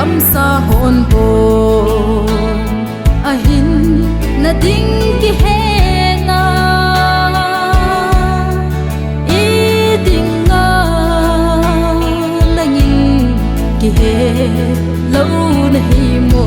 kam sa hon bo ahin na ding ki he na I ding nga nangin ki he lo na hi mo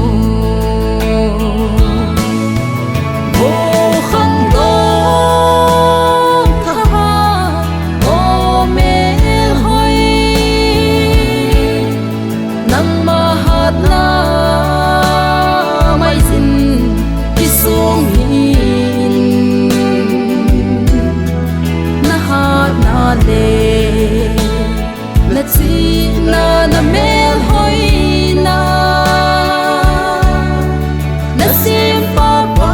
na mel hoi na na sim pa pa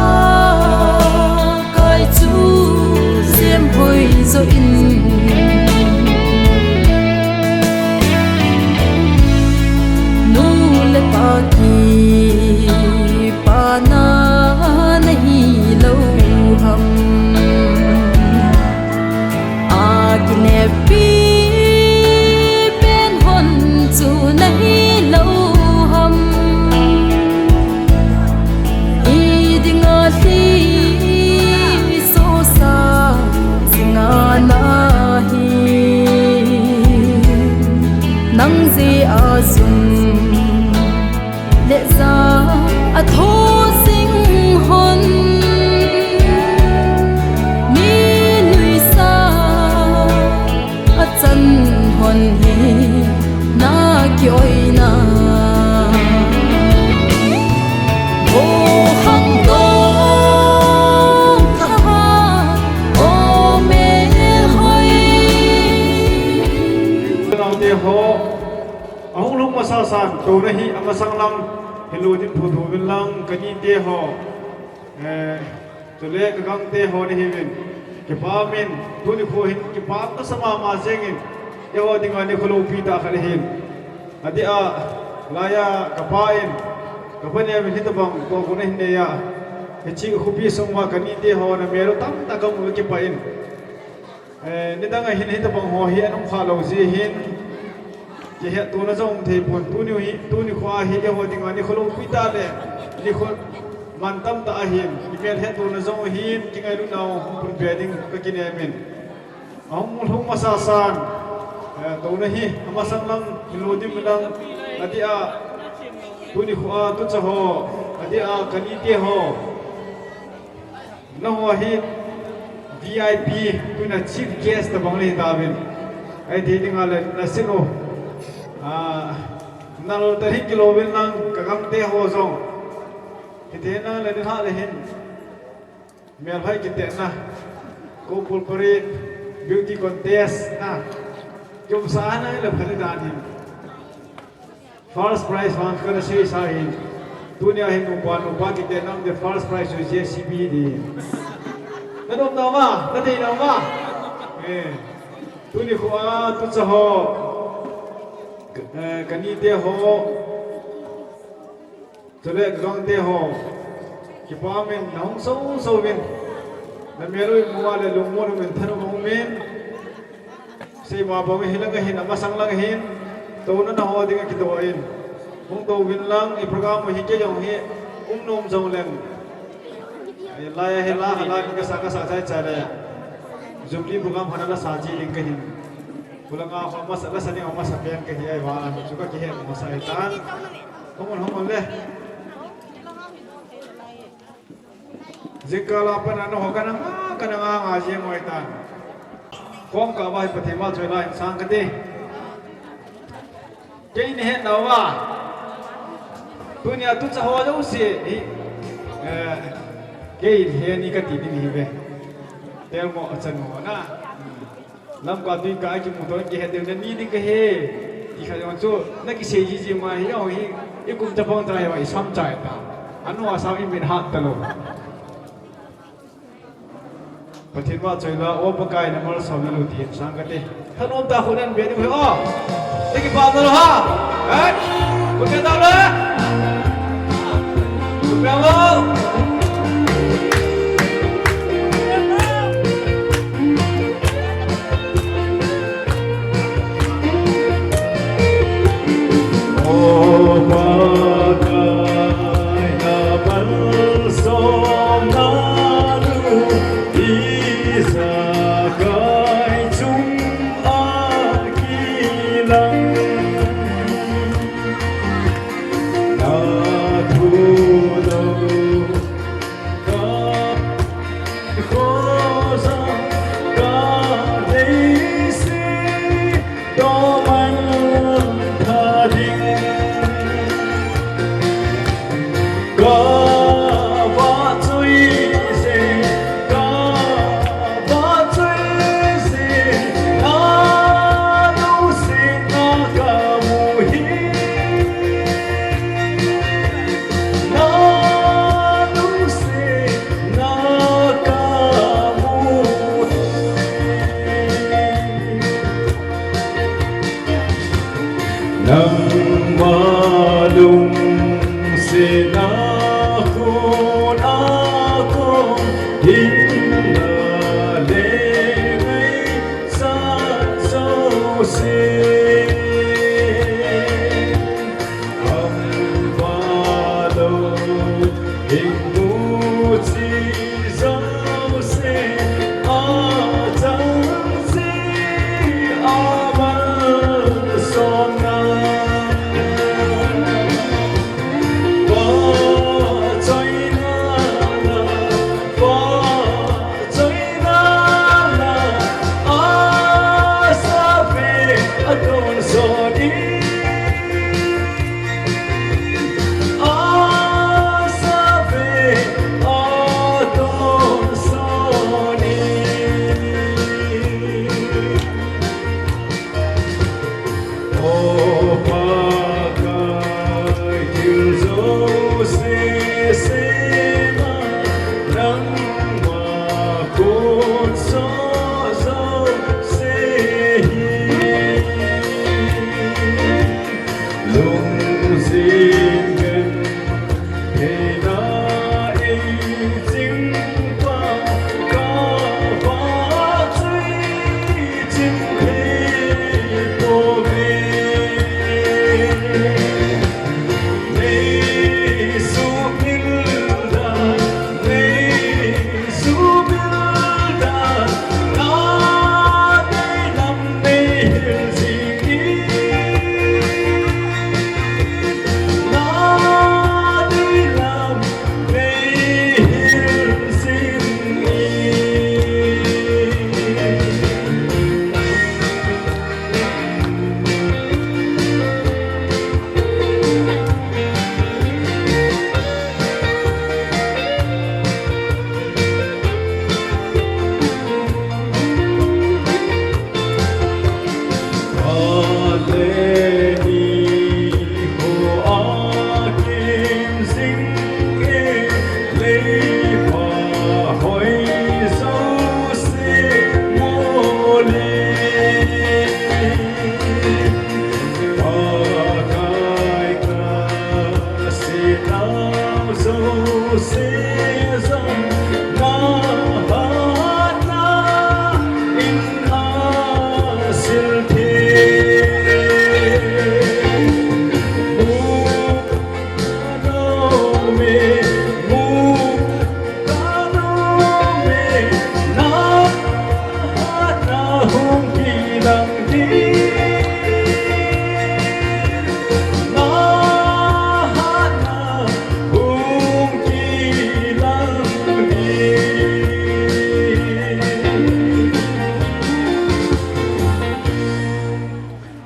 kai chu sim hoi zo in nu le pa ki pa na nahi lo hum a ki ne pi chu nahi lo hum I ding a thi so sa singa na hi nang ze a zum le za a tho sing hon mi nui sa a chan hon hi na kyoi na o hang do tha o me hoi nang te ho ahung lung masa san to na hi amasang lang hello din thu thu bin lang kani te ho to le ka gang te ho ni hi bin ke pa min tu ni kho hin ke pa ta sama ma jengin yawa dingani kholo pita khalehin adi a laya kapain kapane mi hitabang ko kone hinde ya hechi khupi songwa kani te ho na mero tam ta gam ki pain nidanga hin hitabang ho hi anum kha lo ji hin je he tu na jong the pon tu ni khwa hi yawa dingani kholo pita le ni khol man tam ta hin imel he tu na jong hin kingai lu nau pun beding ka kine min amul hum masa san to na hi amasang lang hilodim lang adi a tuni khua tu cha ho adi a kani te ho na ho hi VIP tuna chief guest ta bang le ta bin ai de ding ala na sino na lo ta hi kilo bin lang ka kam te ho zong te na le ha le hin mel hai ki te na ko pul pari beauty contest na Yung saan ay labhan natin. First prize one kada siya isahin. Tunya hin upan kita nam the first prize was CBD. Nadom na ma, naday na ma. Tunya ko tutsa ho. Kanite ho. Tule gangte ho. Kipamin naung so min. Na meron muwala lumon min tanong min. Si mga bawi hilang hin, amasang lang hin, to na ho ding kitoin. Kung to win lang i-program mo hike yung hi umnom zong lang. Ay laya hila hala ni ka saka sa chale. Jumli program hanala saji ling kahin. Kulang ako mas ala sani mas apian kahi ay wa suka kihe masaitan. Humon le. Jikala pa ano ho kananga ngaji mo itan. Kong ka vai pathima choi la sang ka te ke ni he na wa dunia tu cha ho jo si ke he ni ka ti ni be tel mo achan mo na lam ka tu ka ki mu to ki he de ni ni ka he ti kha yong chu na ki se ji ji ma hi yo hi i kum cha pong tra yo i sam chai ta anu a sa i min hat ta lo Pathima choila o pakai namal sawlu ti sangate thanom ta khunan be ni o teki pa dalo ha Porque tá lá. O pelão. Oh, nang malung sinakon ako hinalengay sa susin ang malong hingmuti sausin atang si amal sona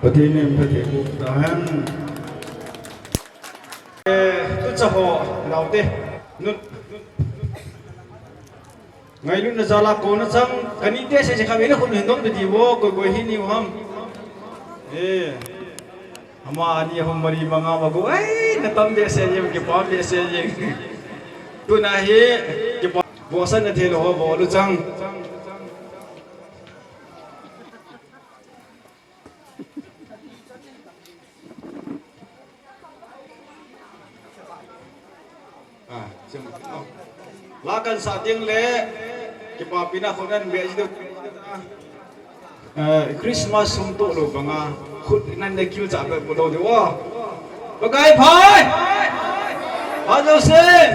Patinin patiku dahan tu caho laute nut ngai lu na jala ko na chang kani te se khabe na khun hindom de diwo ko go hi ni ham ama ani hom mari manga ma go ai na tam de se yem ki pam de se yem tu na hi ki bosan na thelo ho bo lu chang lakan sating le kipa pina khonan be jido Christmas untuk lo banga khut nan de kil cha be bodo de wa bagai phai ajo sen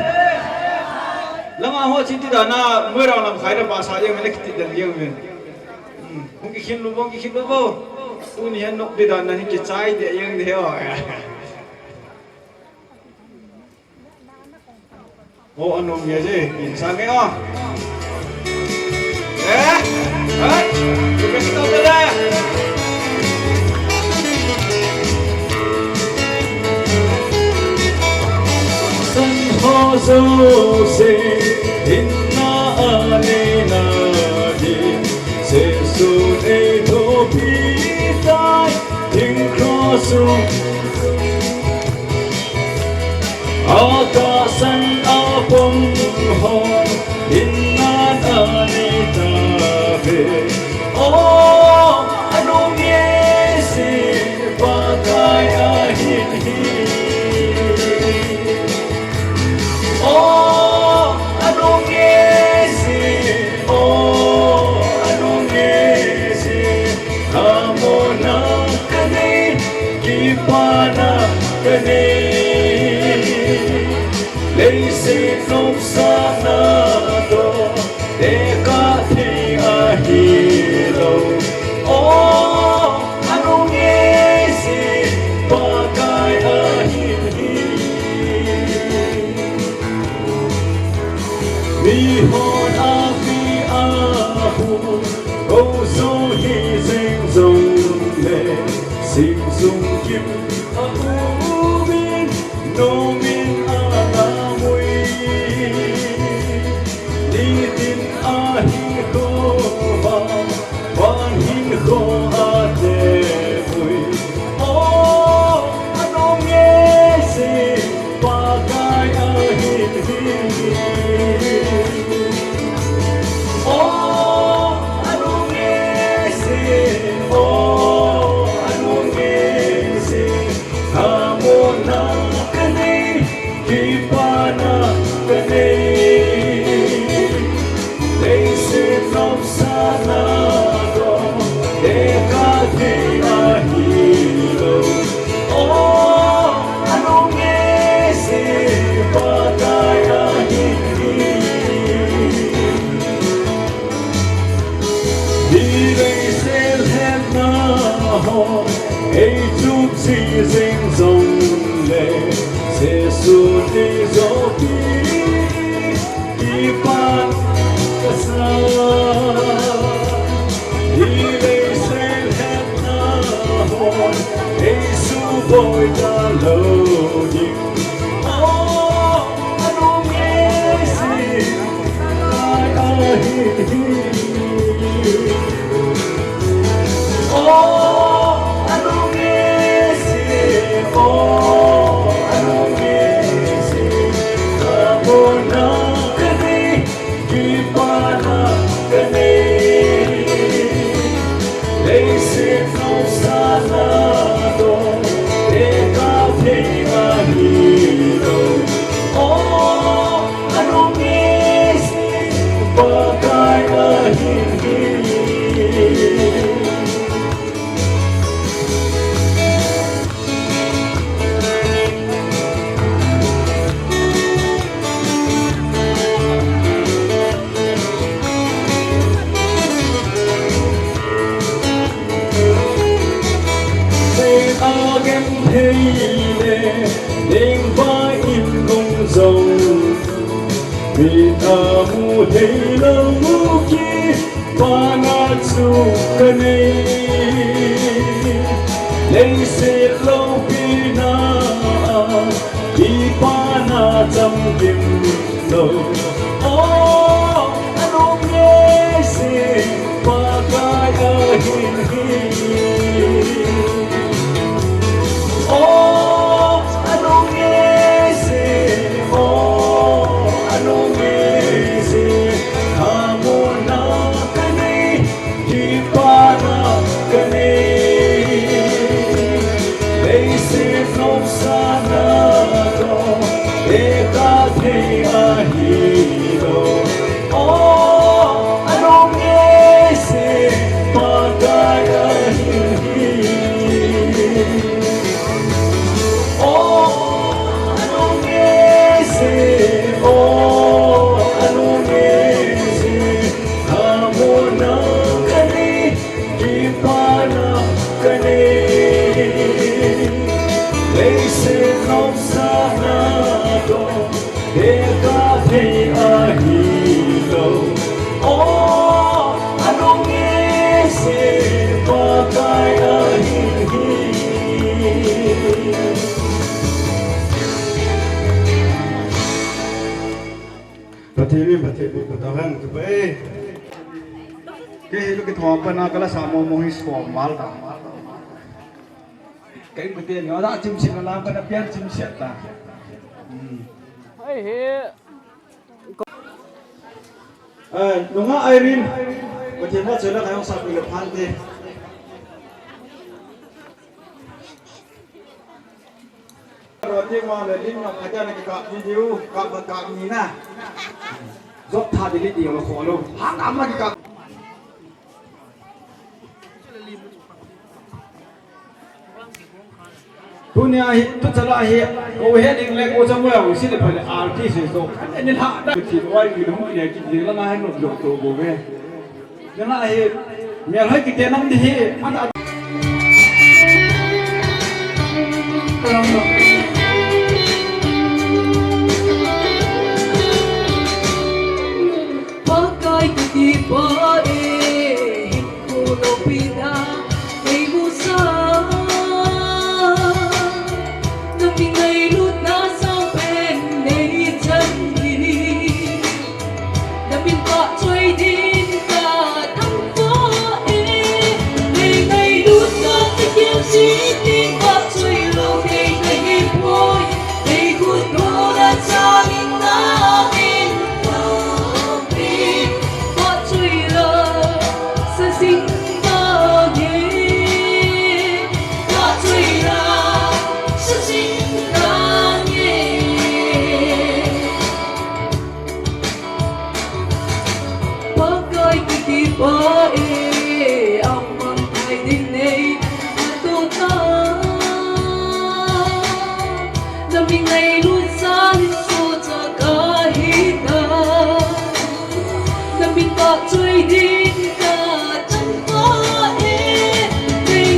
lama ho chiti da na mera lam khai da ba sa ye me kiti da ye me mung ki khin lu bong ki khin lu bo tu ni han nok de da na ki chai de yang de ho ô anh nông nghe gì nhìn sang cái o đấy tụi cái stop đây sân hoa dâu xe in na ane na di se su ne thô pi tai tiếng khó su akasan apong hon innan anita be oh anong yesi pakai gai a hin hi oh anong esi oh anong esi amo na kani kipana kani Laizon nop sana to deka thi a hilo oh anong esi pakai a hin hi mi hon a fi a hu go so hi sing song le sing sung kim a u min no min a la mui ni tin a hi ko ba wan hin ko a te mui oh anong esi pa kai a hin hi oh anong esi oh anong esi amo na kani kipana kani Laizon nop sana to deka thi a hilo oh anong esi pakai a hin hi Đi đây sẽ hết na ho ấy chúc si dinh dòng lệ sẽ xuống đi gió đi pan cả xa đi đây sẽ hết na ho ấy su bồi ta lâu nhìn oh anong esi ai ai oh anong esi oh anong esi amo na kani kipana kani Laizon nop sana to deka thi a hilo oh anong esi pakai a hin hi Say again hey le ling ba in gong dong vì ta mu hey lo mu ki pa na chu kani Laizon lo pi na ki pa na cham kim lo oh anong esi pakai a hin hi oh anong esi oh anong esi amo na kani kipana kani Laizon nop sana to deka thi a hilo oh anong esi pakai a hin hi oh anong esi oh anong esi amo na kani kipana kani Laizon nop sana to deka thi a hilo oh anong esi pakai a hin hi Patili patahan ke bae ke hilu ke thom pa na kala samo mo hi swam mal ta cái tiền nhỏ đã chim xịt làm cái đặc biệt chim xịt ta đúng không Irene có thể mất rồi là cái ông sắp bị lập han thế rồi nhưng mà để linh ngọc cái này cái cặp video cặp gì nè dốt tha đi linh nhiều là khó luôn hàng năm là cái cặp tu nia hi tu chala hi ko he ding le ko chang wa si le phale arti se so kan ni ha da ti wai ki dum ni ki ding la na no lo to bo ve na hi me hai ki te nam di hi an Pakai tiba kulo pina ibu sa demi ngày lút na Sempeh nei chân đi demi cọ trôi đi cả thăng phố ngày lút na cái kiêu sĩ tin cọ trôi lâu ngày vui ngày hút đô đã cha mình na in lâu đi cọ trôi lâu sẽ sinh ta nhé cọ trôi lâu sẽ sinh ta nhé pakai tiba ông mang thai đình này tô ta demi ngày luôn xa so cha cả hita demi cọ trôi đi cả chân phố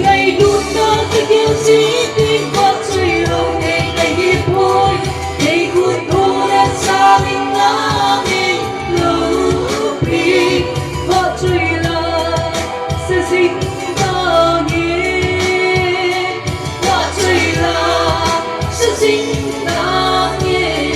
ngày luôn ta cái kiêu sĩ tin cọ trôi lâu ngày vui ngày hút đô đã xa mình na mình lâu đi cọ trôi lâu sẽ sinh ta nhé cọ trôi lâu sẽ sinh ta nhé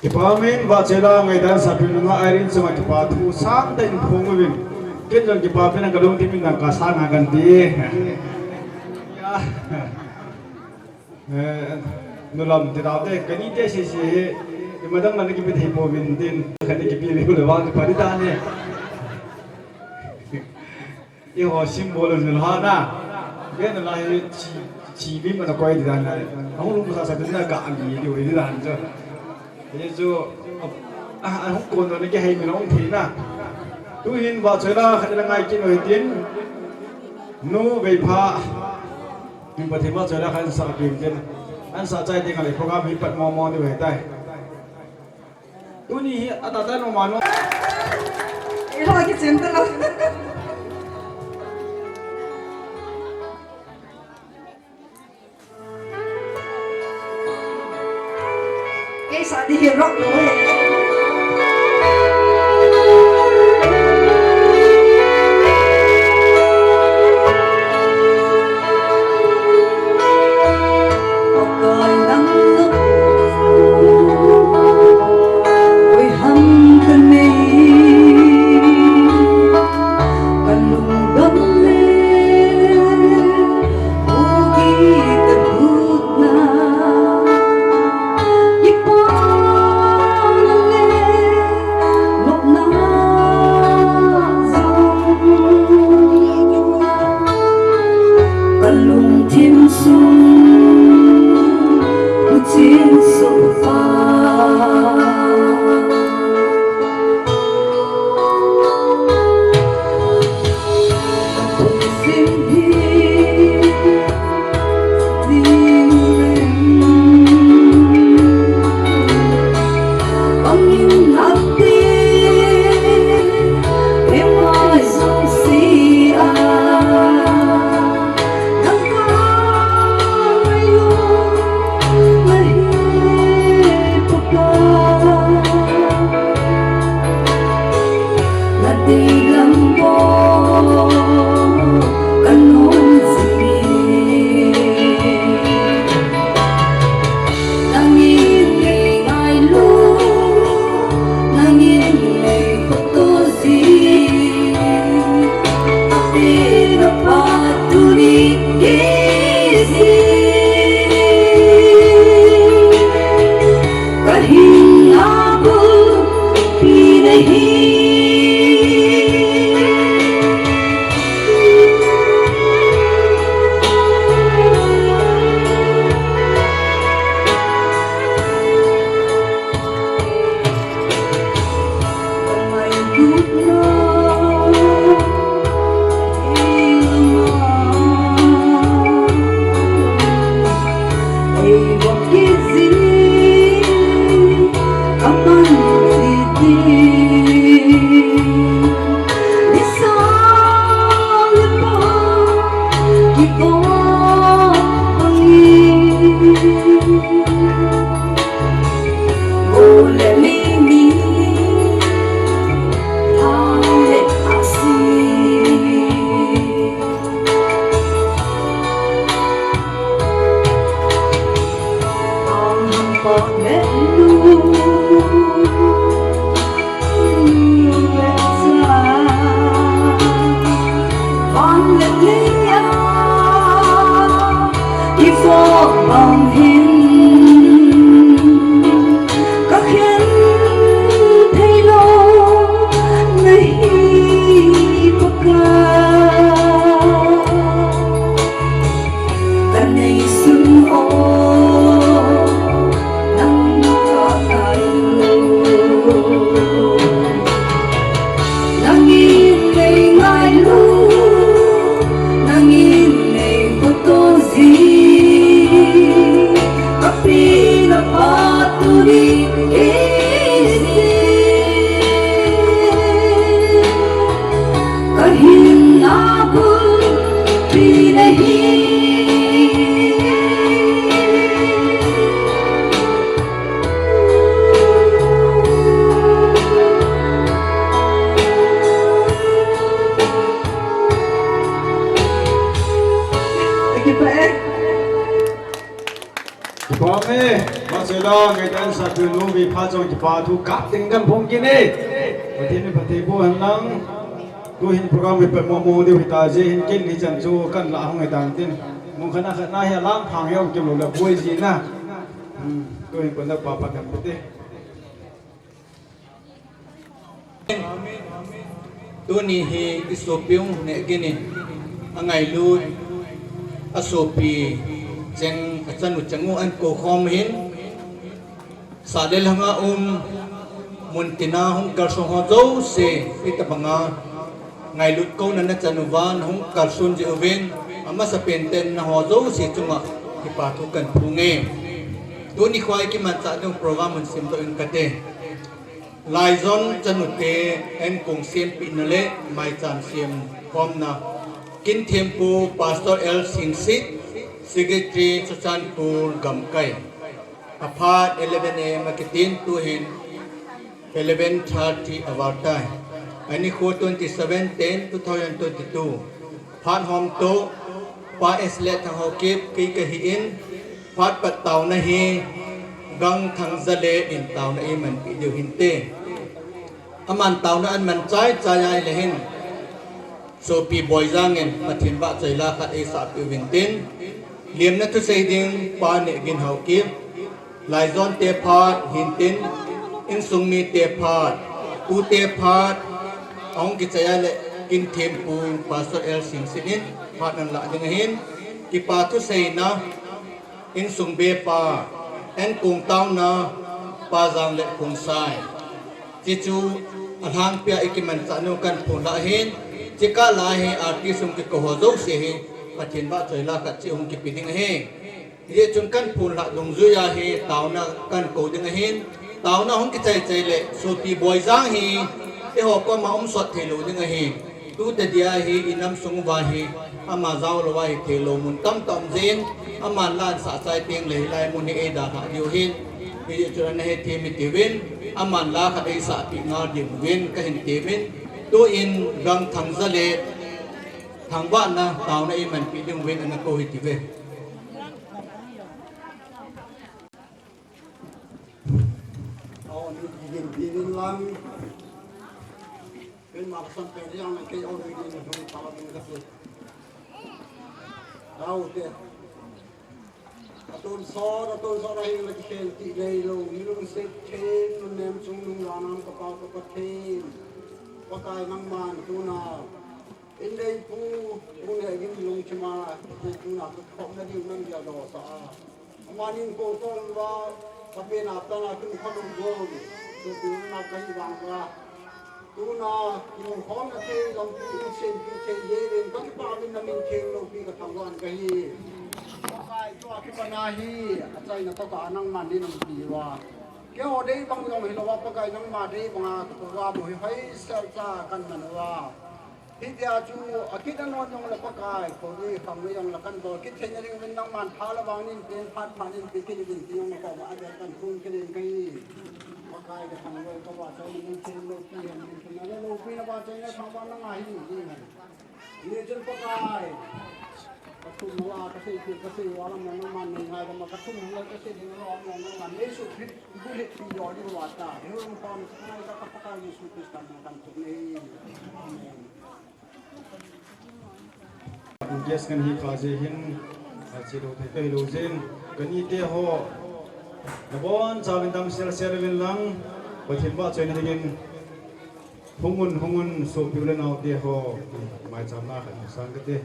Kipamin ba cela ngai dan sapin nga airin sama kipatu sam den phongwin kenjang kipapin ang galong timin ng kasanga ganti nulam tidate kani te si imadang nan kipit hipovin din kani kipili ko lewang paritane iho simbolo nulhana gen lai chi bim na koi didan ang lu sa sa din na ga ami di wi didan jo thế cho không còn rồi cái hay mình không thấy na tôi nhìn vào chơi là khá là ngay cái nổi tiếng nu về pha nhưng mà thì vào chơi là khá là sợ tiền trên anh sợ chạy tiếng này program bị bật mò đi về tay tôi nhìn ở tại đây nó mà nó cái chuyện đó đâu cái sợ đi hiền rock nữa Hãy subscribe xin sụp pha ngày đến sa tu nu vi pha trong ki pa thu kap ting kan phong ki ne patin ne pathai bo han nang tu hin program vi pe mo mo de hita je hin kin ni chan chu kan la hong ai dang tin mong khana khana ya lang phang yong ki lo la boi ji na tu hin kon da pa pa kan pute tu ni he isopiung ne gini angai lu asopi jeng achanu changu an ko khom hin sadel hanga muntina hong karso ho zo se itabanga ngai lut ko na chanuwan hong karsun je uven ama sa penten na ho zo se chunga ipatu kan punge tu ni khwai ki man cha dong program mun sim to in kate Laizon chanute Ankong Sempeh nale mai chan sim kom na kin thempu pastor el sinsit secretary Chachanpur Gamkai apart 11 am makitin to hin 11:30 about time ani ko 27/10/2022 phan hom to pa eslet thang hokip ki ka hi in phat pat taw na hi gang thang zale in taw na iman pi diu hinte aman taw na an man chai chai le hin so pi boy zangen mathin ba chaila khat e sa pi vintin liam na tu sei ding pa ne gin hokip Laizon te phat hintin in sungmi te phat tu te phat ong ki chaya le kin thempu pastor el singsin phat nan la ding hin ki pa tu sei na in sungbe pa en kung tao na pazang le kung sai chichu athang pia ikiman sa no kan phun la hin chika la he artist um ki ko ho zo se he pathin ba choi la ka chi um ki piding he ye chun kan phun la dong zu ya he tao na kan ko ding hin tao na hong ki chai chai le so ti boy jang hi e ho ko ma sot thelo ding hi tu te dia hi inam sung wa hi ama zaw lo wa hi thelo mun tam tam zen ama lan sa chai teng le lai mun ni e da ha diu hin ye chun na he thi mi ti win aman la kha ei sa pi nga dim win ka hin ti win tu in rang thang za le thang wa na taw na i man pi ding win an ko hi ti veเอานี่ยิงยิงลังเป็นมาสัมผัสยังไม่เคยเอาเลยนี่มันตลอดมันก็สุดเราเด็ดต้นซออะไรมันก็เช่นที่เลยเรามีลูกเศษเชนมันเนมซุงลุงลานามกระเป๋ากระเป๋าเทนปากายนังมันตัวน่ะอินเดียปูเนี่ยกินลุงชิมาตัวน่ะก็ขอบนั่นยิ่งนั่งยาดอสามันยิ่งโกต้นว่าถ้าเป็นอาบน้ำขึ้นขนมโบตัวตัวน่ะก็ยิ่งวางว่าตัวน่ะยิ่งพร้อมกับเทลำปีเส้นปีเทเยเรนก็ที่ป้าเป็นน้ำมันเทลงปีกับทางวันก็ยิ่งตัวที่ปนาฮีใจนักตานังมันนี่นังปีว่าเกี่ยวได้บางอย่างเห็นว่าปกายนังมาได้บางตัวว่าบุยให้เสียใจกันมันว่าที่เดียจูคิดนอนยังละปกายคนนี้คำนี้ยังละกันบอกคิดเช่นนี้เป็นนังมันท้าละบางนี่เป็นพัดพันนี่เป็นที่ดินที่ยังมาบอกว่าอาจจะกันคุ้นกันเองกันปกายจะทำเลยก็ว่าใจมันเช่นโลกีมันเช่นนั้นโลกีนะว่าใจนะทำวันนังไงนี่ไงนี่จนปกายกระทุ่มว่าเกษตรคือกระเสีว่าเรามองน้ำมันยังไงแต่มากระทุ่มเลยเกษตรที่เรามองน้ำมันไม่สุดที่บุเรที่ยอดที่ว่าตาเรื่องความสมัยก็ประกาศยิสุทธิสามกันทุกนี้ yes kan hi kaze hin chiro the te lo zen kan ni te ho na bon chawin dam sel vin lang pathin ba choina dingin hungun so piule naw te ho mai chamna khan sang ke te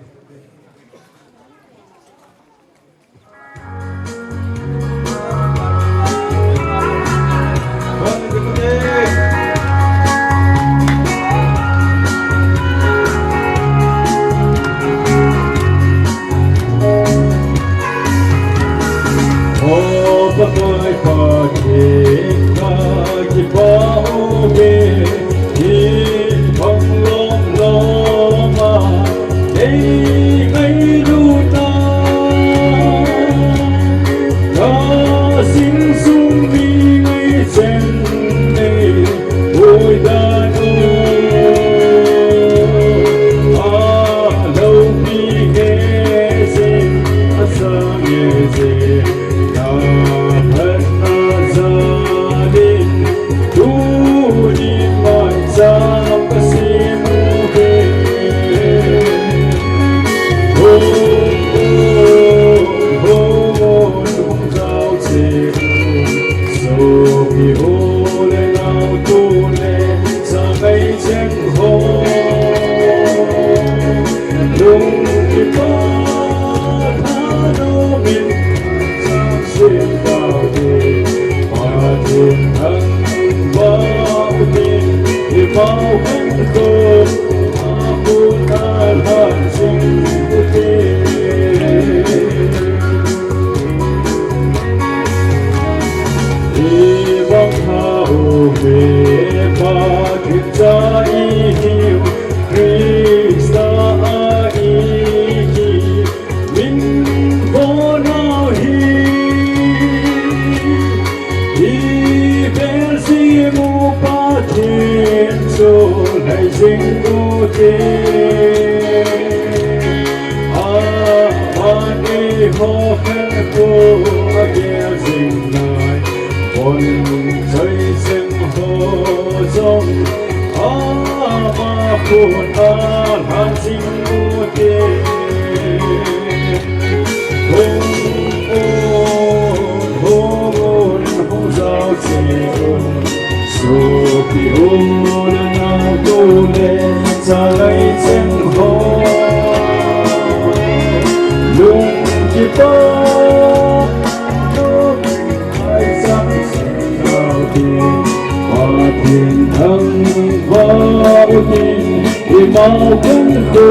thiên thăng vào tin vì mau cân khô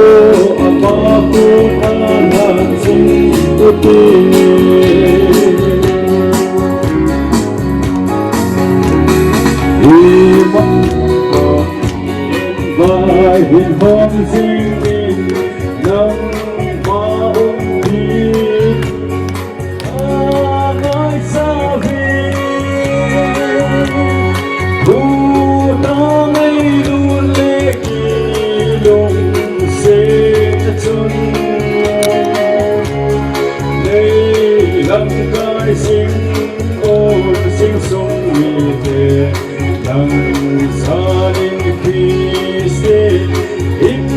mà cô than hàn sinh ưu tiên vì mau và hiện hôn sinh in nắng mà đi nói xa về thu ta mây luôn lệ kỳ lùng sẽ chân đây lăng cái sinh ôn sinh sống vì thế lăng xa đến khi sẽ in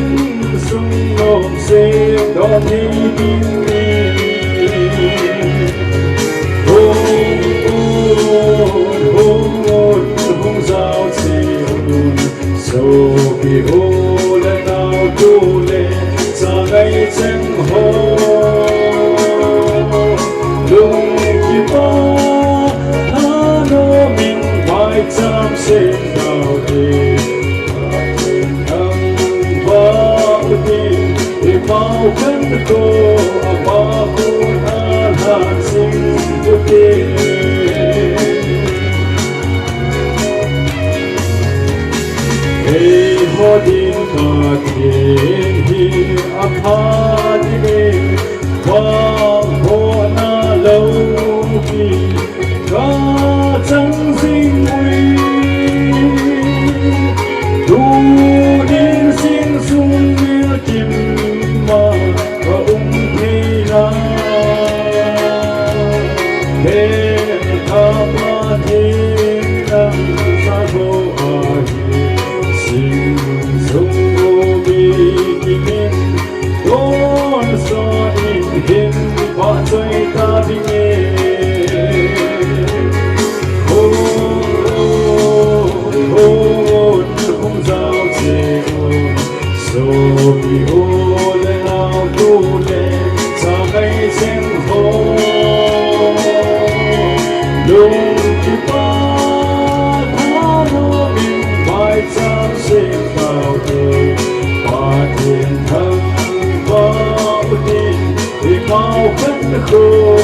sung nộp sẽ đón thấy tin hôn giao chiều sâu khi hồ lên nào tu lệ xa ngay chân hồ lung khi ba hà nô mình vai chăm sen nào đi thăng vào đi để mau cân cô mà cô hàn sinh yêu tiên ho din ka thiên hi apha di quang ho na lâu ki ka chẳng sinh quy tu đến sinh sung yêu tim mà và thế na để ta ma thiên năng sa vô sinh sống vô bi kinh đón xa in hiền và chơi ta bình hôn không giao chiều sâu bị ô lên nào tu lệ xa ngay xem hôn lung khi ba thả nô mình vai chăm sinh vào đời và thiên thăng vào tin vì mau cân khô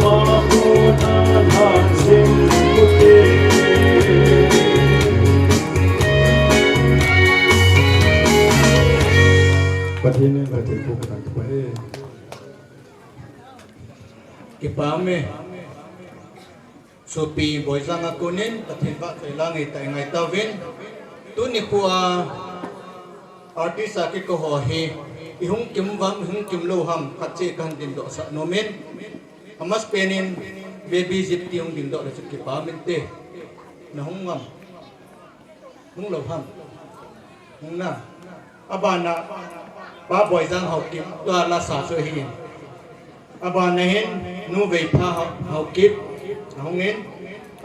mà cô than hàn sinh ưu tiênประเทศนี้ประเทศพวกนั้นไป Kipame Sopi boyzang akunin patin ba kay langit ay ngay tawin tuni kuwa artist aki ko hohi ihung kimwam ihung kimloham katse kan din do sa nomen amas penin baby zip tiong din do sa kipamin te na hungam hung loham hung na abana ba boyzang haukim to la sa so hin abana hin nu vei pha haukip hongin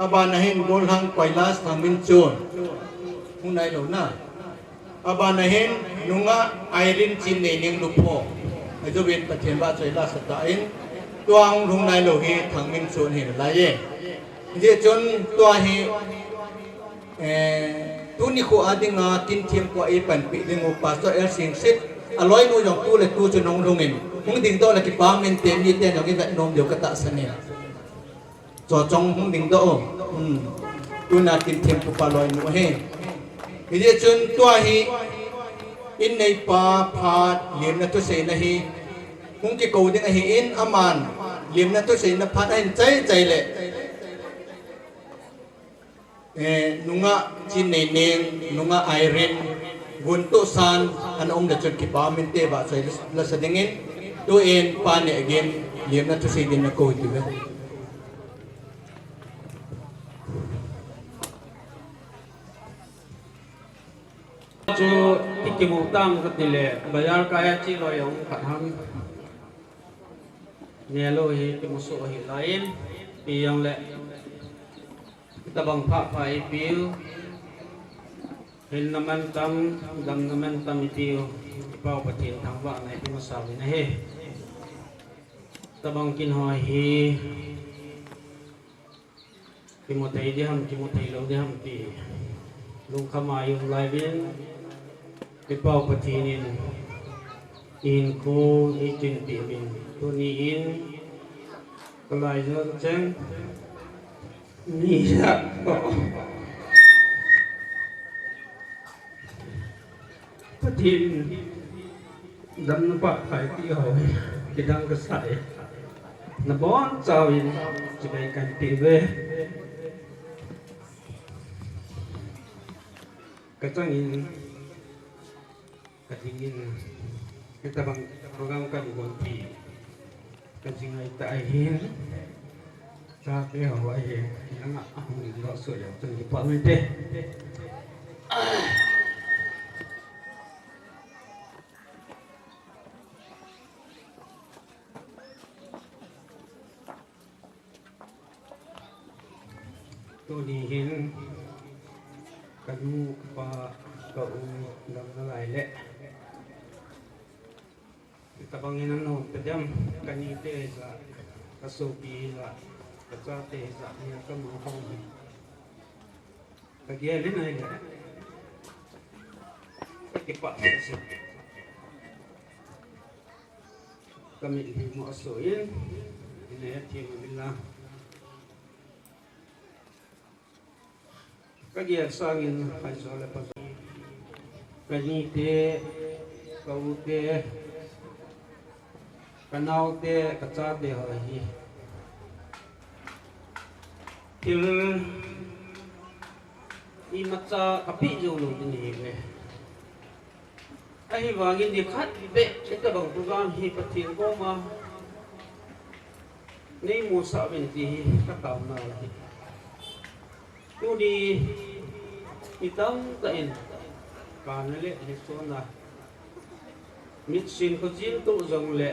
abanahin bolhang pailas thamin chon hunai lo na abanahin nunga airin chin nei ning lupo ajobin pathen ba chaila satain tuang hunai lo hi thangmin chon hi la ye je chon tua hi tuni ko adinga tin thiam ko ai pan pi dingo pastor el sing sit aloi no jong tu le tu chunong rungin hung ding do la ki pa men tem ni ten jong ki vet nom dio kata sania cho trong hung ding do tu na tin thiam ko pa loi no he je chun tua hi in nei pa pha lim na tu se na hi hung ki ko ding hi in aman lim na tu se na pha ai chai chai le nunga chin nei neng nunga airin gunto san an om na chun ki pa min te ba sai la sa dingin tu en pa ne again lim na tu se din na ko ti ve chu tikimu tam ka tile bayar kaya chi lo yong khat ham ne lo hi ki musu hi lain pi yang le tabang pha phai piu hin naman tam dam naman tam itiu pau patin thang wa nai pi masaw na he tabang kin ho hi ki mo tai di ham ki mo tai lo di ham pi lung kamayong laibin ipaw patinin in ko itin timin tuniin Laizon cheng niya ko patin dam na pa phải tiêu thì đang có sải na bon chào in chỉ bay cảnh tị về cái trang in cái in cái ta bằng program cái buồn tị cái gì này tại hiền ra cái hỏi hiền nó ngã mình lo sửa được từng cái quan vấn đề tôi đi hiền cái mu và cậu làm nó lại lệ kita bangin ano pedam kanite sa kasupi sa kasate sa niya kamahong kagyelin ay le ikipa sa kami mo asuin inayat yung bilang kagyel sangin ay sola pa kanite kaute kanau te kacha te ho hi til i macha kapi jo lo din hi le ai wangin di khat be eta bang program hi pathin ko ma nei mu sa ben ti ka taw na hi tu di itam ta in kan le hi so na mit sin ko jin tu jong le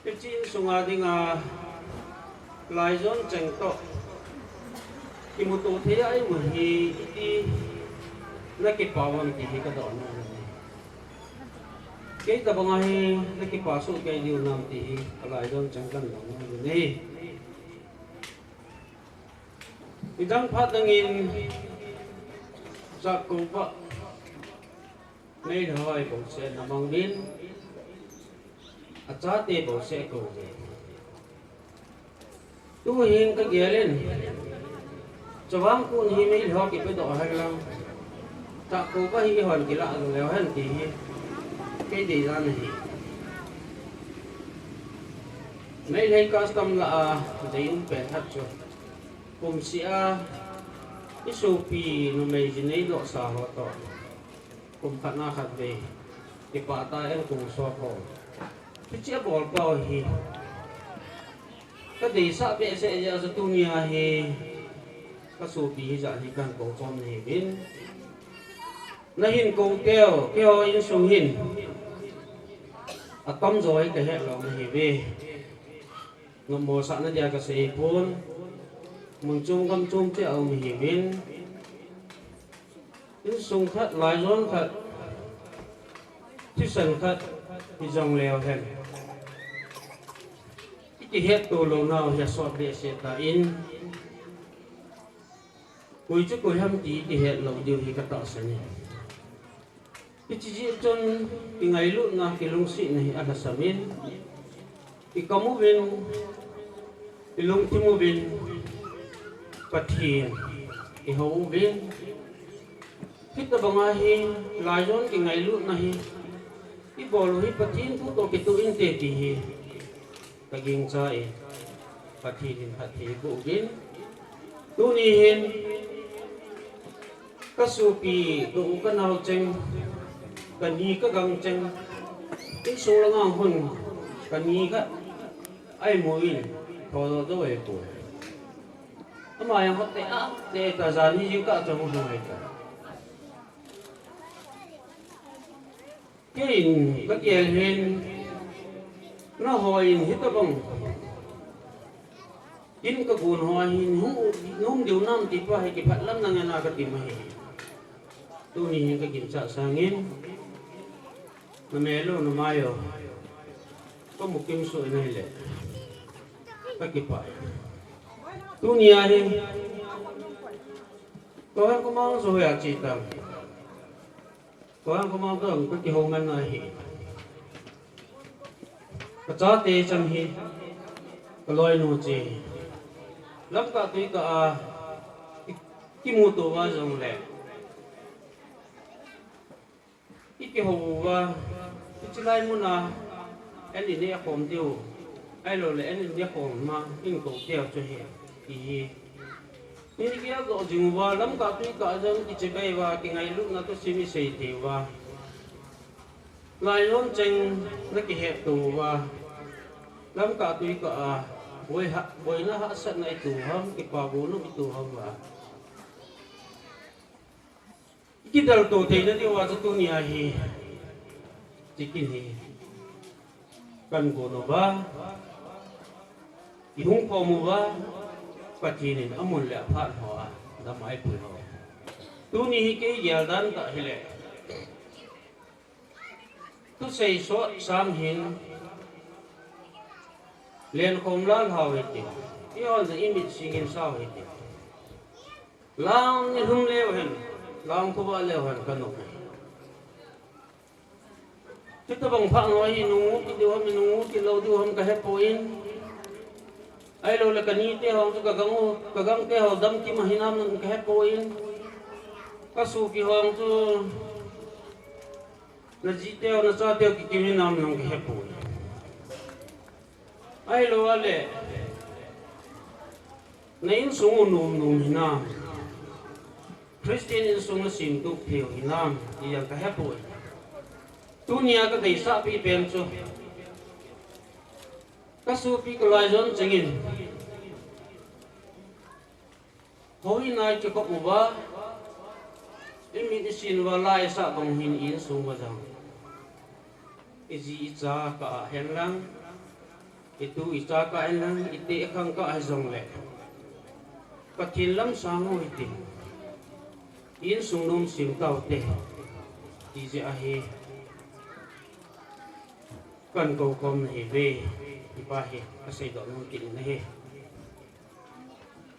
cái chuyện sung à thì ngà Laizon chẳng to thì một tổ thế ấy mà thì là cái bảo vệ thì cái đó nó cái tập bằng ai là cái bảo số cái điều nào thì Laizon chẳng cần đó nó này thì đang phát đang in ra công vợ này thôi cũng sẽ nằm bằng bên cha te bo se ko tu hin ka gelen chawang kun hi mai ho ki pe do ha lang ta ko ka hi hon ki la lo le han ti cái gì ra này mấy lấy custom là giấy bền thật rồi cùng xia cái số pi nó mấy gì này độ xa họ to cùng khả năng khát về cái bà ta em cùng so khổ cái chiếc bò bao hi cái gì sao bị sẽ ra sự tu nhà hi cái số pi giả thì càng cổ con này bên nó hình cầu keo in số hình tâm rồi cái hệ lòng này về ngầm bò sẵn nó ra cái xe phun mừng chung găm chung chứ ông hiểu bên những sung khát Laizon khát chứ sân khát thì dòng lèo thêm cái hết tổ lâu nào hết sọt để sẽ ta in cuối trước cuối ham tí thì hết lâu điều thì các tạo sản này cái chỉ chân cái ngày lúc nào cái lông xịn này ăn là sắm in cái có một bên cái lông thì một bên bát hiền cái hậu bên cái tập bằng ai Laizon cái ngày lúc này cái bò lôi bát hiền thu tổ cái tổ in tệ thì cái kinh trái bát hiền bộ bên tu ni hiền các số pi tổ cái nào chăng cái ni cái găng chăng cái số là ngang hơn cái ni cái ai mui thôi đó vậy cô mà yang hot teh ta zani juga trong người cả cái gì hen nó hồi hết các bông in cái cuốn hồi nung điều năm thì phải cái phát lắm năng là cái gì mà tôi nhìn cái kiểm tra sang in nó mẹ luôn nó mai rồi có một kim sợi này lệ cái kịp phải tu nia đi có hàng có mong rồi à chị tầm có hàng có mong tưởng có cái hôm anh nói hi có chó tê chân hi có lôi nụ chị lắm cả tuy cả cái mù tổ vào dòng lẹ cái hồ và cái chỉ lai muốn là anh đi nè khom tiêu ai rồi lại anh đi khom mà in tổ tiêu cho hết thìนี่ก็ก็จริงว่าล้ำกับที่ก็จะที่จะไปว่าที่ไงลูกนั่นก็สิ่งที่เสียทีว่าลายล้นจริงนักเหตุตัวว่าล้ำกับที่ก็บอยน่าหัศจรรย์ตัวห้องที่ป่าบุญนุ่มตัวห้องว่าคิดดูตัวเธอเนี่ยที่ว่าจะตัวนี้ฮีจิกินฮีกันกูโนบ้าอีหุ่งพอมูบ้าปัจจุบันอมุลเลพัดหัวดำไม้ปุยหัวตัวนี้ก็ยาดันตะเฮเลตัวใส่สวดสามหินเลียนคมล้านหาวเหตุย้อนจะอิมิตสิ่งสาวเหตุล้างนี่หุ่งเลวเห็นล้างขบเลวเห็นกันหนุกที่ตะบังพังน้อยนูที่ดูให้นูที่เราดูให้กันให้ปอยไอ้เราเล็กนี่เที่ยวจะกังเที่ยวดำที่มาหินามนั่นแค่ปอยก็สู้กี่ห้องจะนั่นจีเที่ยวนั่นซาเที่ยวกี่หินามนั่นแค่ปอยไอ้เราอะไรในอินสูงนุ่มหินามคริสเตียนอินสูงสิ่งทุกเที่ยวหินามที่ยังแค่ปอยตัวนี้ก็ได้สับปีเป็นจูก็สู้ปีก็Laizonจริงๆเขาอินายจะก็อุบะอิมิตสินว่าลายสับงหินอินสูงมาจังอิจิอิจาก็เห็นลังituอิจาก็เห็นลังอิติขังก็ให้จงเละก็ทิ้งลำสางหัวอิติอินสูงนุ่มสิมเต่าเตะที่จะอาเฮกันโกคมเฮเวที่ป้าเฮก็ใส่ดอกนุ่งกินนะเฮ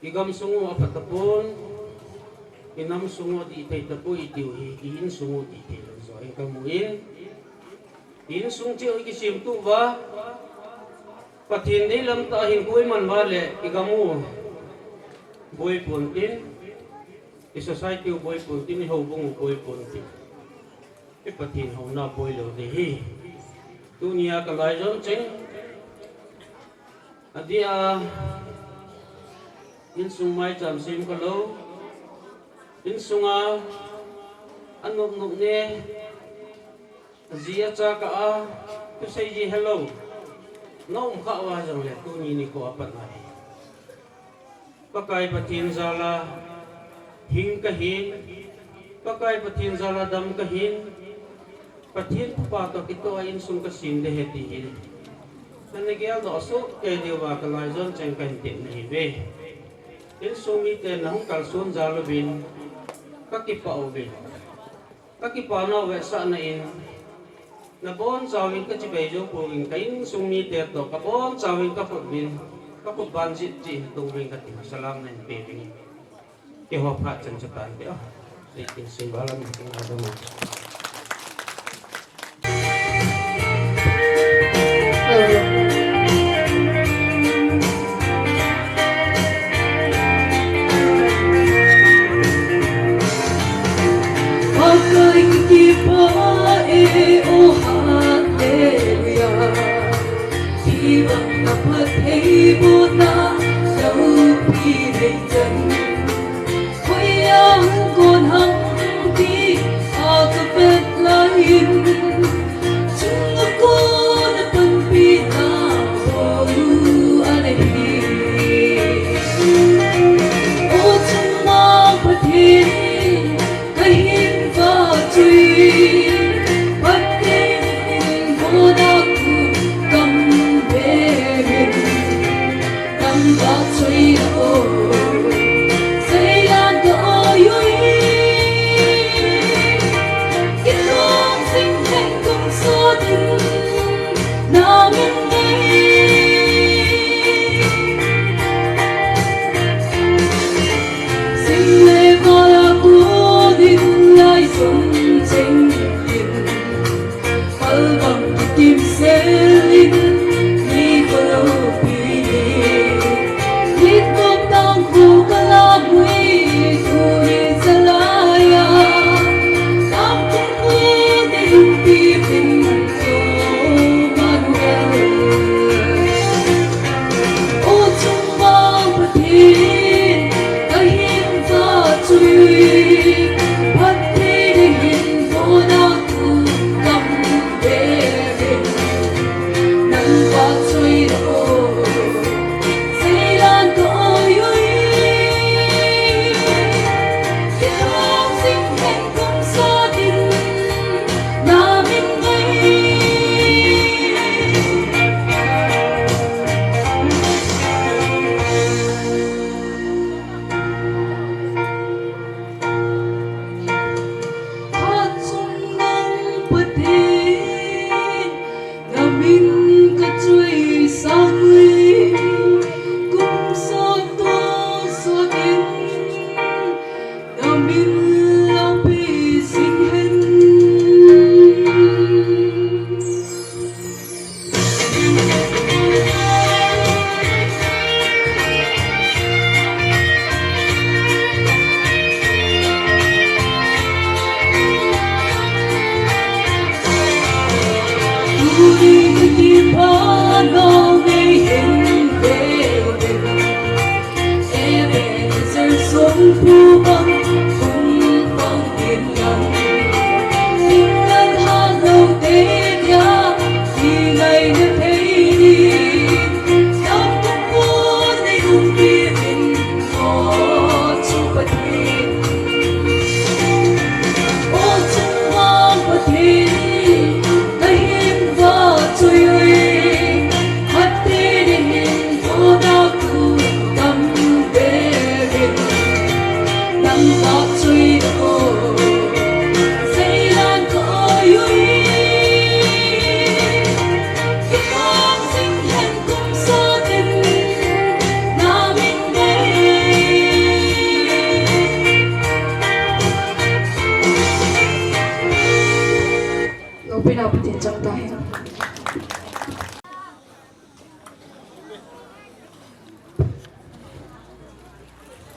ที่กำสูงว่าปัตตะปูนที่น้ำสูงว่าที่ไทยตะปูอีดิวเฮอินสูงที่ไทยลำสอยกับมุอินสูงเจ้าอีกสิมตุวะปัจจุบันลำตาหินคุยมันมาเลยที่กำมูบอยปุ่นตินที่ society บอยปุ่นตินเขาบุ้งบอยปุ่นตินที่ปัจจุบันเขาหน้าบอยเหลวเดฮีdunia ka Laizon cheng adia in sung mai cham sim ka lo in sunga anop nup ne zia cha ka a tu sei ji hello nom kha wa jang le tu ni ko apat nai pakai patin zala hing ka hin pakai patin zala dam ka hin Pathin pato kito ayin sung kasin de hetihin. Nanigel do so kay diwa ka Laizon cheng kantin na hibe. In sumite nang kalsun zalubin kakipa ubin. Kakipa na we sa na in. Nabon sawin ka chibejo puging kain sumite to kapon sawin ka putbin. Kaput banjit ji tubing ka salam na piping. Kiho pa chan chatan de oh. Ikin simbalan ng adamo. Tuibong dapat hibot na sa upi ay dyan Kuyang konhang di agapet lain Chung ako na pagpinaw anahin O chung mapatin kahin vajui Patin mo na Hãy subscribe cho kênh Ghiền Mì Gõ Để không bỏ lỡ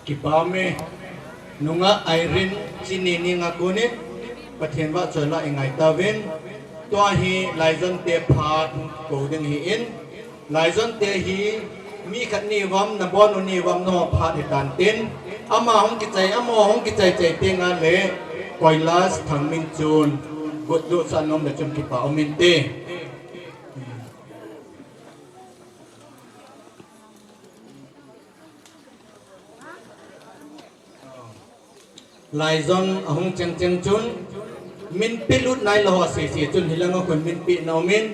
kipame nunga Irene sinini ngakuni pathian wa chola ingai tawin to hi Laizon te phat ko ding hi in Laizon te hi mi khat ni wam na bon ni wam no phat hi tan tin ama hong ki chai amo hong ki chai chai te nga le koilas thang min chun gut du san nom da chum ki pa omin te Laizon ahong cheng cheng chun min pilut nai lo si si chun hilang kon min pi na min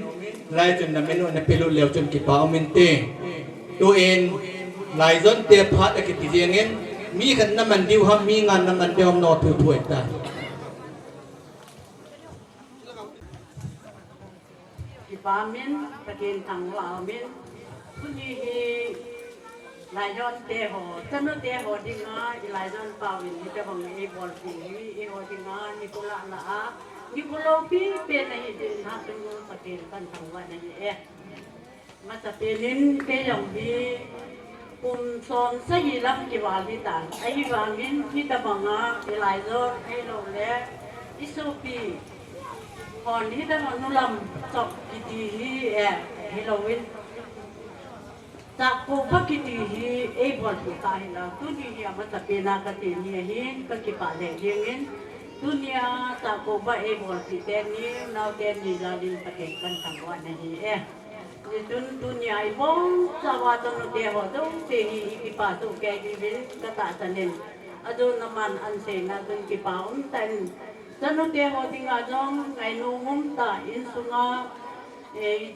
lai chun na menu na pilut lew chun ki pa min te tu en Laizon te phat ki ti jengin mi khan na man diu ham mi ngan na man diu ham no thu thuai ta Ipamin pakin thang lamin kuni hi Laizon te ho tanu te ho dinga Laizon pawin ni te bang e bol pi e ho dinga ni pula na a ni pulo pi pe na hi din ha tu pakin kan thang wa na hi ma ta pelin ke yong bi kum son sa hi lam ki wa li tan ai wa min ni ta banga Laizon ai lo le isopi hon hi ta nu lam chok ki ti hi Halloween tak ko pakiti hi e bol pi ta hi la tu ni ya ma ta pe na ka ti ni hin ka ki pa le jengin dunia tak ko ba e bol pi te ni nau te ni la din pa ke kan thang wa na hi ni tun dunia ai bong sa wa to no te ho to te hi ki pa tu ke ki bin ka ta sanin adu naman an se na dun ki pa tan tanu te ho tinga jong ngai nu ngum ta in sunga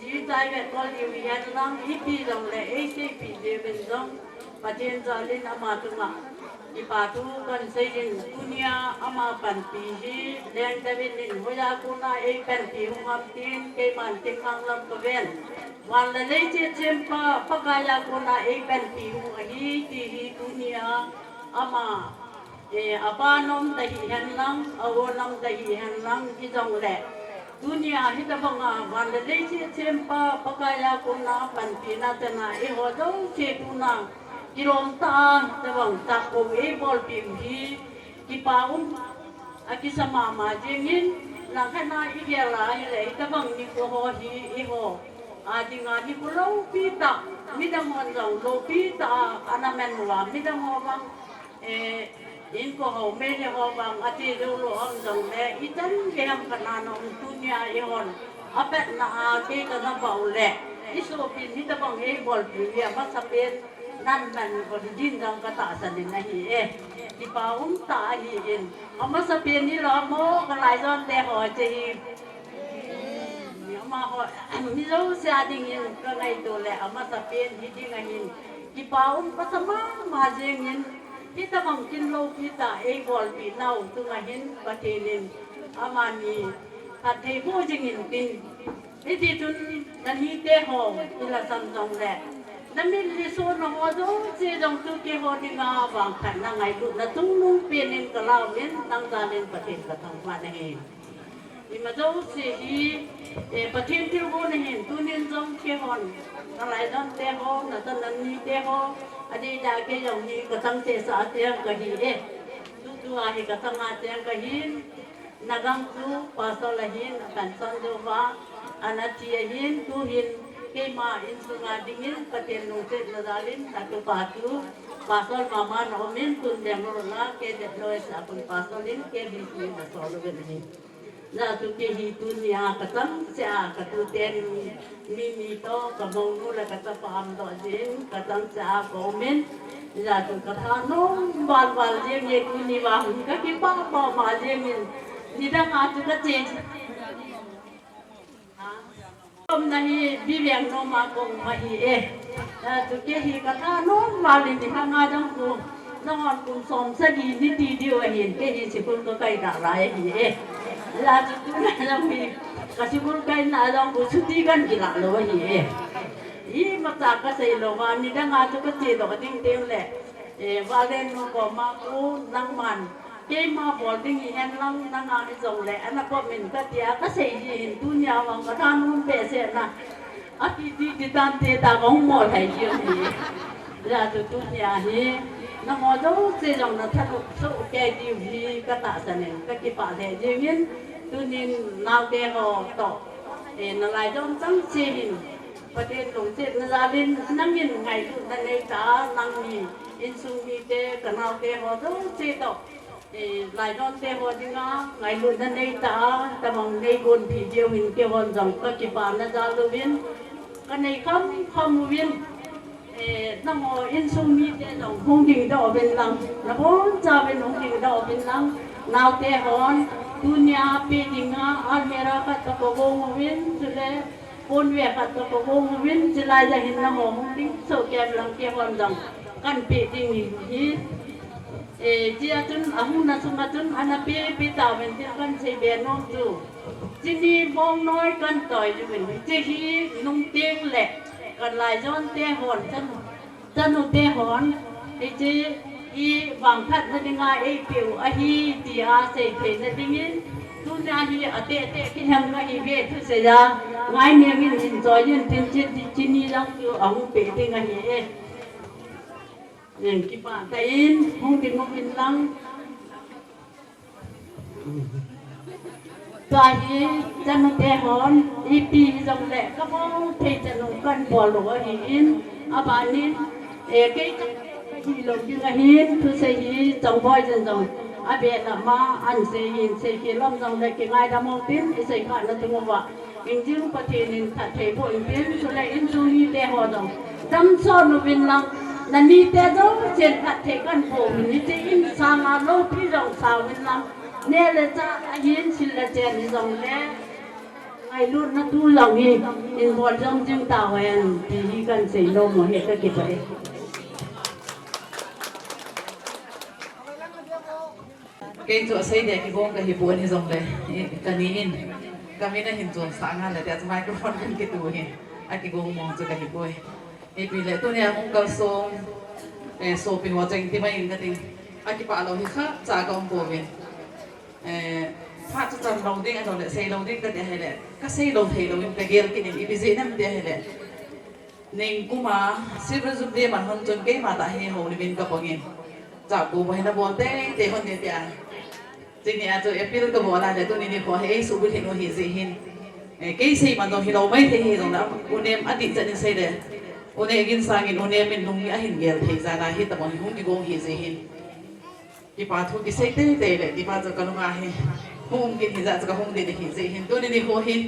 ji tai ve kol yu ya lang ipi dong le acp de ben dong patien jalin ama tunga ipatu kan sein dunia ama pan pi hi len david nin hoya kuna e pen pi hungam tin ke man ting ang lam ko ven wan le le che chempa pakaya kuna e pen pi hu hi ti hi dunia ama abanom dahi han lang awonam dahi han lang ki dong le dunia hita banga wan le le che chempa pakaya kuna pan pi na tana e ho do che tuna Kirong taan tawang tako e bol pim hi kipaum akisama ma jengin langkana igela ile tawang ni ko ho hi e ho adinga ni ko lo pita midang on lo pita anamen wa midang ho bang in ko ho me ne ho bang ati do lo ang dong le itan ke ham kana no dunia e hon apet na a ke ka na ba le iso pin ni tawang e bol pim ya ma sapen nan man ko din dang ka ta sa din na hi di paum ta hi in ama sa pin ni lo mo ka Laizon te ho che hi ni ama ho mi lo sa ding in ka ngai to le ama sa pin hi ding a hin di paum pa sama ma jeng in ki ta bang kin lo ki ta e bol pi nau tu nga hin pa te nin ama ni ta te ho jing in tin e ti tun nan hi te ho ila sam dong le namin liso na ho do si dong tu ke ho ni nga bang khan na ngai lu na tung nung pinin kalawin tang dalin patin ka tang pa na hin ni ma do si hi patin til ho na hin tunin jong ke hon na Laizon te ho na tan nan ni te ho adi da ke yong ni ka tang te sa te ka hi tu tu a hi ka tang a te ka hin nagang tu pa so la hin kan son do wa anati hin tu hin Kema in sunga dingin paten nungsit na dalin satu patu pasal mama nomin tun dem rola ke de lois apun pasalin ke bisni masolo gani na tu ke hitun ya katam sia katu ten mimi to kabong mula kata paham do jin katam sia komen ya tu kata no wal wal jeng ye kuni wa ka ki pa pa ma jengin nidang atu ka change hôm nay đi về nó mà cùng mà hi tụi kia hi cả ta nó vào liền thì hàng ngày trong cùng nó còn cùng xóm sẽ đi đi điều hiện cái gì chỉ cùng có cây đã lại hi là tụi này trong hi cả chỉ cùng cây nào trong cùng xuất đi gần cái lạ rồi hi ý mà ta cái gì rồi mà đi đang ngồi cho cái gì đó tiếng tiếng lệ vào lên nó có mà cô năng man cái mà bỏ đi hiện lăng năng ăn dầu lệ anh có mình cái gì cái gì tu nhà mà cái thằng không về sẽ na đi tan thế ta không mua thấy gì là tu nhà hi nó ngồi đâu chỉ rằng là thật sự cái điều gì cái tạ sản này cái kỳ bảo thế gì miên tu nên nào để họ tổ để nó lại trong trắng chi hình và để lồng chết nó ra đến năm nghìn ngày tu ta lấy cả năm nghìn in sung đi để cái nào để họ đâu chỉ tổ để lại trong để họ đi ngã ngày luôn ta lấy cả ta bằng lấy buồn thì chiều mình kêu họ rằng cái kỳ bảo nó ra lưu viên cái này không viên nó ngồi in sung mi để lòng hung đình đỏ bên lòng nó bốn cha bên hung đình đỏ bên lòng nào te hòn dunia pe dinga almera ka to ko win sule pon we ka to ko win sila ja hin na hong ding so ke lang ke hon dang kan pe ding hi dia tun ahun na sunga tun ana pe ta ben ti kan se be no tu chini bong noi kan toy ju ben chi hi nung tieng le kan lai jon te hon chân te hon chi i vàng thật nó đi ngay ấy kiểu à hi thì à sẽ thấy nó đi miên tu na hi à tệ cái hàng nó hi về tu sẽ ra ngay miệng mình rồi nhưng tiền chết đi chín đi lắm kiểu ông bị thì ngay hi những cái bạn tay không thì không yên lắmตัวนี้จะนุ่งเตะหอนอีปีจงแหละก็มองเทจะนุ่งกันบอลหลวหินอาบานินเกยฮีลงยังหินคือเสียจงบ่อยจงอาเบะมาอันเสียหินล้มจงได้กี่ไงดำมองติ้นเสียขาดนั่นถึงว่าจริงๆประเทศนี้ถ้าเทพอินเดียสุดเลยอินซูนีเตะหอจงจำซ้อนวินลังนั่นนี่เตะจงเช่นถ้าเทกันโผล่นี่จะอินสามาโลพี่จงสาววินลังเนี่ยเลยจ้ายินสิละเจนจงเล่ไอ้รุ่นนั้นดูหลังนี่อินบอลจงจึงตาแหวนที่กันเสียลมเหตุก็เก็บไปเก่งตัวใส่เด็กที่บ้องกับฮิบุนที่จงเลยกันนี้อินก็ไม่ได้เห็นตัวสางงานเลยแต่จะไม่ก็ฟังกันกี่ตัวเห็นไอ้กี่บ้องมองตัวกับฮิบุนไอ้ปีเลยตัวเนี้ยองค์กรส่งโซเป็นหัวใจที่ไม่อินกันจริงไอ้กี่ป่าเราที่ข้าจากกองโบวินพระจะจำเราดิ้งอันนั้นเลยใส่เราดิ้งก็เดี๋ยวให้เลยก็ใส่เราเทเราเป็นไปเกลกินอีพิเศษนั่นเดี๋ยวให้เลยนิ่งกูมาสิบรุ่งเดียมันคนจนเก่งมาแต่ให้เขาเนี่ยเป็นกระป๋องเงินจากกูไปนะบอลเต้เตะคนเดียวจริงเนี่ยตัวเอฟพีก็บอกอะไรตัวนี้เนี่ยขอให้สูบบุหรี่โนหินสิหินเกี่ยสิมันต้องให้เราไม่เทหินตรงนั้นอุเนมอดีตจะนี่ใส่เลยอุเนกินสากินอุเนเป็นลุงยี่หินเกลเทจานาหินแต่บอลหุ่นกี่โกงหินสิหินที่ป่าทุกที่เซ็กเต้เลยที่ป่าจะกันลงมาหินหุ่นกินหินจะกับหุ่นเด็ดหินสิหินตัวนี้เนี่ยขอหิน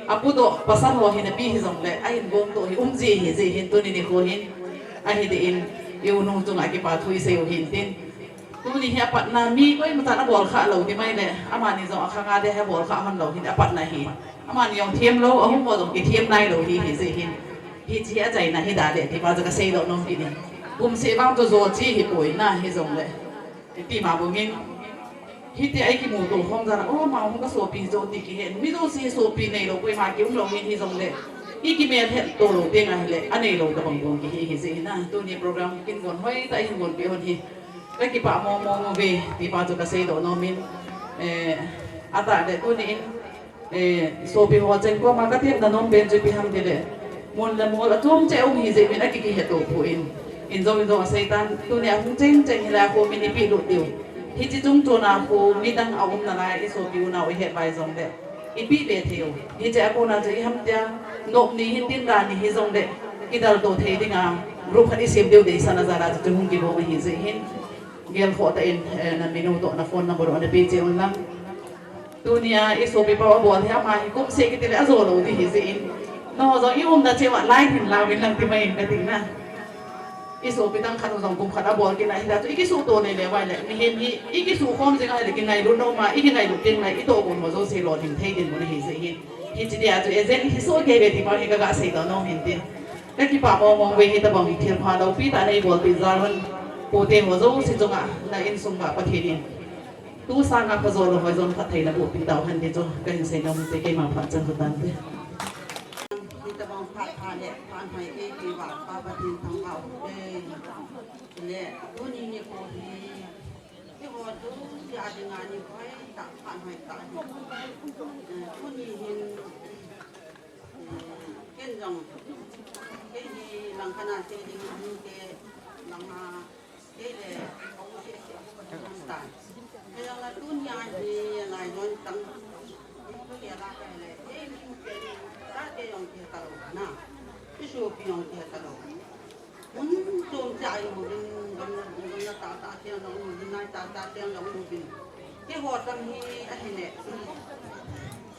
อาปุโตภาษาหัวหินปีหินตรงเลยไอ้หินโกงตัวหินจีหินสิหินตัวนี้เนี่ยขอหินไอ้หินเดินอยู่นู่นตรงไหนที่ป่าทุยเซลหินตินตัวนี้เฮียปัดนามีก็ยังมาตัดบอลขาเราที่ไม่เลยอามานี่จะเอาข้างงานได้ให้บอลขามันเราหินปัดนาหินอามานี่ยองเทียมเราเอาหุ่นบอลตรงกี่เทียมในเราหินสิหินหินเสียใจนะหินด่าเด็ดที่ป่าจะกระเซ็งเราน้องกินนี่กุมเสียบ้างตัวโจจี้หิป่วยน่าหินตรงเลยตีมาบุญยิ่งฮิตไอ้กี่หมูตัวห้องจะนะโอ้มาห้องก็สวปีโจตีกี่เห็นไม่ต้องเสียสวปีในเราไปมาเกี่ยวเราเห็นที่ตรงเลยอีกี่เมียเห็นตัวเราเตี้ยไงเลยอันนี้เราจะบังบังกี่เห็นสินะตัวนี้โปรแกรมกินก่อนห้อยแต่หินก่อนเปียคนที่แล้วกี่ป่ามองเวที่ป่าจะกระเซ็งตัวน้องมินอาตาเด็กตัวนี้สวปีหัวใจก็มากระเทียมน้องเบนจะไปทำที่เลยมูลละทุ่มเจ้าหินสิเป็นไอ้กี่เห็นตัวผู้อินโดอาศัยตันตัวเนี่ยคงเจ๋งเฮลาโคมินิปีลุดเดียวที่จุงตัวนาโคมิดังเอาอุ้มนาลายอิโซบิวนาไว้เหตุใบซงเดอีปีเบเทียวที่จะเอานาจะทำเดียนกนี้หินดินรานี่ฮิซงเดกิดาลโตเทดิงารูปคันที่เสียบเดียวเดสานาซาราจะจุงกิโบมาฮิซหินเกลโคตอินนั่นเมนูโตนาฟอนนับรอนเบเจอุนลังตัวเนี่ยอิโซบิปาวบอลที่อามาฮิกุมเซกิติเลอโซโลที่ฮิซอินนอจงอีอุ้มนาเจวะไล่หินลาวินลังที่ไม่เห็นกันติงนะอีสูไปตั้งคันสองกุมขัดบอลกินอะไรแต่ตัวอีกิสูตัวในเลวเลยมีเห็นอีกิสูคอมจะอะไรกินไงรุ่นน้องมาอีกินไงรุ่นเต็งไงอีโตกุมมาโจเซโลหินเทดินมันเห็นสิเห็นฮิจิเดียตัวเอเจนฮิโซเกเรติมาเฮกะเซตน้องเห็นดิแล้วที่ป่ามองเวหิตบังเทียนพาเราปีตาในบอลติดจารันโปเตมโจสิจงอ่ะในอินซุงบะประเทศนี้ตู้สร้างอัพโซโลไว้จนพัฒนาบุปีดาวหันที่จงก็เห็นเซนอมเตเกมาพัฒน์จังหวัดนั้นเลยเนี่ยปานไทยเอกีว่าปาปฏิทางเขาเนี่ยตัวนี้เนี่ยพอดีที่ว่าดูยาดีงานนี่ค่อยตัดปานไทยตัดตัวนี้เห็นเห็นจังเห็นหลังขนาดเจดีย์นี่เจหลังมา Ele ông sẽ tàn bây giờ là tuân nhà thì lại nói tăng cái gì là cái này em cái ta cái ông kia tao na cái số tiền ông kia tao muốn trộm chạy một bên ta tiền nó một bên ta tiền nó một bên cái hoạt động này anh này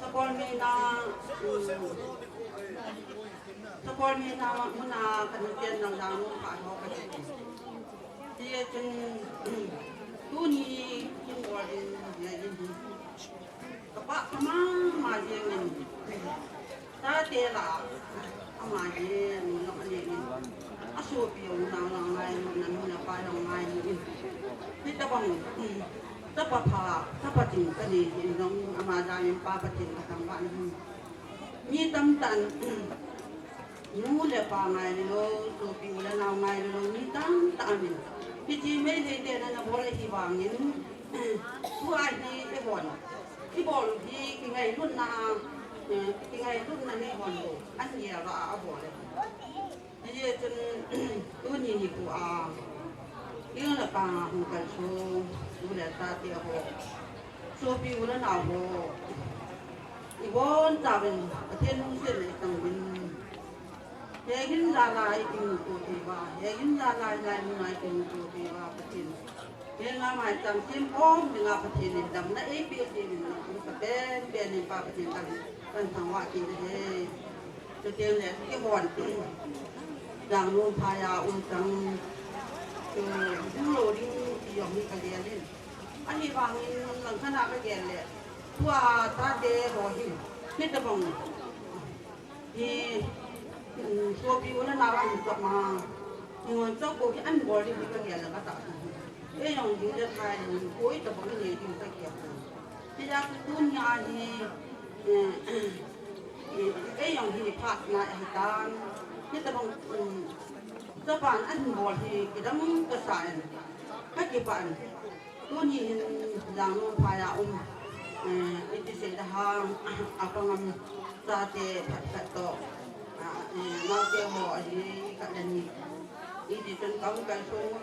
Sapol mình na muốn na cái tiền nó ra nó phải học cái thì chân tu ni những người này gì các bạn mà gì mình ta tiền là mà gì mình làm gì à số tiền nào là ngày mình là phải là ngày thì ta bằng chính cái gì nó mà ra những ba chính cái thằng bạn như tâm tận nhu lệ ba ngày rồi số tiền là nào ngày rồi như tâm tận mình thì chỉ mấy cái tiền là bỏ lại thì vàng những thu ai đi cái bọn thì cái ngày luôn là đi bọn đồ ăn nhiều là bỏ lại thì chân tôi nhìn thì của cái là bà không cần số là ta tiêu hồ số phiếu là nào hồ thì bốn ta mình thiên long xuyên này tầng mình hệ hình ra lại tìm tổ thì bà hệ hình ra lại mình lại tìm tổ thì bà phát triển nên là mai tầng chim ôm mình là phát triển nên đầm nó ấy biết gì mình cũng phải bên nên bà phát triển cần thằng hoa kỳ thế cho nên là cái hòn đang luôn phải tăng những lô đi dùng như cái gì đấy, anh đi vàng lần khăn nào cái gì đấy, qua ta để rồi hết được không? Thì số phiếu nó nào ăn được mà, nhưng mà sau khi ăn bỏ đi cái gì là cái tạo, cái dòng gì đó thay cuối được bằng cái gì thì ta kẹp, thì ra cái tuôn nhà thì cái dòng gì phạt lại thì ta hết được bằng các bạn ăn bò thì cái đó cái sải các bạn tôi nhìn rằng phải là ông itu saya dah apa ngam sate pat to ngau te ho di kat dan ni ini tentang kan semua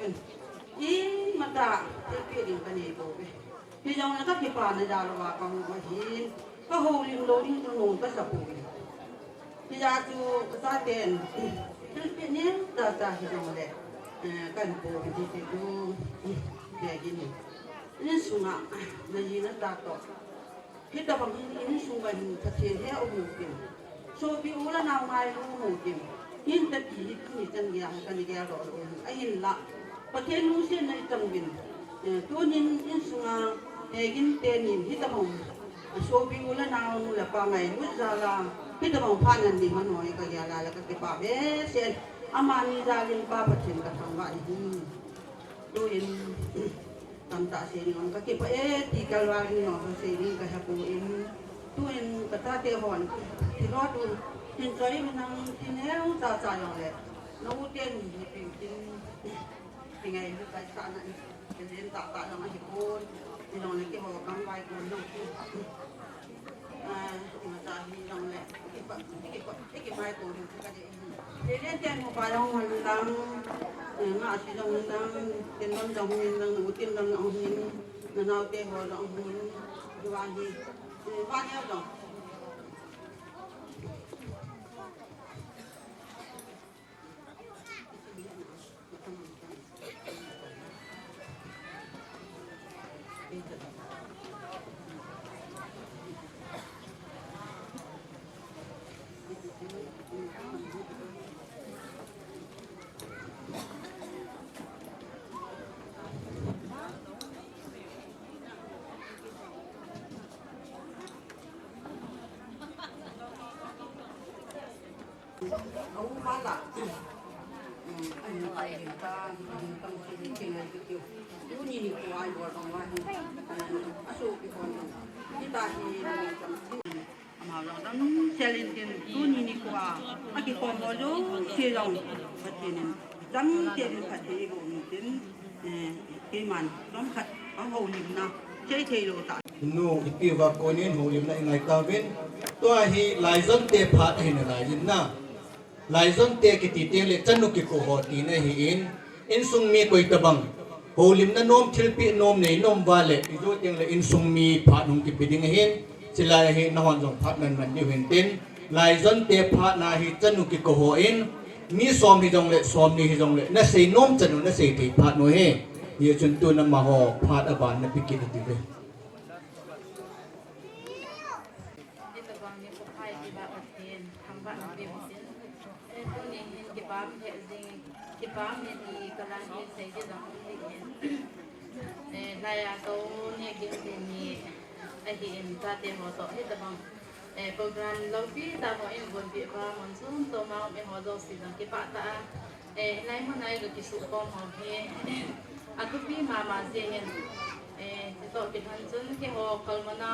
ini mata te di kan itu thì trong là các bạn này ra là còn có gì có hồ liên lô liên nông có sập thì ra chú sa tiền cái nhé ta thì trong này kan bộ thì itu kayak gini ini sungai nah ini tato kita bang ini sungai kecil ya mungkin so biula nào mai mungkin ini tapi ini canggih kan dia roh ayin la pakai nusin na itangin tunin in sungai egin tenin kita bang so biula nào là pa ngày Wazaap kita bang panan di manoy kaya lala katipa besen amani dalin pa patin katangga ini tuin tanta sering ang kakipa di kalwari no sering kasapuin tuin kata tehon tinodun tinsari menang tinel ta sayang le nawuten tin tingai lu kai sana tin ta nama hipon tinong le ke ho kang vai kun no masahi nong le ke mai ko ka de le ten mo pa long lang ngã sĩ dòng đang tiền văn dòng mình đang nấu tiền đang nấu mình là nào tiền họ dòng mình bao nhiêu dòng ông ba là anh lại người ta tăng sinh trình này kiểu lúc nhìn của ai gọi đồng ai số cái con chúng ta thì mà là đang xe lên tiền lúc nhìn qua cái con bao nhiêu xe đồng phát tiền đăng tiền phát tiền gồm tiền cái màn đóng khát ở hồ lim na chơi thề đồ tại nu ipi wa konin holim na ingai ta vin to hi Laizon te phat hin Laizon na Laizon te ki ti te le chanu ki ko ho ti na hi in sung mi koi tabang โฮลิมนั่นนมทิลปีนมในนมวาเล่ที่ตัวเองเลยอินซุงมีพัดหงกิปิดิงเห็นสิลายเห็นนอนจงพัดมันอยู่เห็นเต้นลายจนเตะพัดนาฮิจันนุกิโกโฮอินมีซ้อมฮิจงเล่ซ้อมนี่ฮิจงเล่นั่นเสียนมจันนุนั่นเสียที่พัดโนเฮเยจุนตัวนำมาห่อพัดอบานนั่นพิกิตติเว Kipam ni di kalang ni sa ije dang laya to ni gin ni ahi in ta te mo to he ta bang program lo pi ta mo in bon pi ba monsoon to ma me ho do si dang ki pa ta nai mo nai lo ki su ko mo he atu pi ma ma je hen to ki than chun ki ho kal mana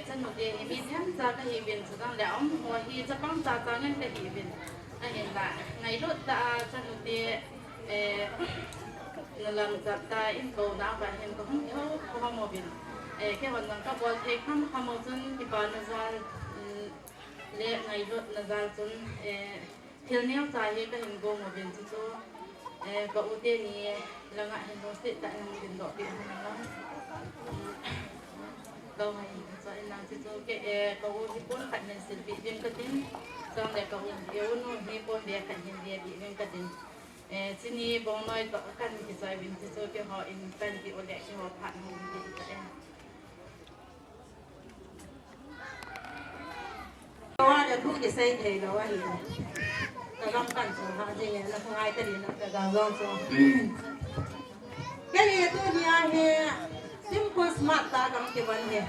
chân một đề hi thêm ra cái hi biển sự đang đảo hoa hi cho băng ra cho nên cái hi biển hiện tại ngày đốt ta chân một đề làm giặt ta in cầu đã và hiện có không thiếu không một biển cái hoạt động các bộ thế không một chân thì bạn ra lệ ngày đốt là ra chân thiếu neo dài hay cái hình gồm một biển chứ có ưu tiên thì là ngại hình đồ sẽ tại biển đỏ biển không đâu hay so in năng chứ cái cầu đi bốn cạnh mình xử bị viêm cơ tim xong để cầu yếu nó đi bốn để cạnh hiện để bị viêm cơ tim xin đi bông nói tỏ cạnh thì so viêm chứ cái họ in cạnh thì ổn định cho họ phản hồi bị tại đó là thuốc cái xây thì đó là cái găm cạnh số họ gì là không ai tới đi nó cái găm gom số cái này tôi nhà hè simple smart ta cầm cái vấn đề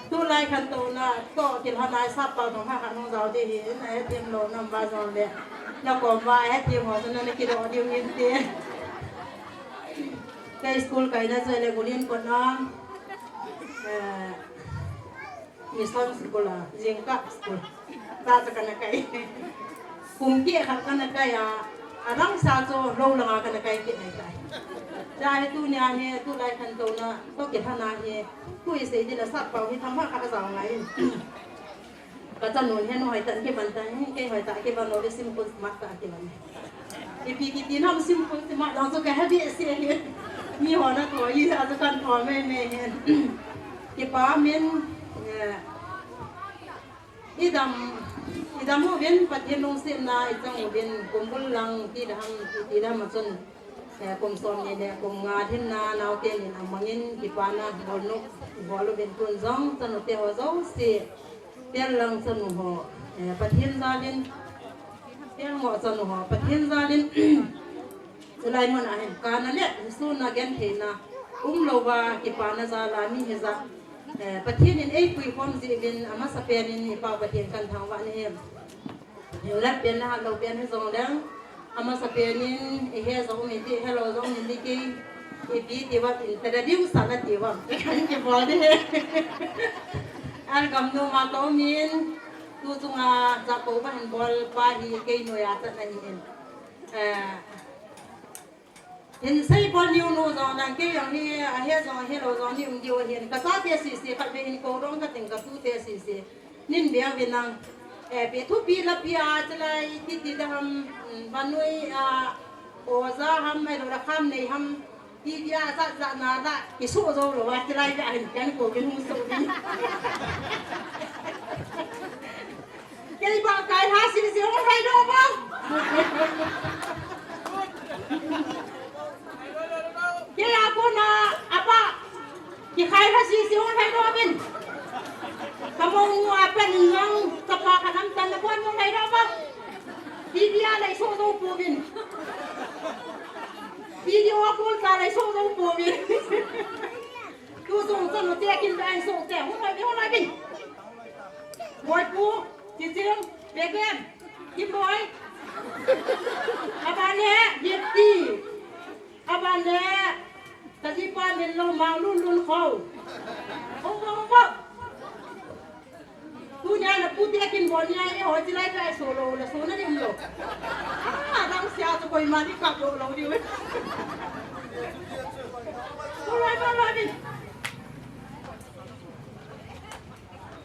tu lai khăn tu na to cái họ nói sắp vào trong hai khăn không giàu thì này tiêm lô nằm vào rồi đấy nó còn vài hết tiêm họ cho nên cái đó điều nhiên tiền cái school cái đó rồi là liên quan nó mission school là riêng cấp school ta sẽ cái này cùng kia khác cái này răng sao cho lâu là cái này cái này ra tu nhà he tu lai khăn tu na to ke thana he tu se di la sap pau hi thamma kha sa ngai ka cha non he no hai tan ke ban ta ke hai ta ke ban no le simple smart ta ke ban ke pi ki tin ham simple smart dang so ka ha bi se he mi ho na to yi sa kan tho me me he ke pa men idam ho ben pathen long se na itang ben kumbul lang ti dam ma chon cùng xóm này nè cùng ngà thiên na nào tiền thì nằm mangin kipana bolu bên tuần giống chân nó tiêu giống xì tiền lăng chân họ bắt thiên gia lên tiền ngọ chân họ bắt thiên gia lên lại mà này cả nó lệ xuân na gen thế na lâu ba kipana gia là mi hết ra bắt thiên nên ấy quy phong gì bên ama sapen nên bảo bắt thiên căn thang vạn này nhiều lắm bên là lâu bên hết rồi đấy ama sapenin he zo mi ti hello zo mi ti ki pi ti wa introduce sana ti wa kan ke bode al gam no ma to min tu tunga za ko ba han bol pa hi ke no ya ta ni in sai bol ni no zo nan ke yang ni he zo hello zo ni um di wa hian ka sa te si ka be in ko rong ka ting ka tu te si nin be ve nang be thu pi la pi a chlai ti dam banui oza ham mai ra kham nei ham ti dia za na da ki su zo lo wa chlai da hin kan ko ke hum so ni ke ba kai ha si si ho hai do ba ke aku na apa ki khai ha si ho hai do bin kamu apa nang kapa kanam tan ko mo hai do ba video này số đâu phổ biến video call ra này số đâu phổ biến tu dùng cho nó tia kim anh số trẻ hôm nay bình một cú chỉ riêng về game kim bói bạn nè nhiệt đi bạn nè ta chỉ qua mình lâu màu luôn khâu không tu nhà là tu tia kim bói nhà ấy hỏi chỉ lại cái solo là số nó đi đâu đang xia cho coi mà đi cặp đồ lâu đi vậy rồi đi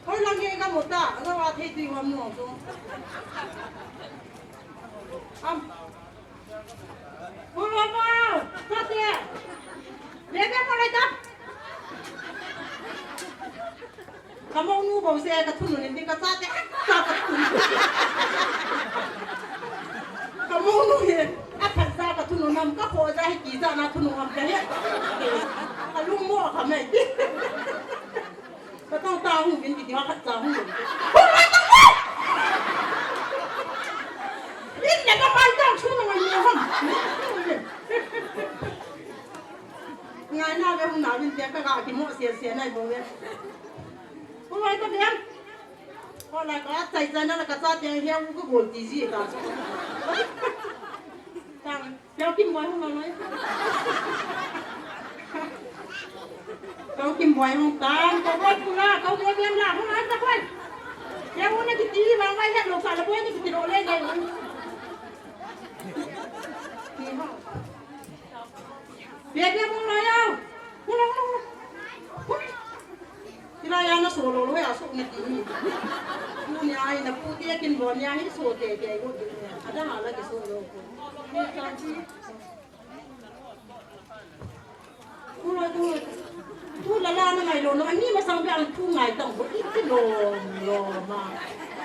thôi làm gì cả một ta nó vào thấy tùy hoàn nổ xuống không rồi ก็เตี้ยเรียกอะไรจ๊ะขโมยงูบ่เสียกระทุนนี่เป็นกระซ่าเตี้ยกระทุนขโมยงูเนี่ยอ่ะผัดซ่ากระทุนน้ำก็พอจะให้กี่ซ่านะทุนน้ำจะเนี่ยอ่ะลุงมั่วทำไงก็ต้องตาหูเป็นกี่ว่าขัดตาหูลิ้นเนี่ยก็ไม่ต้องช่วยมันเลยห้องงานหน้าไปห้องหนาวยินเสียงกระกากินหม้อเสียในโบเวนพวกเราก็เพียงพอแล้วก็ใจนั่นแล้วก็ซาเตียงเฮียก็บ่นตีสิกันจังเดี๋ยวกินบ่อยห้องเราเลยเรากินบ่อยห้องตาก็บ่อยกูละเขาบ่อยเวียนหลังห้องนั้นสักวันเดี๋ยววันนี้กินตีบางไว้แค่ลูกสาวแล้วบ่อยนี่กินโอเล่ได้เลยเบียร์มึงเลยอ่ะมึงที่ไรอ่ะนะโซโล่เลยอ่ะสุกเงินดีกูเนี่ยไอ้นะกูที่กินบ่เนี่ยให้โซเตะแกกูดูเนี่ยอาจจะหาอะไรก็โซโล่กูนี่การที่กูละลาหน่อยโลน้อยนี่มาสั่งไปอันกูไงต้องกูอีกโลมา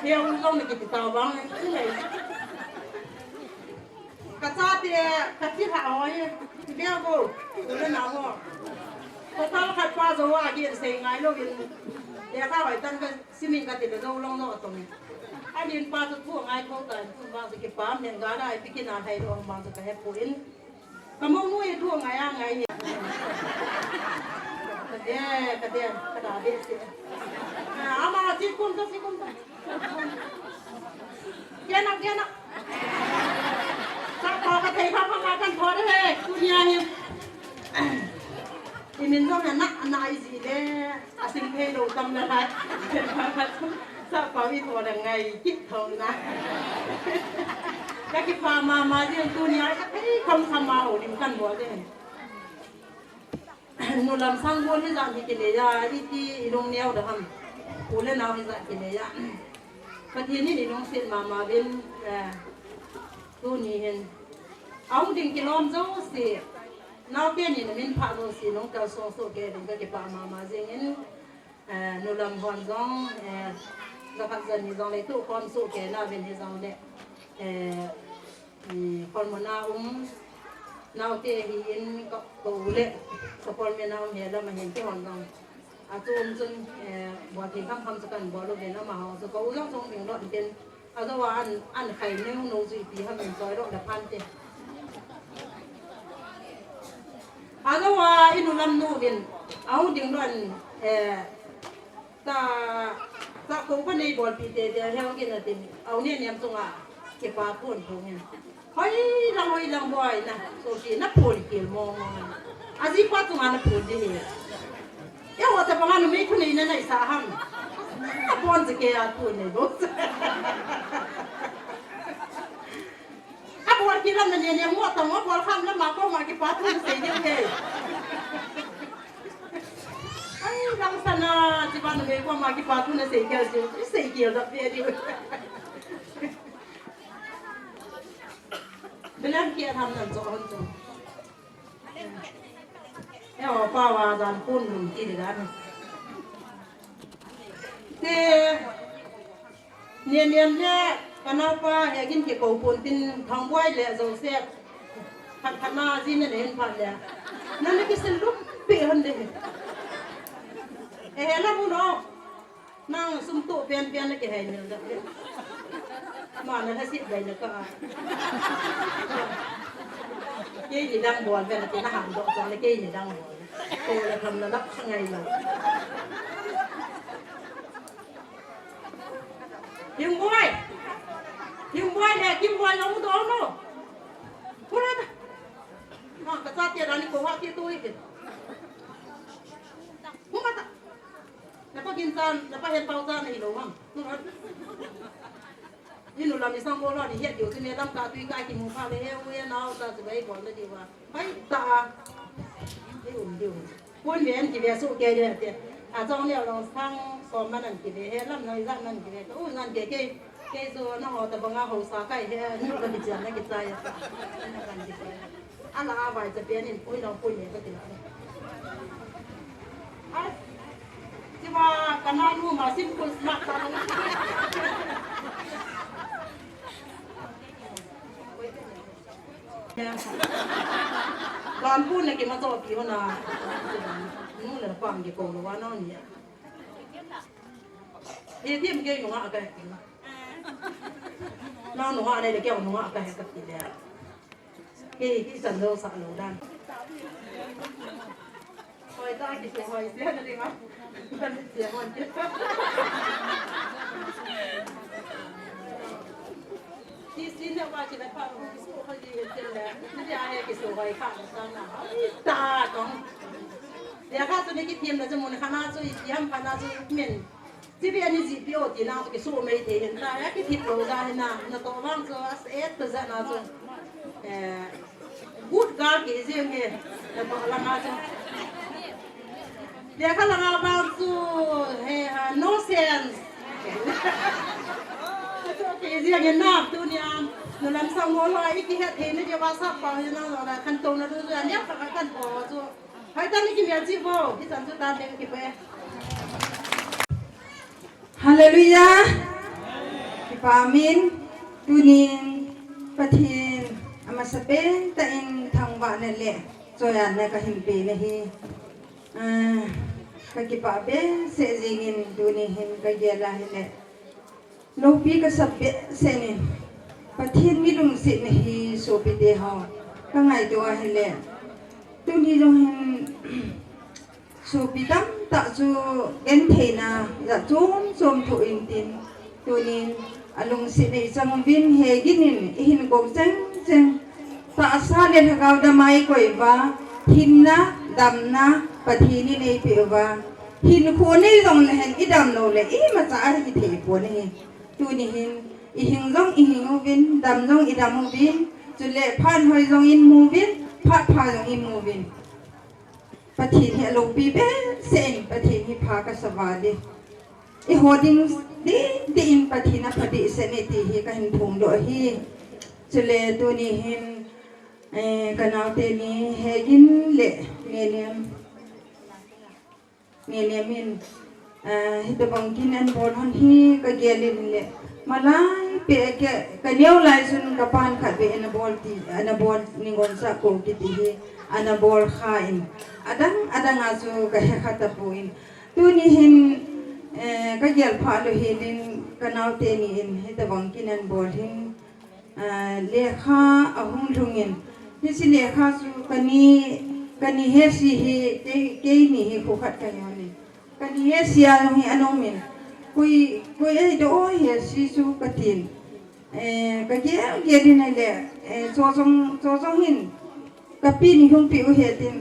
เดี๋ยวเราไม่กินตาบ้างนี่เลยกระซ่าเตี้ยกระที่หาอ้อยเดี๋ยวกูเล่นน้ำอ่ะพอถ้าขัดปลาจะว่ากินเสียงไงลูกกินเดี๋ยวข้าวไอ้ตั้งก็ซิมิงกันติดเราลงนอตรงนี้ไอ้ดินปลาจะทั่วไงเขาแต่บางสกิปามเนี่ยก็ได้ไปกินอาหารไทยรองบางสกิปปุ๋ยกระมงนุ่ยทั่วไงอ่ะไงเนี่ยกระเดียกระดาษเดียเสียเอามาสิคุณก็สิคุณเกี่ยนักสักพอกระเทยพักมากันพอได้เลยคุณยายที่มินต้องเนี่ยนักนายสิเด้อาสิงเพโดตำนะคะเป็นพระสักพอวิโทดังไงคิดทองนะแล้วคิดพามาเรื่องตัวนี้คำทำมาโหดิมกันบัวเด้หนูลำสั่งบัวที่จานที่กินเลยาที่ลงเนี้ยเดี๋ยวทำกูเล่นเอาที่จานกินเลยาพอทีนี้นี่น้องเสียมาเป็นตัวนี้เห็นเอาดิ่งกินล้อมเจ้าเสียน้าเปี้ยนี่นะมินพาโรสีน้องเกาโซโซเกดิก็เก็บมาเจงินหนูลำวันจงจะพักจะนี่จงเลยตู้คนโซเกน่าเป็นที่จงเลยคนมันน่าน้าเตี้ยหินก็ตัวเล็กสปอนเมียน้าเห็นแล้วมาเห็นที่ห้องจงอาจจนบัวที่คำสกันบัวลูกเด่นน้ำมาสก็อุ้งทรงเป็นรถเป็นอาจจะว่าอันไข่เนื้อหนูสุยปีให้เป็นซอยรถเดือดพันเจอาจจะว่าอินุลำนูเป็นเอาดิ่งร้อนตาคงพันในบอลปีเดียวเฮากินอะไรเอาเนี่ยตรงอ่ะเก็บปลาพ่นตรงเนี่ยเฮ้ยลังบ่อยนะโซฟีนับพูดเกี่ยวมองอาจีกว่าตรงนั้นนับพูดดีเอ้าแต่บางอันไม่คนนี้นั่นไหนสาหันพ่นจะเกี่ยวพูดในบุ๊กบอลกินแล้วมันเนี่ยมั่วแต่ว่าบอลข้ามแล้วมาก็มาเก็บปลาทุ่งเสียเยอะเลยไอ้รังสนาที่บ้านเราก็มาเก็บปลาทุ่งเสียเยอะจริงเสียเยอะแบบนี้ดิเป็นเรื่องเกี่ยวทำนั่นจ้องเอ้าป้าว่าจานปุ่นที่เดือดเนี่ยkenapa ya gin ke kau pun tin thang boy le zo se khana jin ne hen phan le nan ke selum pe han de la mu no nang sum to pian ke hai ne da ma na ha sit dai le ka ye ji dang bol ve na ti na ham do so le ke ni dang bol to le tham na lap ngai lo Kim boy ngomong tu ono. Pura dah. Mak kata dia dah ni kau hak dia tu itu. Muka tak. Lepas kintan, lepas yang tahu tan ni lo mam. Ini lo lami sang bola ni hiat dia sini dalam kat tu ikai kim muka le he nau tak sebaik bola dia wa. Hai tak. Dia. Pun dia ni dia sok dia dia. จองเนี่ยลองทั้งซ้อมมันนั่นกี่เดือนลำน้อยนั่นกี่เดือนโอ้ยงานเก๋ๆส่วนน้องแต่บางงานเขาสาไก่เฮ้ยนี่ก็ดิฉันนักกิจใจนั่นกันดิฉัน ala abaiจะเปลี่ยนนี่ปุ้ยเราปุ้ยเนี่ยก็ติดที่ว่ากันน้อยนู่นมาซิมคุณมากตอนนั้นตอนพูดเนี่ยกินมาโจทย์กี่วันนะนู่นเลยฟังกี่โกงหรือว่าน้องเนี่ยที่มันเกี่ยวหนูอะไรกินน้องหนูอะไรเดี๋ยวเกี่ยวหนูอะไรกับกินเนี่ยที่สันโดษสันโลดันหอยตากี่เสียหอยเสียนั่นเองมั้ยมันเสียหอยที่สิ้นเนี่ยว่าจะได้พาลูกที่สู้เขาดีกันเต็มแล้วที่จะให้กี่สู้หอยข้างตาหนาตาต้องเดี๋ยวข้าจะได้กี่เทียมแล้วจะมุนข้าน้าจะยี่ห้มข้าน้าจะเหม็นที่เป็นนี่จีพีโอที่น้าจะกี่สู้ไม่ได้เห็นได้แล้วกี่ทิพย์โรดาเห็นน่ะน่าตัวว่างจะเจะน่าจะกูดการกี่สิ่งเนี่ยแล้วก็ละน่าจะเดี๋ยวข้าละน่าบางสู้no senseกี่สิ่งเนี่ยน้าตัวเนี่ยนั่นแหละสังหัวลอยอีกที่เหตุเห็นนี่จะว่าสับปะรดนั่นเราขั้นตอนนั้นรู้จักเนี่ยขั้นพอจูให้ตอนนี้กี่มีอาชีพบ่ที่สันสุดตาเด็กกี่ไปฮาเลลูยาที่ปามินตุนินปะทินอามาสเปนแต่อินทางบ้านนั่นแหละจอยอันเนี่ยก็หิมปีนี่ฮีก็กี่ปาเบเสจิงินตุนิหินก็เยล่าเห็นโลปีก็สับเบเสนินปะทินมิลุงสินี่ฮีสูบิเดฮอก็ไงตัวเห็นแหละตุนิจงเห็นสูบิดำตัดจูเอ็นเทน่าจะจุ่มจมถุอินตินตุนินอารมณ์สิในจังวินเฮกินินหินกงจังตาสาเลนกาวดามายกวยว่าหินนะดำนะปะทีนี่ในเปียวว่าหินคูนี่ตรงเห็นอีดำโนเลยอีมาจากอะไรที่เทปวนี่ตูนี่หินอีหิงจงอีหิงมูวินดำจงอีดำมูวินจุเล่พันหอยจงอินมูวินพัดพาจงอินมูวินปะทีนี่ลงปีเป้เซนปะทีนี่พากสวาดีอีหัวดิ้งดีอินปะทีนะพอดีเสนตีฮีกันพุงโดฮีจุเลตัวนี้เห็นกันเอาเตนี้เฮกินเละเนียมินฮิตบังกินอันบอลฮันฮีก็เกลินเละมาไล่เปะกันเลี้ยวไล่ซุนกับปานขัดเปอันบอลนิงอนสักโกกิติฮีอันบอลข้าอินอดังอาจูก็เฮขัดตะปูอินตัวนี้เห็นก็เยลพาลุเฮลินกันเอาเตนี้อินฮิตบังกินอันบอลหินเลขาอาหุ่นลุงอินที่สิเลขาสูกันนี้เฮสิเฮเกนี่เฮคุขัดกันอยู่นี่กันนี้เฮสิอาลงเฮอันองมินคุยโดเฮสิสูกันทินก็เกี่ยดินเลยโซซงหินกับปีนี่คงปีอุเฮติน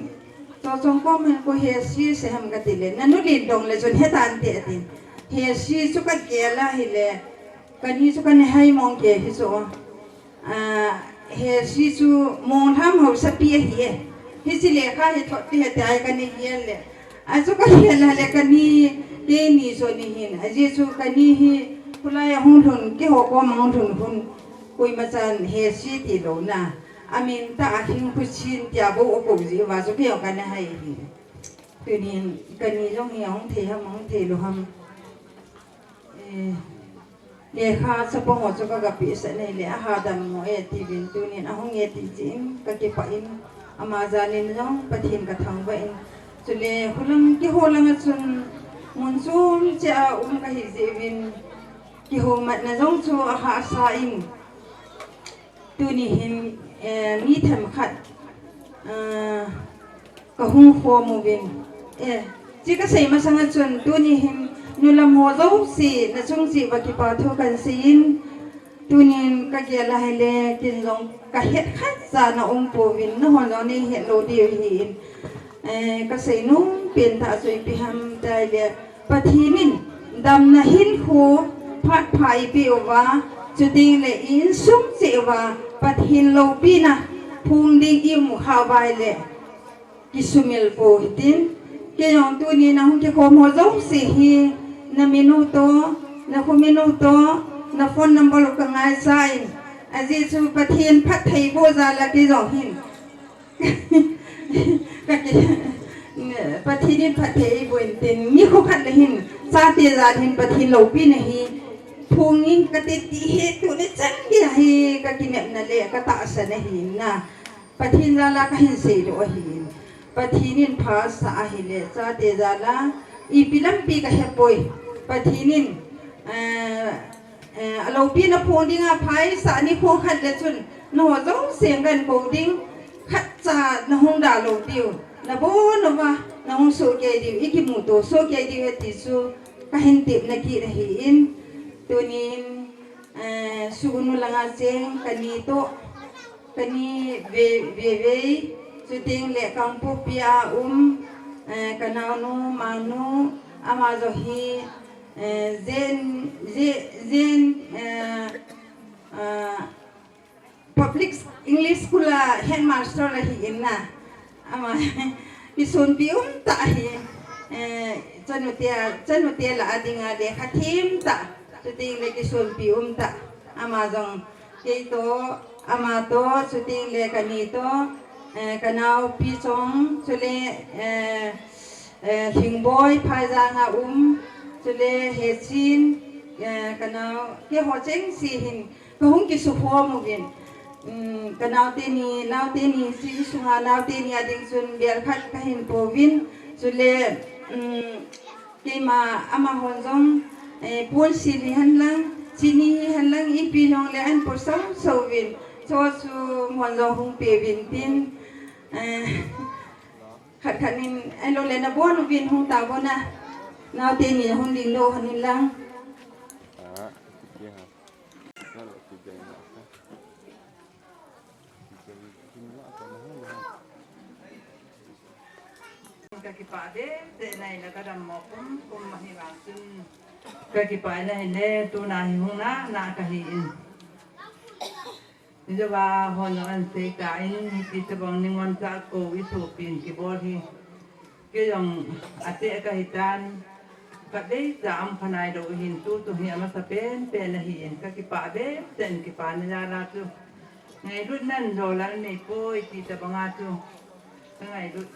โซซงก็มันก็เฮสิเสหมกันติเลยนั่นนู่นลินดงเลยจนเฮตันเตตินเฮสิสูกันเกล่าเฮเลยกันนี้สูกันให้มองเกฮิโซเฮสิจูมองทำเขาสปีเฮียฮิสิเลขาเฮทอดที่เฮตายกันนี่เฮียเลยอาจุกันเฮียเลยกันนี่เดนี่โซนี่หินอาจิจูกันนี่ฮีคุลายหุ่นทุนเกี่ยวกับมังทุนหุ่นคุยมาจันเฮสิติโลนะอามินตาหิงคุชินที่อาบุโอกุจิว่าจุเกี่ยวกันนะให้ฮีตัวนี้กันนี่จงเฮียงเทหมังเทโลหัมเลขาสปงจุกกับปีเสนเลยอาหารดำโมเอติวินตุนินอาหงเอติจิมกะเก็บไปอินอามาจานินจงปะทินกะทังไปอินจุเลคุลังกิโฮลังจุนมุนซูมเจ้ากะฮิเจวินกิโฮมัดนะจงจูอาหาซาอินตุนิหินมีเทมขัดกะหุงโฟมูวินจิกะใส่มาสังจุนตุนิหินนูลำหัวโลสีนะจงสีวักิปาทุกันสีนตัวนี้ก็เกี่ยละให้เล่กินลงก็เห็ดขัดจานองค์ปูวินนะหัวเรานี่เห็ดโลเดียวหินก็ใส่นุ่มเปลี่ยนตาสวยพิหำได้เลยปะทีมินดำนะหินคูพัดไผ่ปีอว่าจุดดิ่งเลยอินซุ่มเสียว่าปะทินโลปีนะพุงดิ่งอิมข้าวใบเลยกิสุมิลโปหิตินเกี่ยงตัวนี้นะหุ่นจะขโมยโลสีฮีna minuto na minuto na phone number ka ngai sai aji chu pathian phat thei bo za la ki jong hin ปฏินิพัทเทบุญเต็นมีข้อขัดเลยหินซาเตียจาหินปฏิโลปีนะฮีพุงยิงกติติเหตุนี่จังกี่ฮีก็กินเนี่ยนั่นเลยก็ตาสนะหินนะปฏินละก็หินเสียด้วยหินปฏินินภาษาหิเลซาเตียจาละอีพิลัมปีก็เฮปอยปฏินินเราปีนะพงดิ้งอภัยสานิพงขัดเลยจุนนหัวจ้องเสียงกันพงดิ้งขัดจานหงดาโลดิวนะโบนะว่านะหงโซเกดิวอีกิมุโตโซเกดิวติสูก็เห็นติบนะกีนะหินตัวนี้สุกุนุลังอาเซงกันนี้โตกันนี้เวสุดทิ้งเล็กกังปุปิอากันเอาโนมาโนอามาโจฮีเซนpublic English school headmaster lah hiin na ama pisun pium ta hi chanutia la adinga de khathim ta suting le kisun pium ta ama jong ke to ama to suting le kani to kanau pi chong chule hingboy phajanga chule hechin kanau ke ho cheng si hin ko hung ki su ho mugin kanau te ni si sunga nau te ni ading sun biar khat kahin povin chule ke ma ama honjong pol si li hanlang chini hanlang ipi long le an por so win cho su honjong hung pe win tin khat nin ai lo le na bon win hung ta bona nau te ni hung ding lo hanin lang kakipade te nai na kadam mo kum mahirang sun kakipade na hine tu na huna na kahiin ni ba hon an se ka in ti te bang ningon sa ko isu pin ki bodi ke yang ate ka hitan ka dei jam khanai do hin tu hi ama sa pen pe na hin kakipade ten ki pa na la tu ngai lut nan do la nei poi ti te banga tu ngai lut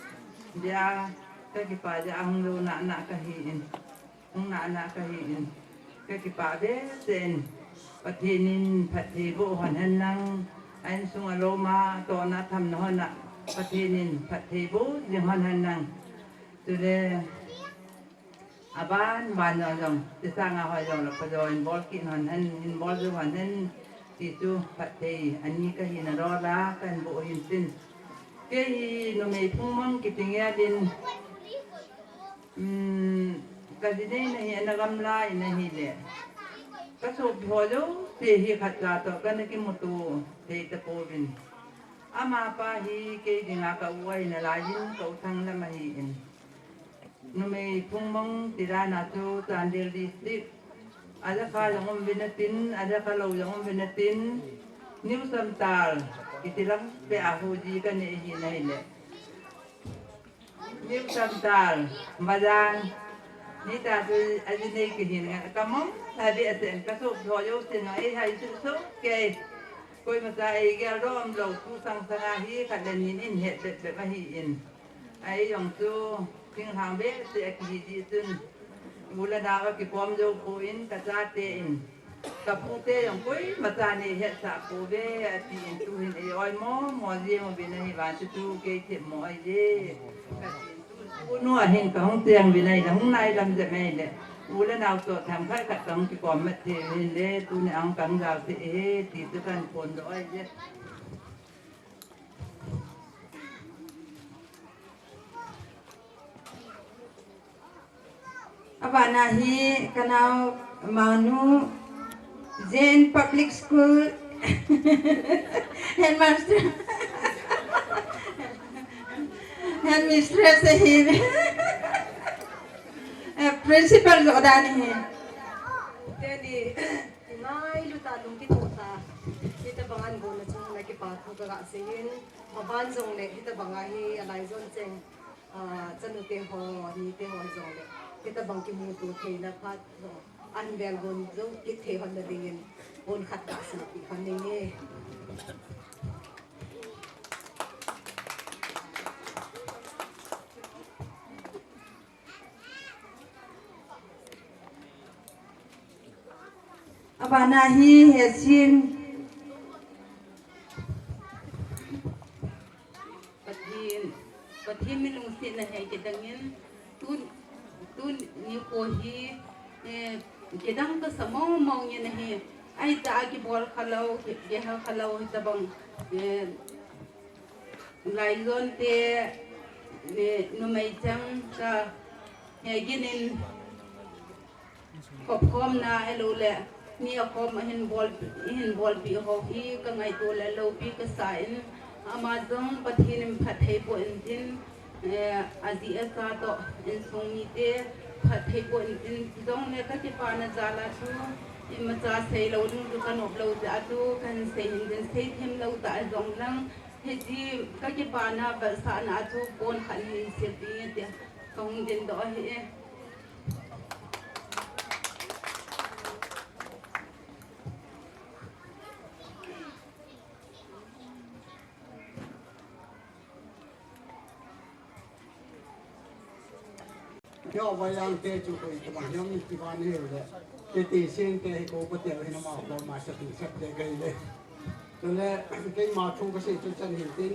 dia kakipade ang lo na kahiin ang na kahiin kakipade sen patinin patibo hanan nang an sung aroma to na tham no na patinin patibo ni hanan nang tule aban ban no jong ti sang a hoi jong la pa join bol kin hanan in bol jo hanan ti tu pati ani kahin ro la kan bo hin tin ke no me phung mang ki tingya din kadine na hi na gamla na hi le kaso bholo te hi khatla to kan ki mutu te ta povin ama pa hi ke dinga ka uai na lajin ko thang la mai in no me phungmong tirana tu Chandel district ada ka long binatin ada ka lo long binatin New Samtal itilang pe ahuji kan ni hi na ile New Samtal Madang ni ta tu ajine ki hin kamong sabi asen kaso thoyo sen ai hai su ke koi ma sai ge rom lo tu sang sanga hi khaden nin in het be ma hi in ai yong tu ting hang be se ki ji sun mula da ki pom jo ko in ka cha te in ka pu te yong koi ma sa ni het sa ko be ti in tu hin ai oi mo je mo be na hi ba tu ke che mo ai je nu hình cả hông tiền vì này là hông nay làm gì mày đấy u lên nào tổ tham khai cả tầng thì còn mất thì hình đấy tu này ăn cắn gạo thì tôi cần phồn đói chứ abana hi kanau manu Zen Public School headmaster headmistress hi principal jodan hi Jadi, inay luta dong kita kita bangan go na chung lagi pa ko ka sin aban jong le kita bangahi Laizon cheng chanute ho ni te ho jong le kita bang ki mu tu the na phat an vel gon jong ki the hon na dingin bon khat ka sin ki hon ni abana hi hesin patin milung sin na hai kedangin tun ni ko hi kedang ka samong mong yen hi ai ta ki bol khalau ge ha khalau tabang Laizon te no mai chang ka he ginin khom na elo le ni khom hin bol pi ho hi ka ngai to le lo pi ka sain amazon pathin phathei po intin azi asa to in sumi te phathei po intin dong ne ka ti pa na jala chu ima cha sei lo nu ka no lo ja tu kan sei hin den sei them lo ta dong lang he ji ka ti pa na ba sa na chu kon khan hi se ti te kong den do he Yo bayang te chu ko ita bang yong ti ban he le te ti sin te ko ko te he na ma ko ma sa ti sa te gai le to le ke ma chu ko se chu chan hin tin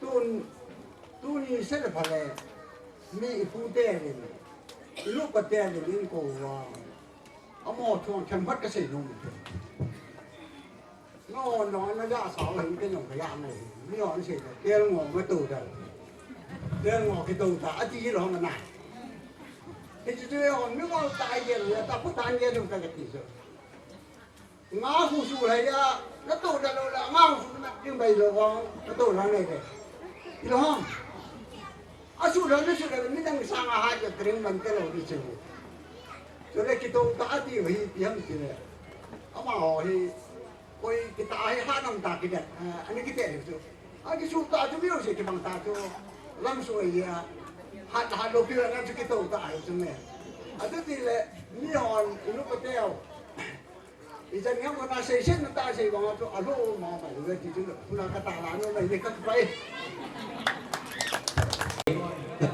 tun ni se le phale mi pu te le lu ko te le ni ko wa amo thon chan phat ka se nu no na ya sa le ke no ka ya ne mi on se te ngo ma tu da te ngo ke tu ta a ti lo ma na cái chuyện này mình có tài gì rồi ta có tài gì đâu cái gì rồi ngã hú su này á nó tụt ra đâu là ngã hú su nó nhưng bây giờ nó tụt ra này kìa hiểu không à su đó mình đang sang hai cái tiếng mình cái đầu đi chơi rồi cái tụt ta thì phải tiếng gì này mà họ thì coi cái ta hay hát năm ta cái này anh ấy cái tên gì à cái su ta chú biết gì cái bằng ta chú làm su này hạt lô kia nó chỉ cái tàu tải cho mẹ, thế thì là mi hòn lúc có teo, thì dân nhóm người ta xây xích người ta xây bằng cho lô mà phải người thì chúng là cái tảng lá nó này để cắt bay.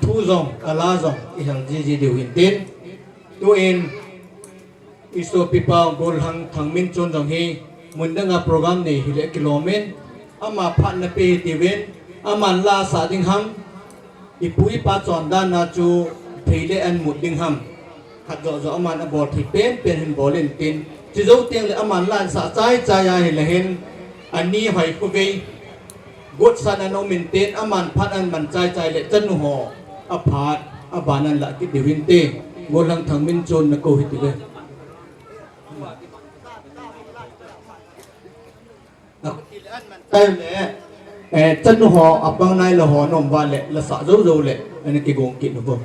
Thu dòng, la dòng, ihang gì điều hiện tiến, tu in, iso pipa gol hang thang min chôn dòng hi, muốn đăng program này hi lệ km, ama phát na pe tiven, aman la sa ding ham. Ipui pa chọn đan na chu thấy lệ ăn một đinh hầm hạt rõ aman abor thì pen hình bò lên tin chỉ dấu tiếng là aman lan sa trái ai là hen anh ni hỏi cô về gốt san anh ông mình tên aman phát anh mình trái lệ chân hồ aphat aban anh lại cái điều hin tê ngô lăng thằng minh chôn là câu hít về tay lệ chân họ ập bang này là họ nằm vào lệ là sợ dấu lệ anh cái gồng kiện nó vô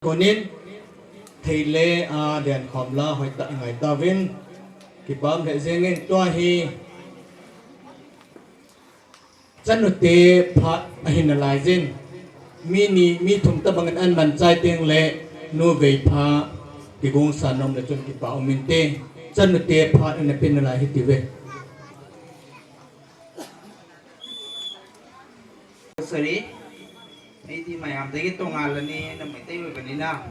Konin Thele a đèn khom la hỏi tại ngày ta vin Kịp bám hệ dê ngên toa hi Chân nụ tê phát hình là Laizon mi thùng ta bằng an bàn chai tiếng lệ nô về phá Kì gông sản nông là chân kịp bảo mình tê Chân nụ tê phát hình là pin là hít tì về Sorry, ini mayam degi to ngalani na mete we ganina.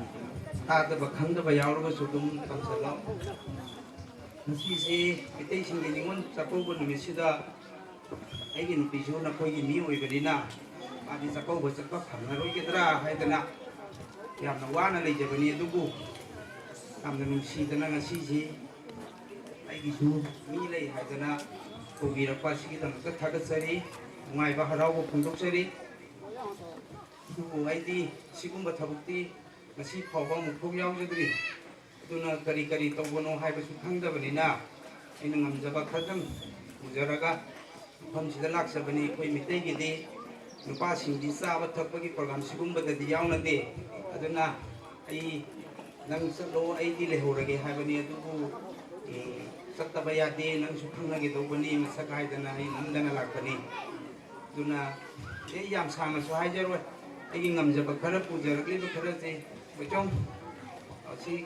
Ta ta bakhang ta bayar ko sudum tam salo. Nasi se mete sing ni ngon sako ko ni sida. Ai gi nupi jo na koi gi mi we ganina. Adi sako ko sakpa khang roi ke dra hai dana. Yam na wa na le je bani dugu. Am na nung si dana ngasi si. Ai gi su mi le hai dana. Ko gi ra pa si gi dam ka thagat sari. Ngoài và harau của phùng đốc seri, du ID sikum bát thabuk ti, nasi phao bang mukho yau jadi, tu na kari kari tau bono hai besu thang dah bani na, ini ngam jaba khadam, jaraga, pham sida lak sa bani koi mitai gede, nupa singdi sa bát thab bagi program sikum bát di yau nade, aduna ai nang salo ID lehorage hai bani tu bu sakta bayade nang sukhang lagi tau bani masakai dana ai nang dana lak bani. Duna yam sang so hai jarwa ai ngam jaba khara puja rakli ba khara che bachong asi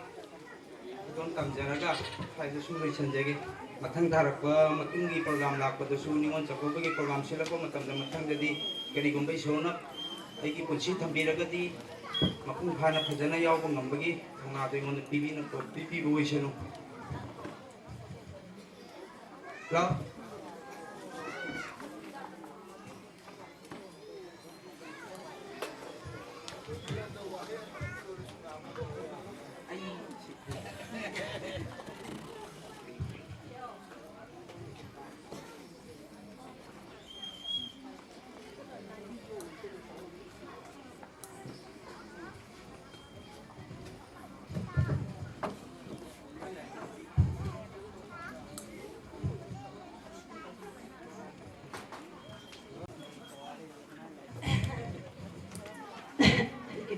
don tam jaraga hai su mai sanjage mathang dharak ba matung gi program lak ba su ningon chako ba gi program sila ko matam da mathang jadi kari gumbai sona ai gi punchi thambi ragadi mapung phana phajana yaw ba ngam ba gi thangna de ngon pibi na to pibi bo iseno la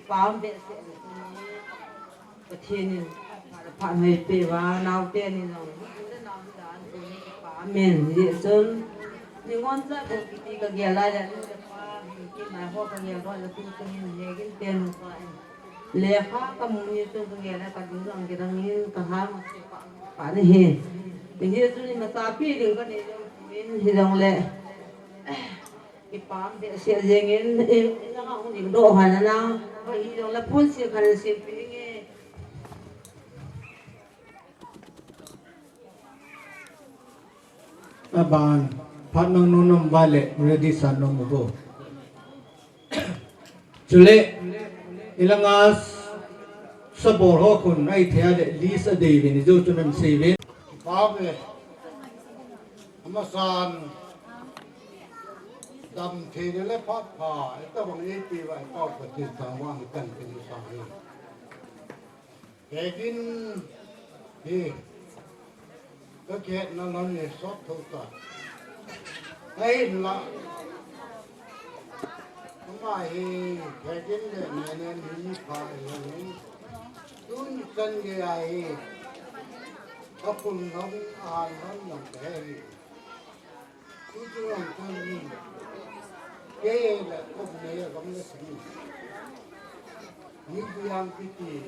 Pam be se cái thiên này phạm hơi bề và nào tiền này rồi nào đàn của những pam men địa sơn nhưng ngon rất là cái kia lại là cái này họ cái kia gọi là cái này cái tiền lệ khác cái mùng như tôi cái này cái đúng rằng cái thằng như cái ham pam này hè cái như tôi mà ta pi được cái này thì đồng lệ cái pam để sẽ dành in nó không được độ hoàn là nào vậy đồng là phun sẽ cần sẽ phải nghe Aban phát nông nông nông vale ready san nông mô Chule ilangas sabor ho kun ai thea de lisa de vini jo chunam seve Babe, amasan dam thề le phát phà, ta bằng ấy thì vậy tao phải tiền sang wang cần tiền sang đi. Cái kinh đi, cái chuyện nó như sót thôi cả. Ấy là mà cái kinh này nên đi phải là những tuân chân cái ai có cùng nó an nó làm cái cứ chưa làm thân cái là không này là không được những cái ăn cái gì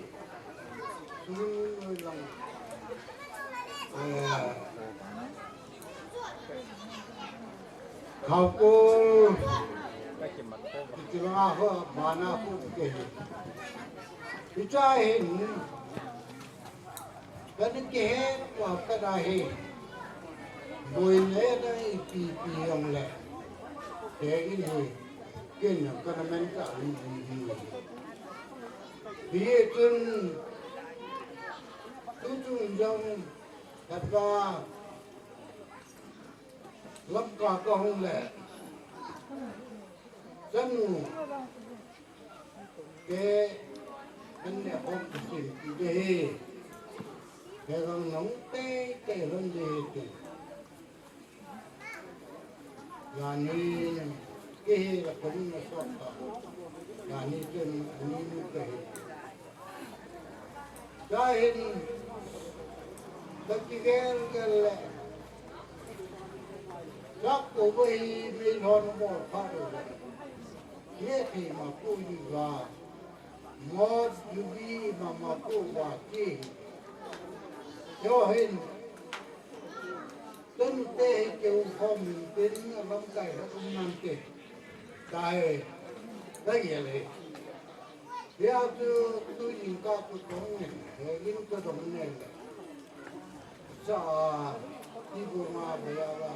cứ lòng khảo cô chỉ là họ mà na cũng cái cái trái cái hết và cái này rồi lấy đây pi ông lẹ cái này cái nào cái mình cả gì bây chân tôi trong thật ra lấp cả không lẹ chân cái anh này không có gì cái con nóng tê cái con gì thì là như cái là cũng là sọt là như trên như cái cái tất cái là chắc của mình hòn một phát rồi thế thì mà cô đi vào một duy mà cô vào chi cho hình tân tê kêu phong đến lắm cái nó cũng nằm kì cái đấy gì vậy bây giờ tôi nhìn các cái đồng này những cái đồng này sao đi bộ mà bây giờ là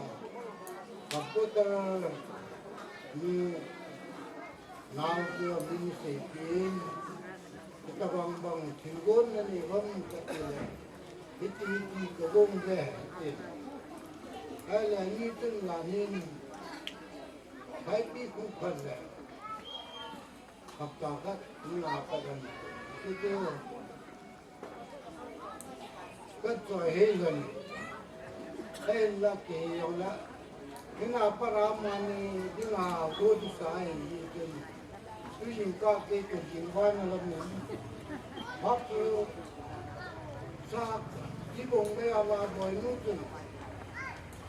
gặp cô ta như nào giờ mình sẽ kiếm cái bằng thiên quân này vẫn cái này cái gông về hay là như thế là nên cái cũng phần này học trò các như là cái cái cái trò hay gần hay là cái ông là cái nào paramani cái nào đôi sai như thế tuy nhiên các cái chuyện quan là mình học sa Tuibong bây giờ là bồi nuôi chừng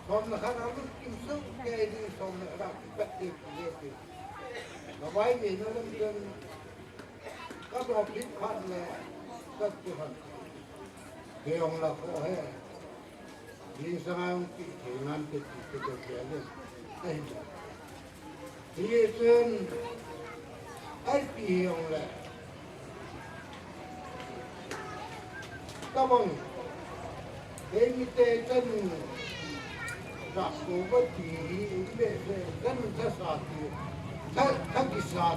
còn là khá là kim sức cái đi xong là đặt cái gì gì và vay gì nó lên trên các đồ phí phát là các cái phần thì ông là khó hết đi sang cái ngăn cái đồ kia lên đây thì trên ai thì ông là các bạn Eimi tê chân gặp cố bất kỳ về chân ra sát thì thắc kỳ sát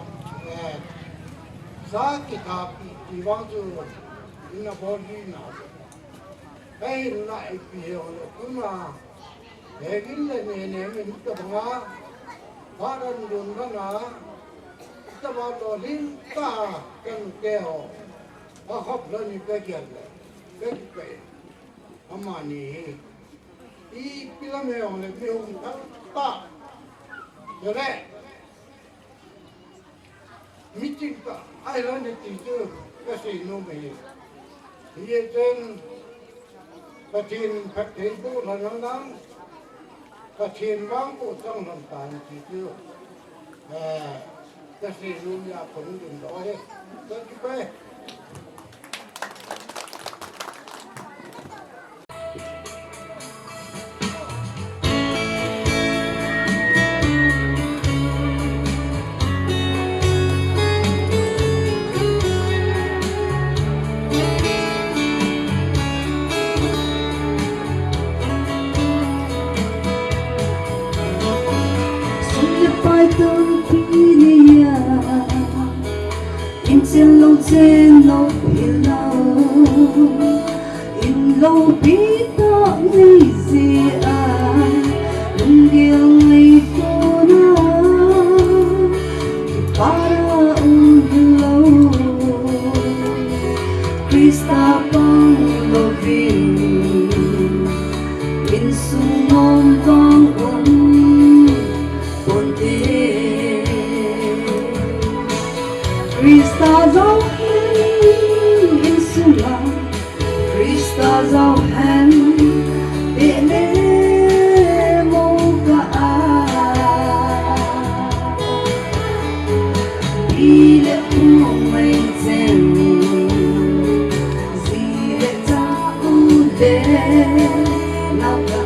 sát kỳ tháp thì vang cho ina body nào cái lại biểu là cũng là để cái này mình tập ngã phát ra đường ra ngã tập vào đó linh ta cần kêu họ học lên cái chuyện này cái amani i pilameo le meung ta rồi đấy meeting ta ai là này teacher cái gì nó mới thì trên cái chuyện phát triển bộ là năng cái chuyện vang bộ trong làm tài teacher cái gì nó ya cũng đừng đó hết cái trên lâu in lâu biết ta nghĩ gì lung điệu ngày phố na para lâu Krista bang loving in sungom vang Krista dấu hen in sula Krista dấu hen để lê mô cả đi lệ mong mây chen gì lệ cha u lệ nào cả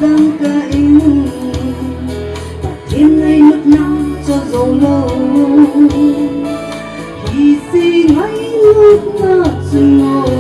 đang cạnh thiên ngày nước nào cho dầu lâu hy sinh ngay lúc mà chừng ngồi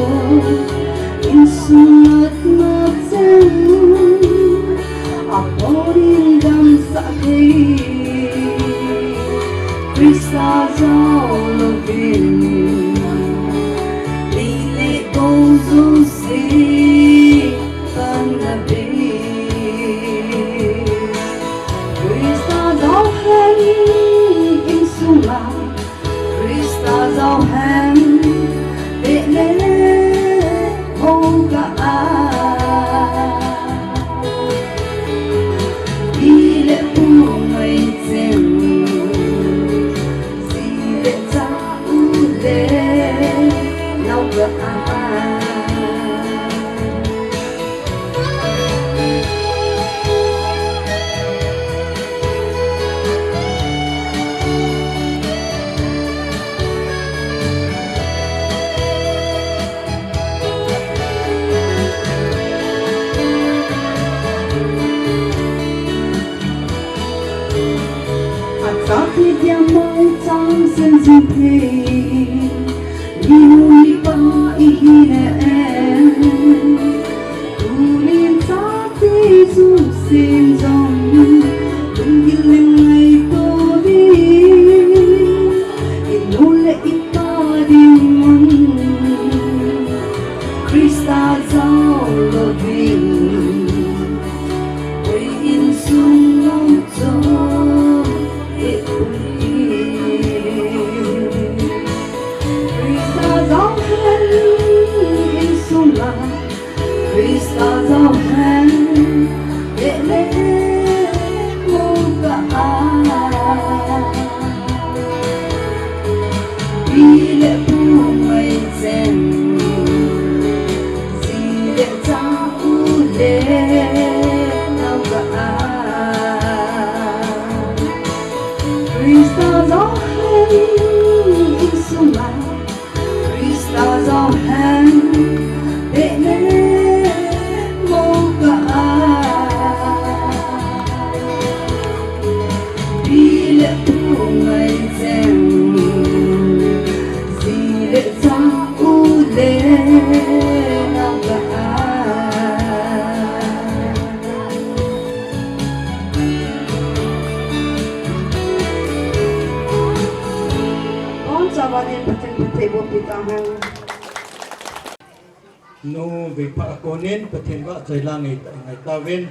nu vi pa konin pathin wa jailangi ngai tawin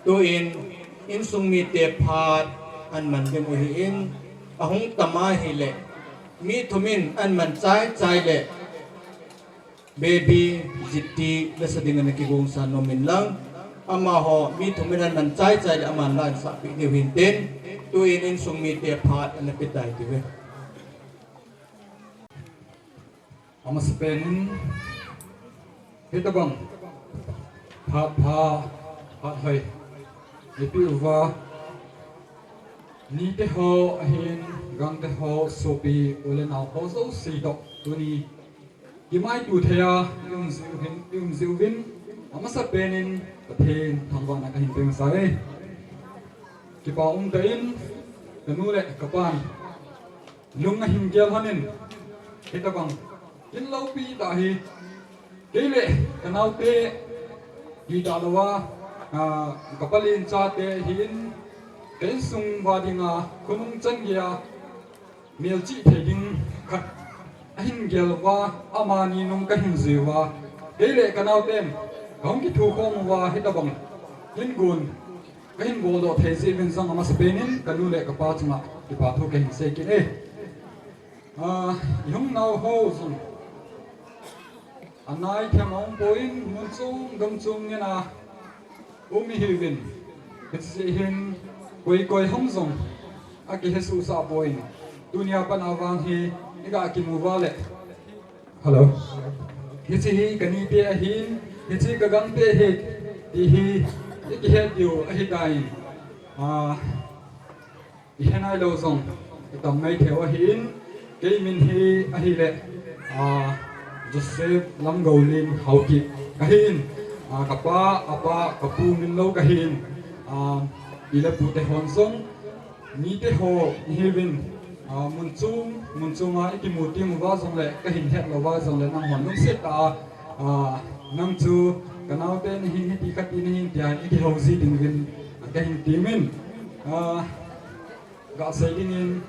tu in sungmi te phat an man dem hi in ahung tama hi le mi thumin an man chai le baby jitti lesading an ki gong sa nomin lang ama ho mi thumin an man chai le aman lan sa pi de hin ten tu in sungmi te phat an pitai ti we ama Sempeh Tuibong pha hai ipi uwa ni te ho hin gang te ho sopi ulen au ho so si dok tuni kimai tu thea yung zilvin ama Sempeh pathen thangwa na kahin teng sai ki pa tein kanu le kapan lung hin gel hanin Tuibong in lau pi ta hi kele kanau te hi dalawa kapalin cha te hin ken sung wadinga kunung chan ya melchi theding khat ahin gelwa amani nung ka hin zewa kele kanau ten gong ki thu khom wa Tuibong hin gun ka hin go do thezi ben sang ama Sempeh kanu le ka pa chuma ki pa thu ka hin se ki e yong nau ho sun anai thamong poin munchung gamchung nena umi hivin bitse hin koi hamzong aki hesu sa poin dunia pan awang hi iga ki muwale hello hichi hi kani te hin hichi gagang te he ti hi ki het yu a hi dai ihenai lo zong tam mai theo hin keimin hi a hi le Joseph lam golin hauki kahin kapa apa kapu min lo kahin ila pute honsong ni te ho hivin munchunga ikimuti muwa zong le kahin het lo wa zong le nang hon nung set ta nang chu kanau te ni hin ti kati ni hin tian iki hozi ding vin kahin timin ga sai dingin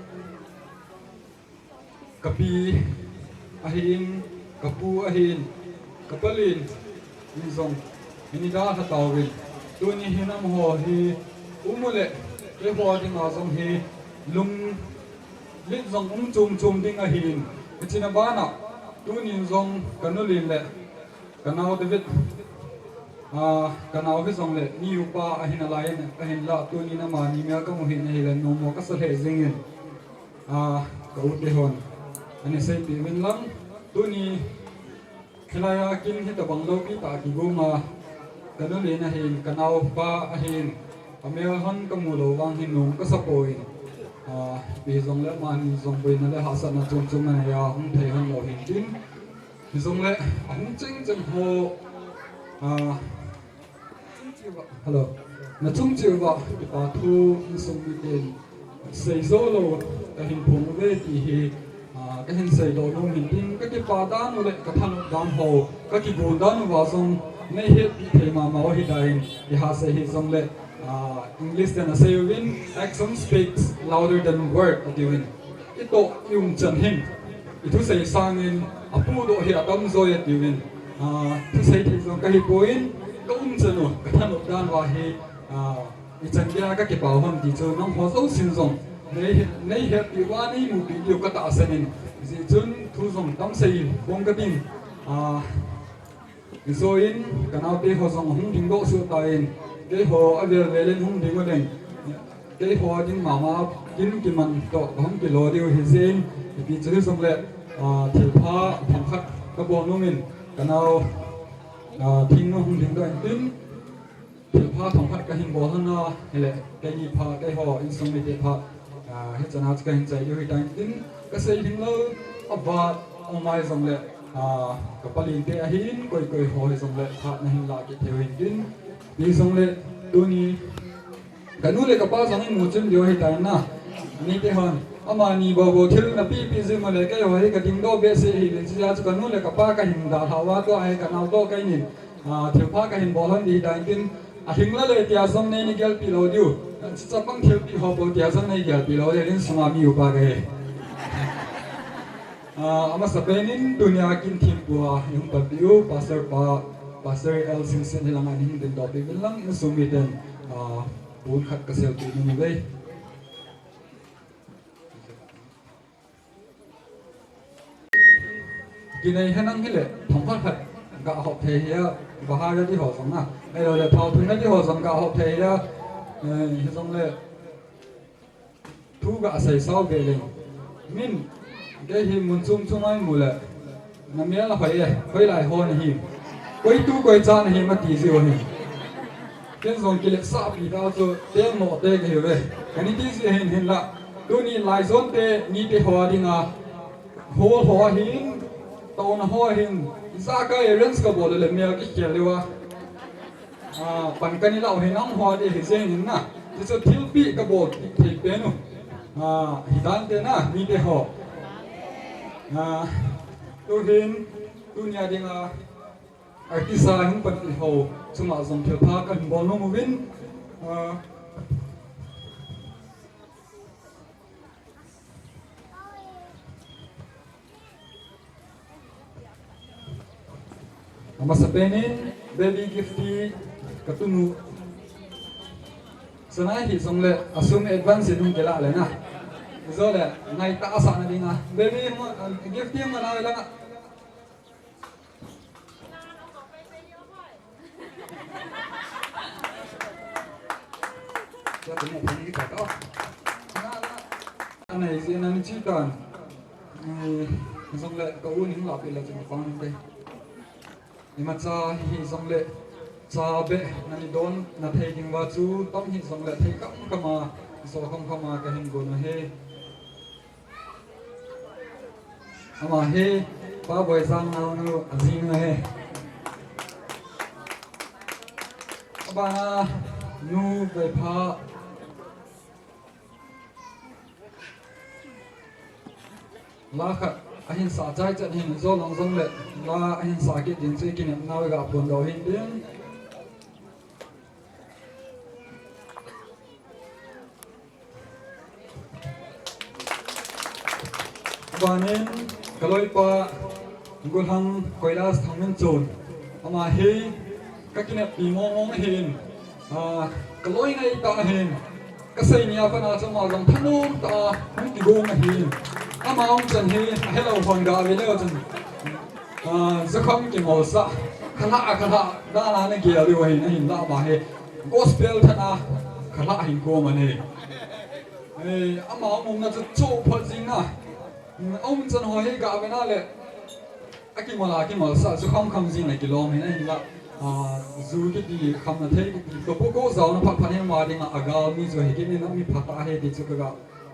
kapi ahin kapu ahin kapalin nizong inida hatawin tuni hinam ho hi umule ke ho ding azong hi lung lit zong chum ding ahin china bana tuni zong kanulin le kanau david kanau hi zong le ni upa ahin alayan ahin la tuni na mani me ka mo hin hi le no mo ka sa he zingin ka utehon ani sei ti min lang tuni Kelaya kin hita banglo kita kiguma kanulin ahin kanaw pa ahin amelhan kamulo wang hinung kasapoin bizong le man zong boy na le hasan na chung chung na ya hung thei han lo hin tin bizong le hung ching ching ho hello na chung chiu ba pa thu sung bi den sei zo lo ka hin phung ve ti hi cái hình xây đồ nông hình tin cái phá đan rồi cái thằng đan hồ cái bùn đan vào trong này hết thì mà máu hết đại thì họ sẽ hết trong lệ English then say win action speaks louder than word of win itu yung chân hình itu say sangin apu do hi atam rồi at win itu say thì trong cái point cái chân rồi cái thằng đan vào hi chân kia cái bảo hồn thì cho nó hóa dấu xin dùng này hết thì qua này một điều cái tạo sinh dị chun thu dùng tâm xây bông cái tin rồi in cái nào thì họ dùng hung đình độ sự tài cái họ ở về lên hung đình cái cái họ chính mà chính cái mình tổ hung cái lò điều hiện diện thì bị chữ dùng lệ thiểu pha thằng khách các bộ nông mình cái nào thiên hung đình độ tin thiểu pha thằng khách cái hình bộ hơn hay là cái gì pha cái họ in xong bị pha hết chân hạt cái hình chạy điều hiện tại tin cái xây hình lơ và ông mai dòng lệ cái palin te ahin koi hồi dòng lệ tháp na hình lại cái theo hình tin đi dòng lệ tôi ni cái nụ lệ cái bao dòng hình một chân điều hiện tại na ni te hơn ama ni bobo thil na pi zim lệ cái hồi cái tiếng đô bé sẽ hình chỉ ra cái nụ lệ cái ba cái hình đào hawa to ai cái nào to cái nhìn thiếu pha cái hình bò hơn đi đại tin hình là lệ tia dòng này ni gel pi lo diu chỉ cho băng thiếu pi họ bò tia dòng này gel pi lo đến suma mi upa cái ama sabenin dunia kin timpua yung pabiu pastor El Simpson hilang aning den topic bilang in sumiten bun khat kasel tu ni ve kinai hanang hile thongkhat khat ga hop the ya bahar di ho song na ai lo le thau thun di ho song ga hop the ya hi song le thu ga sai sau be le min cái hi muốn chung ai mù lệ nằm mía là phải lại hôn hi quay tu quay cha hi mà tí gì hi cái dòng kia lệ sa bị đau cho tem nọ tê cái hiểu về cái này tí gì hình là tu ni Laizon tê ni tê hoa đi ngà hoa hin tàu na hoa hin ra cái rens cái bộ lệ mía cái kia liu bản cái này là hình nong hoa đi hình hình na chỉ cho thiếu bị cái bộ thì bên nu hidan tê na ni tê hoa tôi hin dunia dengan artisa yang penting ho cuma zong thiểu pha kan bono movin ama sapenin baby gifty katunu sanai hi zong le assume advance nung kela le na rồi là ngày ta sẵn là đi ngà baby gift tiếng mà nào là cho tụi này thì cả đó anh này gì anh chỉ toàn dòng lệ cậu những lọ bị là chỉ một con đây nhưng mà cha hi dòng lệ cha bệ nani don na thấy kinh vào chú tóm hi dòng lệ thấy cắm mà so không mà cái hình của nó he ama he ba boy sang nào nu azim he ba nu về pha la khat ahin sa chai chat hin zo long zong le la ahin sa ki din che ki nem nawe ga pon do hin din banen kaloi pa gulhang koilas thangmen chon ama he kakine pimong hin kaloi ngai ta hin kasai nia pana chama jong thanu ta ti gong hin ama ong chan he hello hon ga ve le chan zakham ki mo sa khala da la ne ge ali wa hin la ba he gospel thana khala hin ko mane ama ong na chu pho jing na ông chân hỏi gạo với nó lệ Aki mal sa su kham gì này kilom hin anh là dù cái gì kham na thấy cái gì có cố giàu nó phát hiện mà đi mà agal mi rồi cái này nó mi phát ta hết đi chỗ cái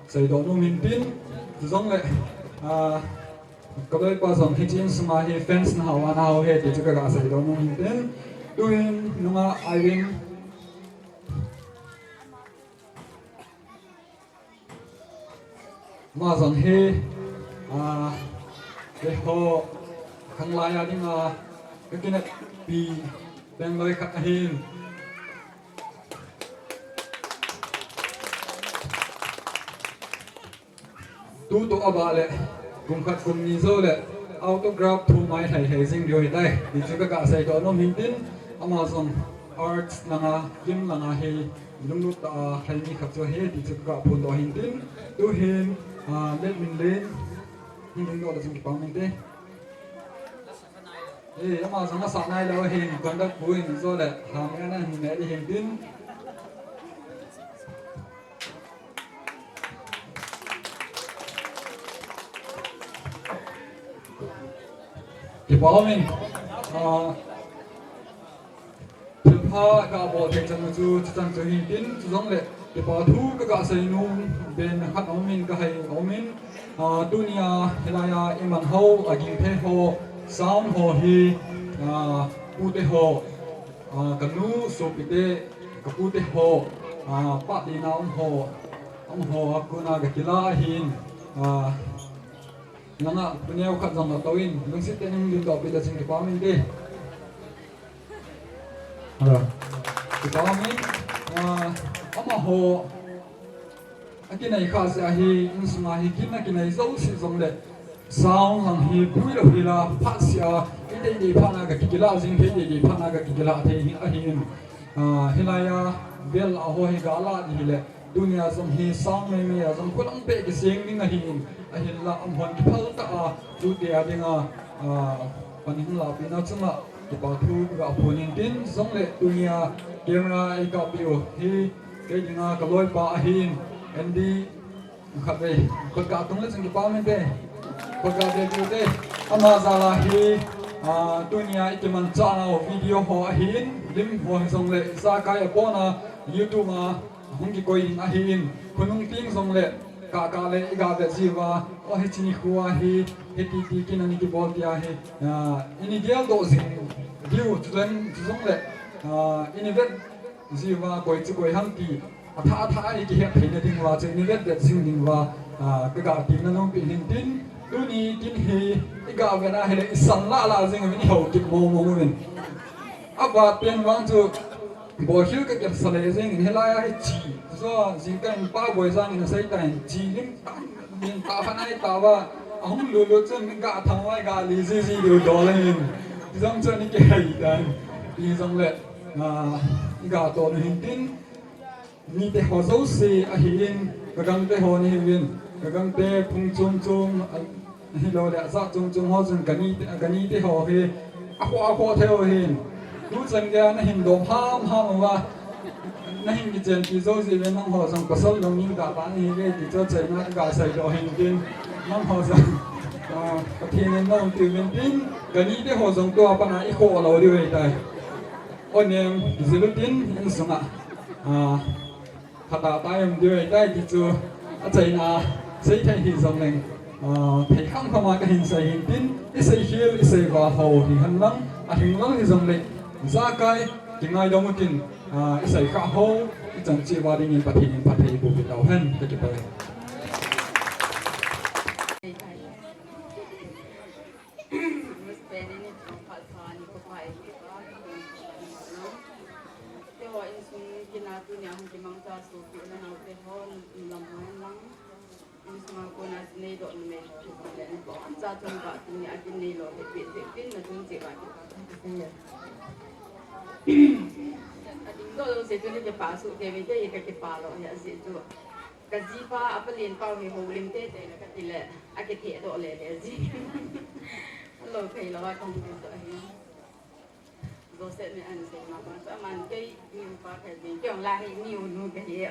sai đó nó mình tin giống lại có đôi qua dòng khi chính mà hi fans nào hết đi chỗ cái sai đó nó mình tin đôi nó mà ai bên mà dòng hi cái họ khang lai đi mà cái này bị đang lôi khắc hin tu aba le cùng khát cùng ni zo le autograph thu mai thai hay jing điều hiện đây thì chúng ta sẽ có nom hin tin Amazon Arts nanga kim nanga he lung lut ta hay ni khắc cho he thì chúng ta phun đó hin tin tu hin let min lên hin đó là chúng ta bảo mình thế Amazon mà sáng nay đâu hin còn đất bùi rồi le hàng cái này mẹ đi hin tin cái bảo mình thực ha cả bộ thành chân chú chân chú hình tin chú giống lệ cái bảo thu cái cả xây nung bên khát ông mình cái hay ông mình dunia helaya iman hậu agin thế ho sam ho hi pute ho kanu sopite kapute ho pa di na ông ho kuna cái kila hin nanga punya ukat zong tawin lung sit tening din do pila sing ipamin de ara ipamin ama ho akinai kha se hi insma hi kinai zo si zong le sound hang hi puila hila phasia ide de phana ga kikila jing the de phana ga kikila the hi a hi hilaya bel a ho hi ga la hi le dunia zong hi sound me zong kulang pe ke sing ning a hi ahin la amhon ki phal ta chu te adinga panin la pina chunga ki pa thu ga phonin tin zong le dunia camera ai ka piu hi ke dinga ka loi pa ahin endi khabe ko ka tung le chung pa men te ko ka de piu te ama zala hi dunia ikiman chana video ho ahin lim ho zong le sa ka ya pona youtube ma hong ki koi ahin khunung ting zong le ka le iga de jiwa o he chini khuwa hi he ti kinani ki bol tia he ini dia do zing view chuan zong le ini vet jiwa koi chu koi hang ti tha ai ki he theina ding wa chu ini vet de jing ding wa ka ga ti na long pi hin tin tu ni tin he iga ve na he isan la jing ni ho ki mo min aba pen wang chu bo hil ka ke sale jing he la ya he chi so jing kan pa boy jang in sai tan chi lim tan min ta phanai ta wa ahum lu chen ga thang wai ga li ji lu do lên jong chen ni ke hai tan ni jong le ga to ni hin tin ni te ho zo si a hin ka gang te ho ni hin ka gang te phung chung hi lo le za chung ho chen ka ni te ho he a kho theo hin lu chen ga na hin dom ham wa nahin ki chen ki zo si ven nang ho sang pasal long ning ga ban hi ge ki cho chai na ga sai do hin tin nang ho sang ka thiên nên nong ti ven tin ga ni de ho sang to pa na i kho lo ri wei tai on nem zilu tin in sunga khata tai em de wei tai ki chu a chai na sei thai hi zong leng thai kham khama ka hin sai hin tin i sei hil i sei wa ho hi han lang a hing lang hi zong leng za kai ki ngai do mu tin isai kha ho chẳng chỉ vào đi nhìn phát hiện bộ việc đầu hơn cái chuyện này. Kalau saya tu ni je pasuk dia minta ia kaki palo ya situ. Kaji pa apa lien pau ni ho lim te te nak tile akit he do le le ji. Lo kai lo kong tu tu hi. Do set ni an se ma pa sa man kai ni pa kai ni kyong la hi ni nu ka hi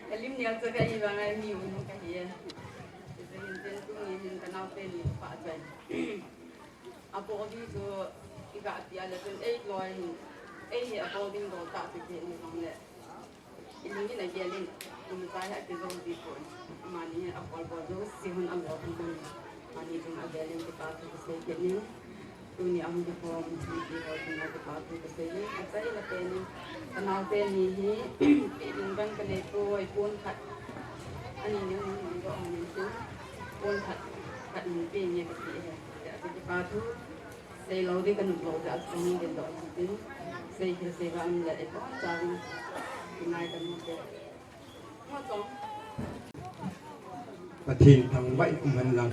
Kai lim ni al sa kai ba ngai ni nu ka hi. Jadi tu ni hin kanau ten ni pa chen apo di so iga ti ala ten loi hi apo ding do ta ti ni nong le ini ni na gelin kum sai ha ti zo di ko mani apo bo do si hun am lo kun mani tum agelin ti pa ti se gelin tuni am di ko mi ti ho ti na ti pa ti se ni sai la ten kanau ten ni hi in ban ka le ko ai pun khat ani ni ni do ang ni tu pun khat khat ni pe ni ka ti ya ti pa tu sei lo di kan lo da ni den do ti sei ki sei ba am la e ko cha ni ki nai kan mo te mo tong ประทินทางไว้กุมันลัง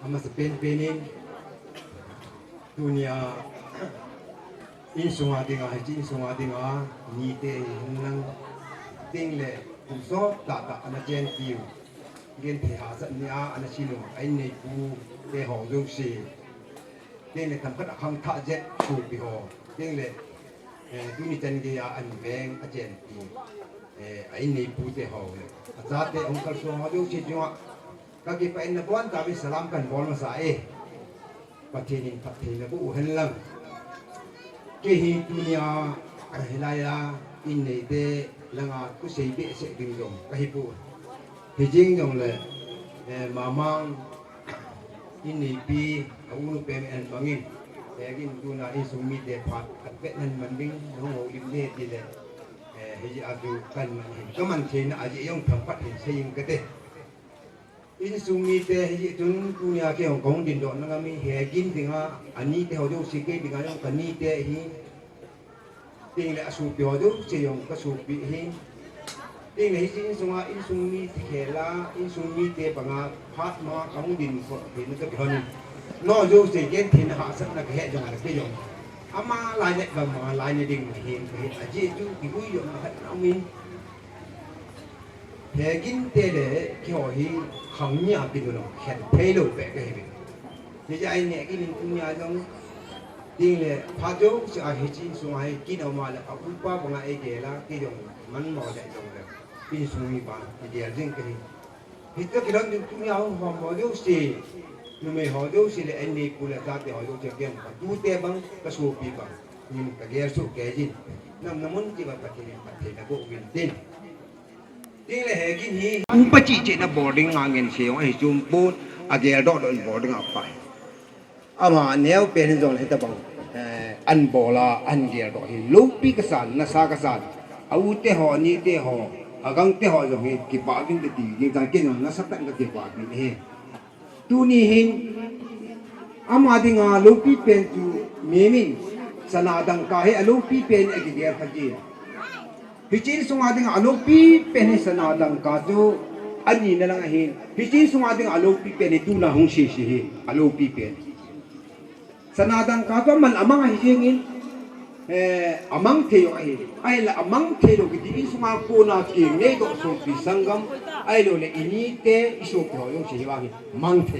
อามาสเปนเป็นเองดุนยาอินสงอาดิงาให้จินสงอาดิงานีเตหินลังติงเล่กุศลตาตาอันเจนติวเรียนเทหาสัญญาอันชิลงไอในกูเตหอรูสีติงเล่ทำกันคำท่าเจ็ดสูบิโอติงเล่ดุนิจันเกียอันแบงอเจนติวไอในกูเตหอเลยอาจารย์เตองค์กรสวงรูสีจังก็กิไปในบ้านกาบิสลามกันบอลมาสายประเทศนี้ประเทศนี้กูเห็นลังเกี่ยดุนยาเฮลายาอินเนเตลังอากุเสบิเสดิงจงก็ฮิปูฮิจิงจงเลยมามังอินเนปีอาวุธเป็นอันบังอินแต่กินดูนาอิสุมิเดพัดอัดเป็ดนั้นมันดิ้งน้องโหลิมเนติเลยฮิจิอาดูกันมันเห็นก็มันเทนอาจจะยังทำพัดเห็นเสียงก็ได้อินสุมิเตฮิจิจุนดูนาเกี่ยวกับดินดอนนั่นก็มีเฮกินถึงอันนี้เท่าดูสิเกถึงอันนั้นกันนี้เตฮิติงเลยสูบเดียวดูเจียงก็สูบปีหินติงเลยอินสุงาอินสุมีเขลาอินสุมีเตปังอาพัดมาของดินก็เห็นก็เป็นคนนอดูสิเกถิ่นหาสักนักเหตุจังอะไรก็ยงอามาลายเนี่ยแบบมาลายเนี่ยดิ่งเห็นเห็นอาเจียจูที่กุ้ยยงมาเอามินเฮกินเตเลยเกี่ยวหินขังเนี่ยเป็นคนแข่งเพลโลแบกก็เห็นนี่จะไอเนี่ยกินตุนยาจังติงเลยพาโจ้จะอาเหตุสุงให้กินออกมาแล้วเอาอุปาบังไอเกล่าที่ยงมันหมอได้ยงเลยกินสุงมีบางเดียร์จึงกันเหตุการณ์นี้ตุนยาหัวหมอโจ้สินุ่มหัวโจ้สิเลยอันนี้กูเลยจัดหัวโจ้จะเกี่ยงดูเตบังกระสูบปีบังนี่มันก็เกี่ยวสุกแก่จินน้ำมันที่ว่าประเทศนะกูวินตินติงเลยเหตุกินนี้อุปจิเจนะบอร์ดิ้งงานเงินเสียงไอ้จุ่มปูนอาเกลดอดบอร์ดิ้งอับไปอามาแนวเป็นจงให้ตะบังอันโบลาอันเดียร์ดอกลูกปีกษัตริย์นักสากษัตริย์อาวุธเตหอนี่เตหออากังเตหอจงให้กิบาบินเตตีกิจการเกี่ยงนักสัตย์ก็กิบาบินเฮตูนี่เฮอามาดิงาลูกปีเป็นจูเมมินสนาดังกาให้ลูกปีเป็นเอกิเดียร์ขจีพิจิตรสงอาดิงาลูกปีเป็นสนาดังกาจูอันนี้นั่นละเฮพิจิตรสงอาดิงาลูกปีเป็นตูน่าหงสีสีเฮลูกปีเป็นสนาดังกาตัวมันอมังไอ้เรื่องนี้อมังเทโยไอ้ละอมังเทโยกิดิอิสมาโกนาเก่งเนี่ยก็ส่งพิสังกัมไอ้โลเลยอินี่เตอิสุพอยงสิว่ามังเท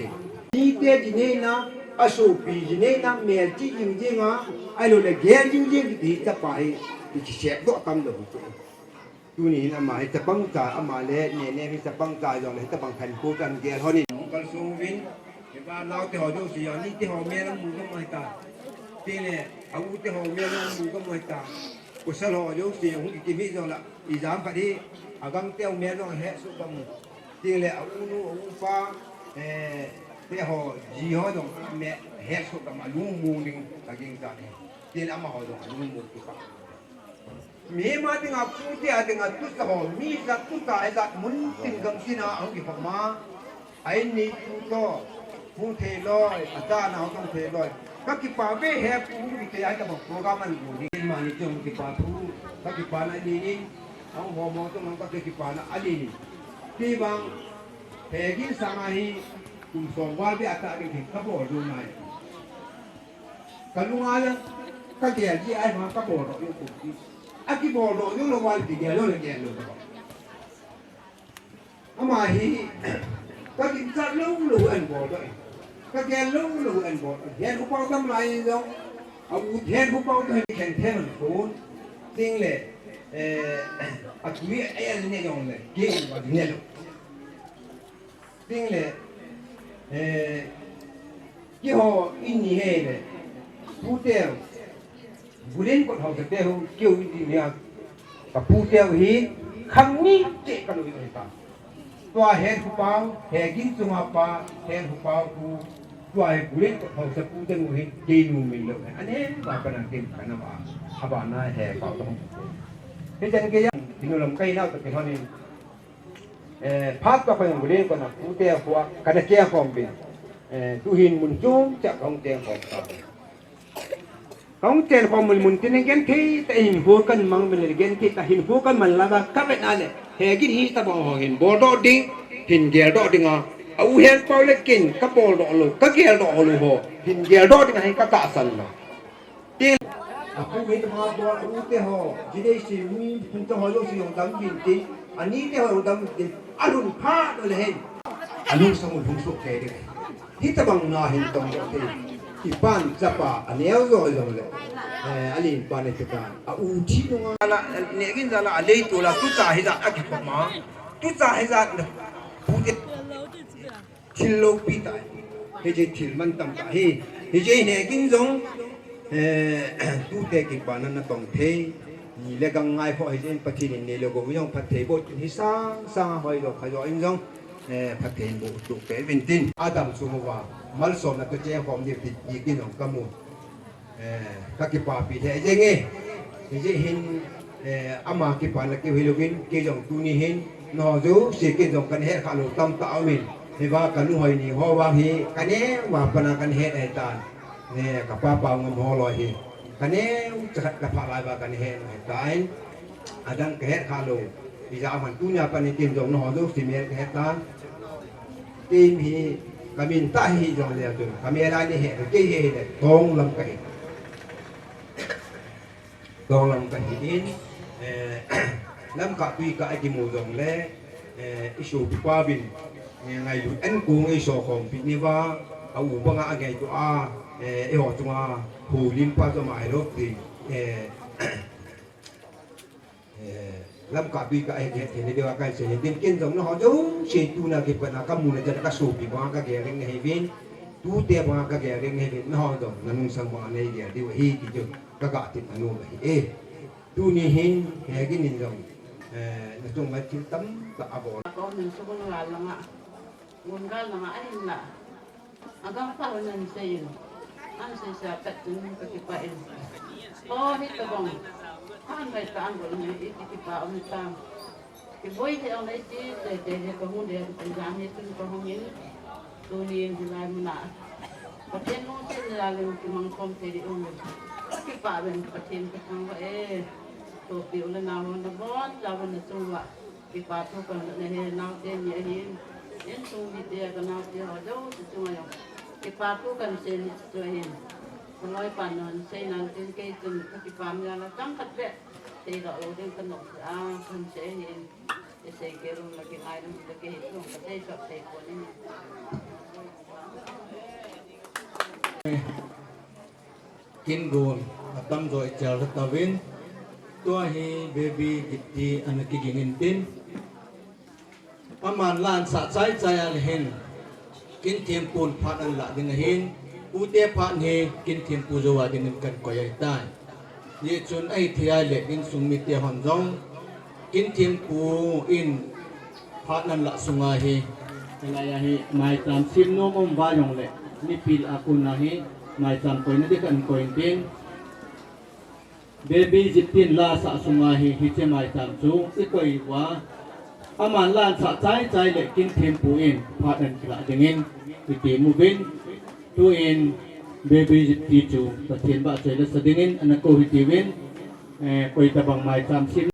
นี่เตจิเนนะอสุปีจิเนนะเมจิจิงจิงอ่ะไอ้โลเลยเกจิงจิงที่จะไปที่เสียก็ตามดูดูนี่นะมาให้จะปังจ่าอามาเล่เนี่ยให้จะปังจ่าอย่างไรจะปังแผ่นคู่กันเกลเขานี่กันสูงวินว่าเราเตะหอโยสิอันนี้เตะหอเมียน้ำมูก็ไม่ตาทีเนี่ยเอาเตะหอเมียน้ำมูก็ไม่ตากุศลหอโยสิหุ่นกิมิจงละอีจามพอดีอากังเตะเมียน้องแห่สุกมุทีเนี่ยเอานูเอาฟ้าเตะหอจีหอจงเมียแห่สุกมุลุงมูนึงตะกิงจานทีเนี่ยอามาหอจงลุงมูตุกะมีมาถึงอาพูดที่อาถึงอาตุสหอมีสัตตุตาไอ้สัตมุนติงกังสินาอังกิพม่าไอ้นี่ตุโตผู้เทลอยอาจารย์เอาต้องเทลอยก็กิปาเวแฮปูที่ขยายจะบอกโปรแกรมมันอยู่นี่มานี่จงกิปาทูก็กิปานะนี่เอาหัวมอต้องก็กิปานะอันนี้ที่บางเฮกินสังหีกุมสองว่าที่อาจารย์ที่ขบวนดูไหนกันลุงอะไรก็เกี่ยที่ไอ้มาขบวนอยู่ปุ๊บอากิบอลอยู่ลงวันที่เกี่ยวเลยเกี่ยวเลยอามาฮีก็กินจัดลูกอันบอลด้วยก็แกลูกอันบอลเห็นผู้เป่าทำไรจ้องเอาเห็นผู้เป่าตัวแข่งแท้มันโผล่จริงเลยอาชีพไอ้อันนี้ยองเลยเก่งกว่าเนี่ยลูกจริงเลย cái họ in nhỉ hệ này phú tiêu bù lên còn họ sẽ tiêu kêu gì nhỉ và phú tiêu hi khăng ní chế cái nội dung ta tua hẹn phụ bao hẹn kinh dung apa hẹn phụ bao phụ tua hẹn bù lên còn họ sẽ phú tiêu hi chế nu mình được anh em và cái này tìm cái nào mà các bạn này hẹn bảo không thế chân cái thì nó làm cây nào tập cái này phát qua phần bù lên còn là phú tiêu của cái này che phòng biển tu hin mun chung chắc không tiền phòng không tiền phòng mình mun tiền gen khi ta hin phu kan mang mình gen khi ta hin phu kan mình là các bạn này he cái hi ta bảo hin bồ đỏ đi hin gel đỏ đi ngà au hen bao lệ kinh các bồ đỏ luôn các gel đỏ luôn hồ hin gel đỏ đi ngà hay các tạ sân là tiền aku ini mah buat ute ho jadi si mi untuk ho yo si yang dam binti ani te ho dam binti alun pha le hen alun samul hung sok ke de hita bang na hin tong te ipan japa anel zo zo le alin pan te kan a u thi no ala ne gin za la alei to la tu cha hi za akip ma tu cha hi za pu te thil lo pi ta he je thil man tam ta he je ne gin zong tu te ki panan na tong the ni le gang ngai pho he je pathin ni le go yong phat the bo hi sa hoi lo kha yo in zongพักเทนบุตุเปวินตินอาดัมสุมวามัลสมนักเจ้าของนี่ติดยีกินของกมูกักิปาปีเทเจงเจหินอามากิปานักเกี่ยวฮิโลกินเกี่ยวกับตุนีหินนอจูสิกินของกันเฮขาลุตั้มตาอมินที่ว่ากันหอยนี่หัววางฮีกันเนี้ยว่าปนากันเฮไอตานเนี่ยกับป้าเปล่างมหัวลอยฮีกันเนี้ยจะกับพาลายว่ากันเฮไอตานอาดังเฮขาลุที่จะมันตุเนี่ยปนิกินของนอจูสิเมียเฮตานทีมฮีกามินตาฮีจงเลียจุนกามีอะไรนี่เหตุที่เหตุกองลำไก่กองลำไก่หินลำกะตุยกะไอกิมูจงเล่อิชูปิปาบินไงอยู่อันกูไอโซของปินิวาเอาอุปงะไงตัวไอหัวจังอาหูลิมปาจะมาไอรถดีลำกาบีก็ไอเห็นในเดียวกันเสียดินกินตรงนั้นเขาจะเสียตูน่าเก็บกันนะก็มูลจะนักสูบปีบ้างก็เกี่ยงให้วินตูเตียบ้างก็เกี่ยงให้วินนั่นตรงนั้นนุ่งสังวานในเดียวที่ว่าฮีที่จุดก็กะติดอนุไปตูนี่เห็นแห่กินตรงนั่นตรงมาทิ้งตั้มตะบอดก็หนึ่งชั่วโมงละละงะมุนกันละงะไอ้ละอาการฟ้าวันนั้นเสียอันเสียเป็ดนึงก็คิดไปโอ้ฮิตบงข้างในตามก็เลยอีกที่ป่าเอาตามที่บ่อยที่เอาในที่เด็กๆก็หุ่นเดียวเป็นอย่างนี้ซึ่งก็ห้องนี้ตัวนี้ที่ลายมันหนาประเทศโน้นเช่นลายเลยที่มังคมเตดิอุ้มที่ป่าเป็นประเทศก็ทางว่าตัวเปียวแล้วน้ำมันร้อนเราเป็นสูงว่ะที่ป่าทุกคนในน้ำเต็มอย่างนี้เห็นสูงดีเดียวก็น้ำเดียวเจ้าสูงอย่างที่ป่าทุกคนเส้นตัวเห็นน้อยป่านนั้นใช้นานจนเกิดจนที่ป่ามีอะไรจังขัดเบ็ดตีเราเดินขนมคนใช้เห็นจะใช้เกลือมากินอะไรนั่นจะเกิดลงกระเทยชอบใช้คนนี้กินกูตั้มโดยเจ้าตะวินตัวฮีเบบีกิตตีอันกิกินินตินประมาณล้านสัตว์ใจใจอันเห็นกินเทียมปูนพัดอันละดินเห็นอุเตพันเฮกินเทียมปูจวาดินกันก่อยใต้ยี่จุนไอเทียเล็กอินสุมิเตียหันจงกินเทียมปูอินพัดนั่นละสุงาเฮอะไรเฮไม่ตามซิมโนมวายองเล็นี่ปีอากุนาเฮไม่ตามคอยนั่นเด็กอันคอยเด่นเบบีจิตตินลาสะสุงาเฮฮิเจไม่ตามจูอีกอยว่าประมาณล้านสัตว์ใจเล็กกินเทียมปูอินพัดนั่นกระดิ่งอิติมูบินtu in baby ticu pasien ba saya sedingin anak ko hitiwin koi tabang mai tam sim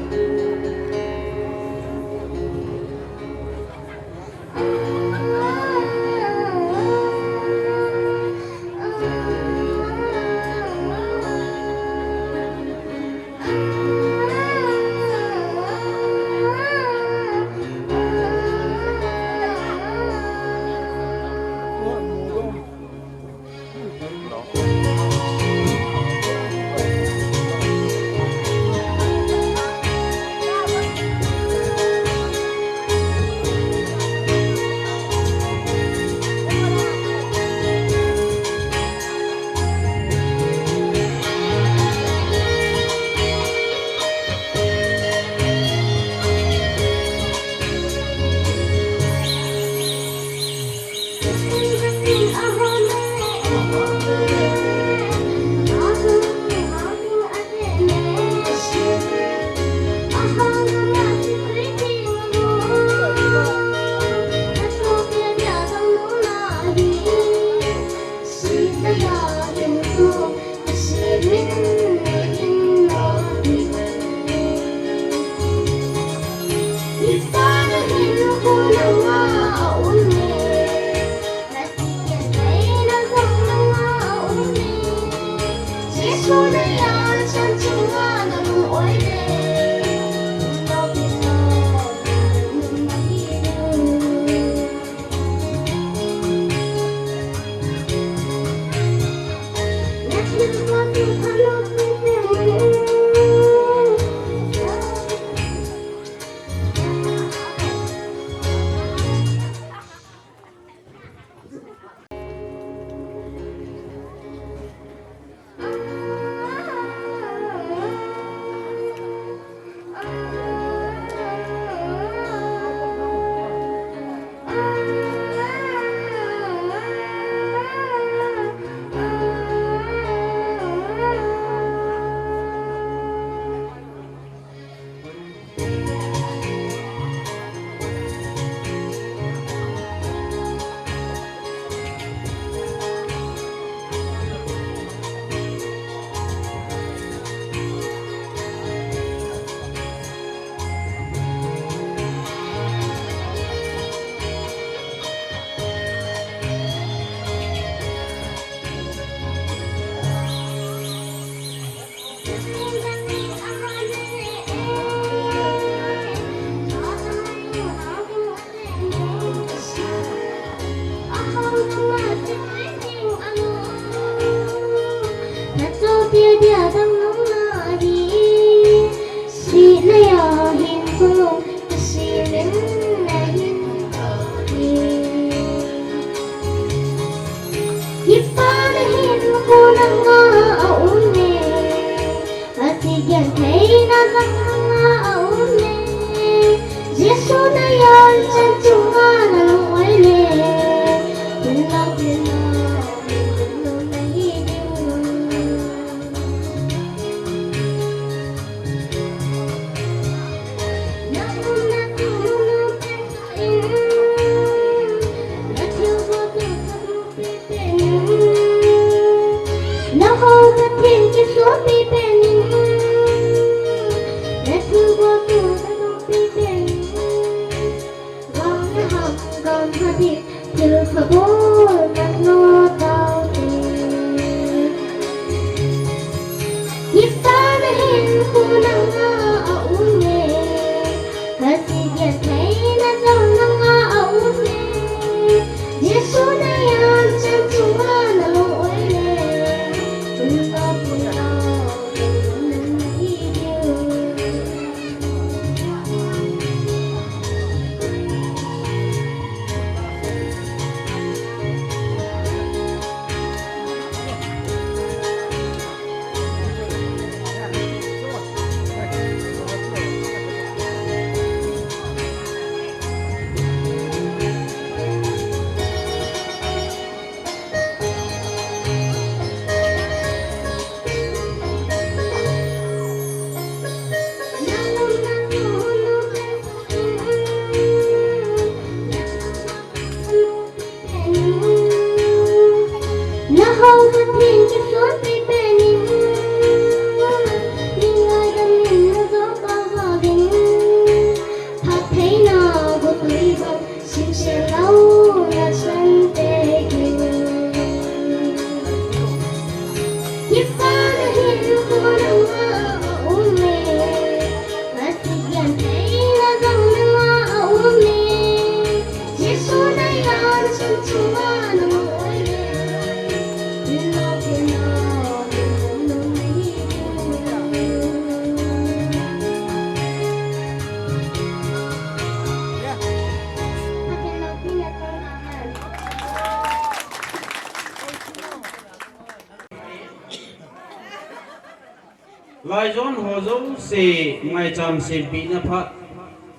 Laizon hozo se ngai cham Sempeh na phat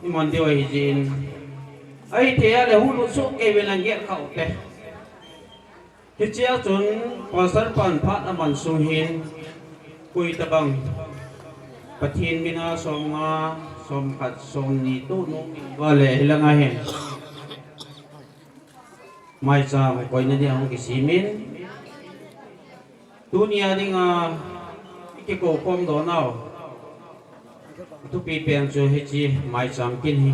imon dewa hijin ai thea le hulu so ke velan ge khau te hichia chun pasar pan phat aman suhin kui tabang pathin mina somnga som khat som ni tu no wale hilanga hen mai cha koi na dia ki simin dunia dinga cái cổ phong đó nào tu pi pen cho hết chi mai chăm kinh hi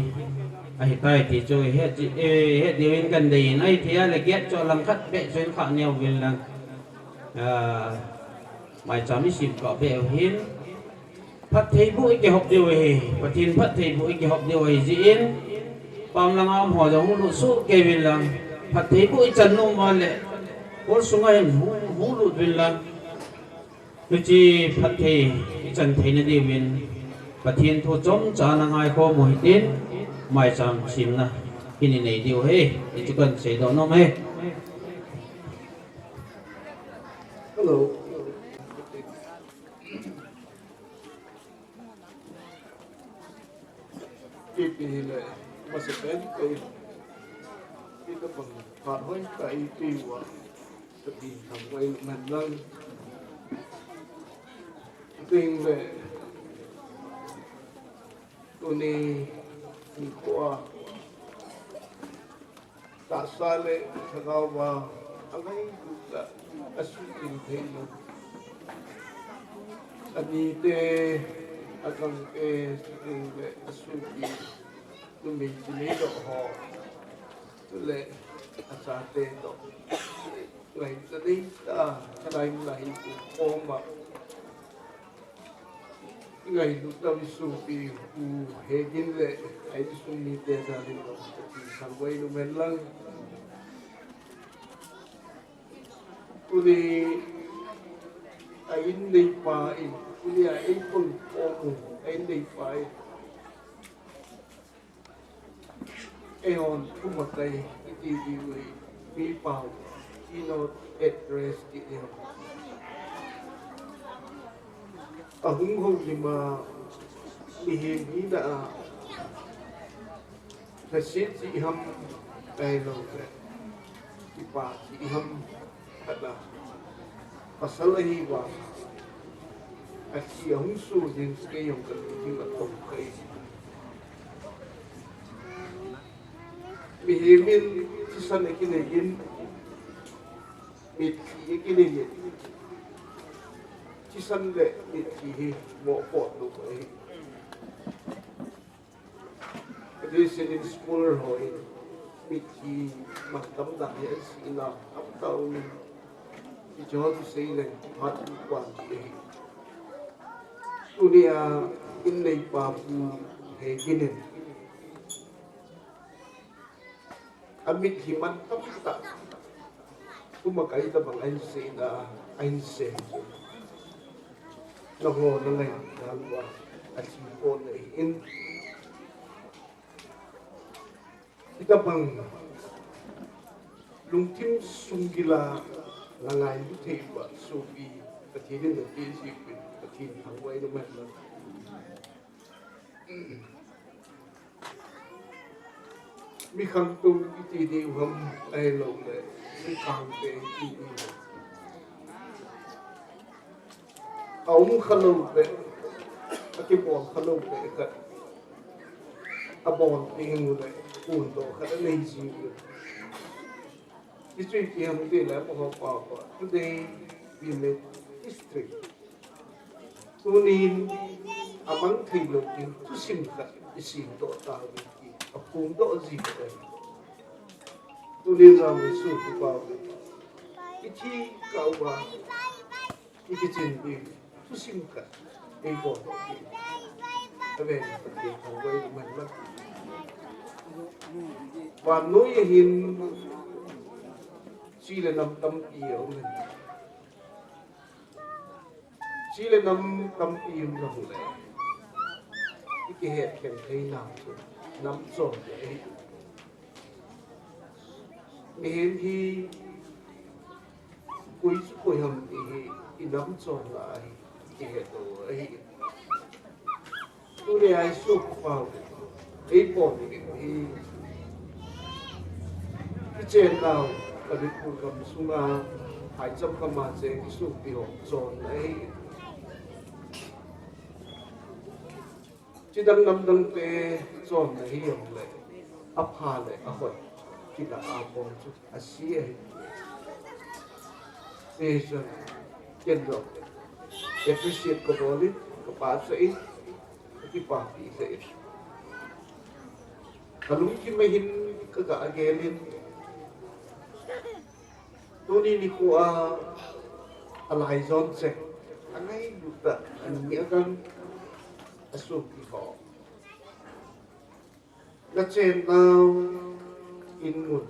ai tai thì cho hết hết điều in gần đây này thì là ghét cho làm khách bệ cho khả nhiều về là mai chami sim ka be hin phát thầy bụi cái học điều ấy và thiên phát thầy bụi cái học điều ấy diễn bám lăng am họ giống lụt số cái viên lăng phát thầy bụi chân nông mà lệ có số ngày hú lụt viên lăng như chi phát thầy chân thầy này điều viên và thiên thu chống trả năng ai có mùi tiến mai chăm chim na khi này điều ấy thì chỉ cần chế độ nó mê hello Ipinile masakit kay ito pang pahoy kay piwa sa bintang way man lang ting le tuni ko ta sale sa gawa angay la asutin tayo anite akang ting le asutin tumigilito ho tule asate to ngày ta đi ta cái này của mà ngày lúc đầu su bị hegin lệ ai su mi te ra đi đó thì sang quay nó men lăng tu đi ai đi pa in tu đi ai pun om ai đi pa ai on tu một tay đi đi pau not address it ở hung hùng thì mà bị hiền ý đã phải xếp chị hâm đây rồi thì bà chị hâm thật là và sau này và chị hung su thì cái dòng cần thì mà tổng cái bị hiền mình chỉ sang này cái này yên bị chỉ cái này chỉ sân để bị chỉ một bộ đồ ấy cái gì in school rồi bị chỉ mặc tấm đại ấy chỉ là ấp tàu chỉ cho tôi xây lên phát quản trị tôi đi in này bà hệ cái này anh bị chỉ mang tấm đại kuma kaita bang anh sẽ nó hồ nó này làm qua anh chỉ có này in kita bang lung tim sungila là ngày lúc thế và sufi cái thiên nhiên được tiên sĩ cái thiên thắng quay nó mạnh lắm mi khăn tu cái điều hâm ai lâu này càng về thì ông khăn lâu về cái bọn khăn lâu về cái bọn thì người này buồn đồ khá là lấy gì cái chuyện gì không thể là một học bảo today we made history tôi nên mang thấy lúc thì tôi xin khát xin độ tao đi cùng độ gì vậy tôi nên làm một số cái bảo cái chi cao ba cái chuyện gì tôi xin cả cái bộ cái về cái thằng quay của mình lắm và nói hiện chỉ là nằm tâm yêu mình chỉ là nằm tâm yêu là hồ lệ cái hệ kèm thấy nào nằm rồi đấy hiện thì cuối hầm thì nắm tròn lại cái hệ đồ ấy tôi để ai suốt vào cái bọn thì cái trên nào là cái cuốn cầm sung à phải chấp cầm mà sẽ cái suốt bị hỏng tròn ấy chỉ đâm cái tròn này hiểu lại áp hà lại áp hỏi kita abon tu asia season kendro appreciate ko bolit ko pa sa it ki party sa it kalung ki mahin kaga agelin tuni ni ko Laizon se anh ấy được tận anh nghĩa gần asup đi họ là trên nào in một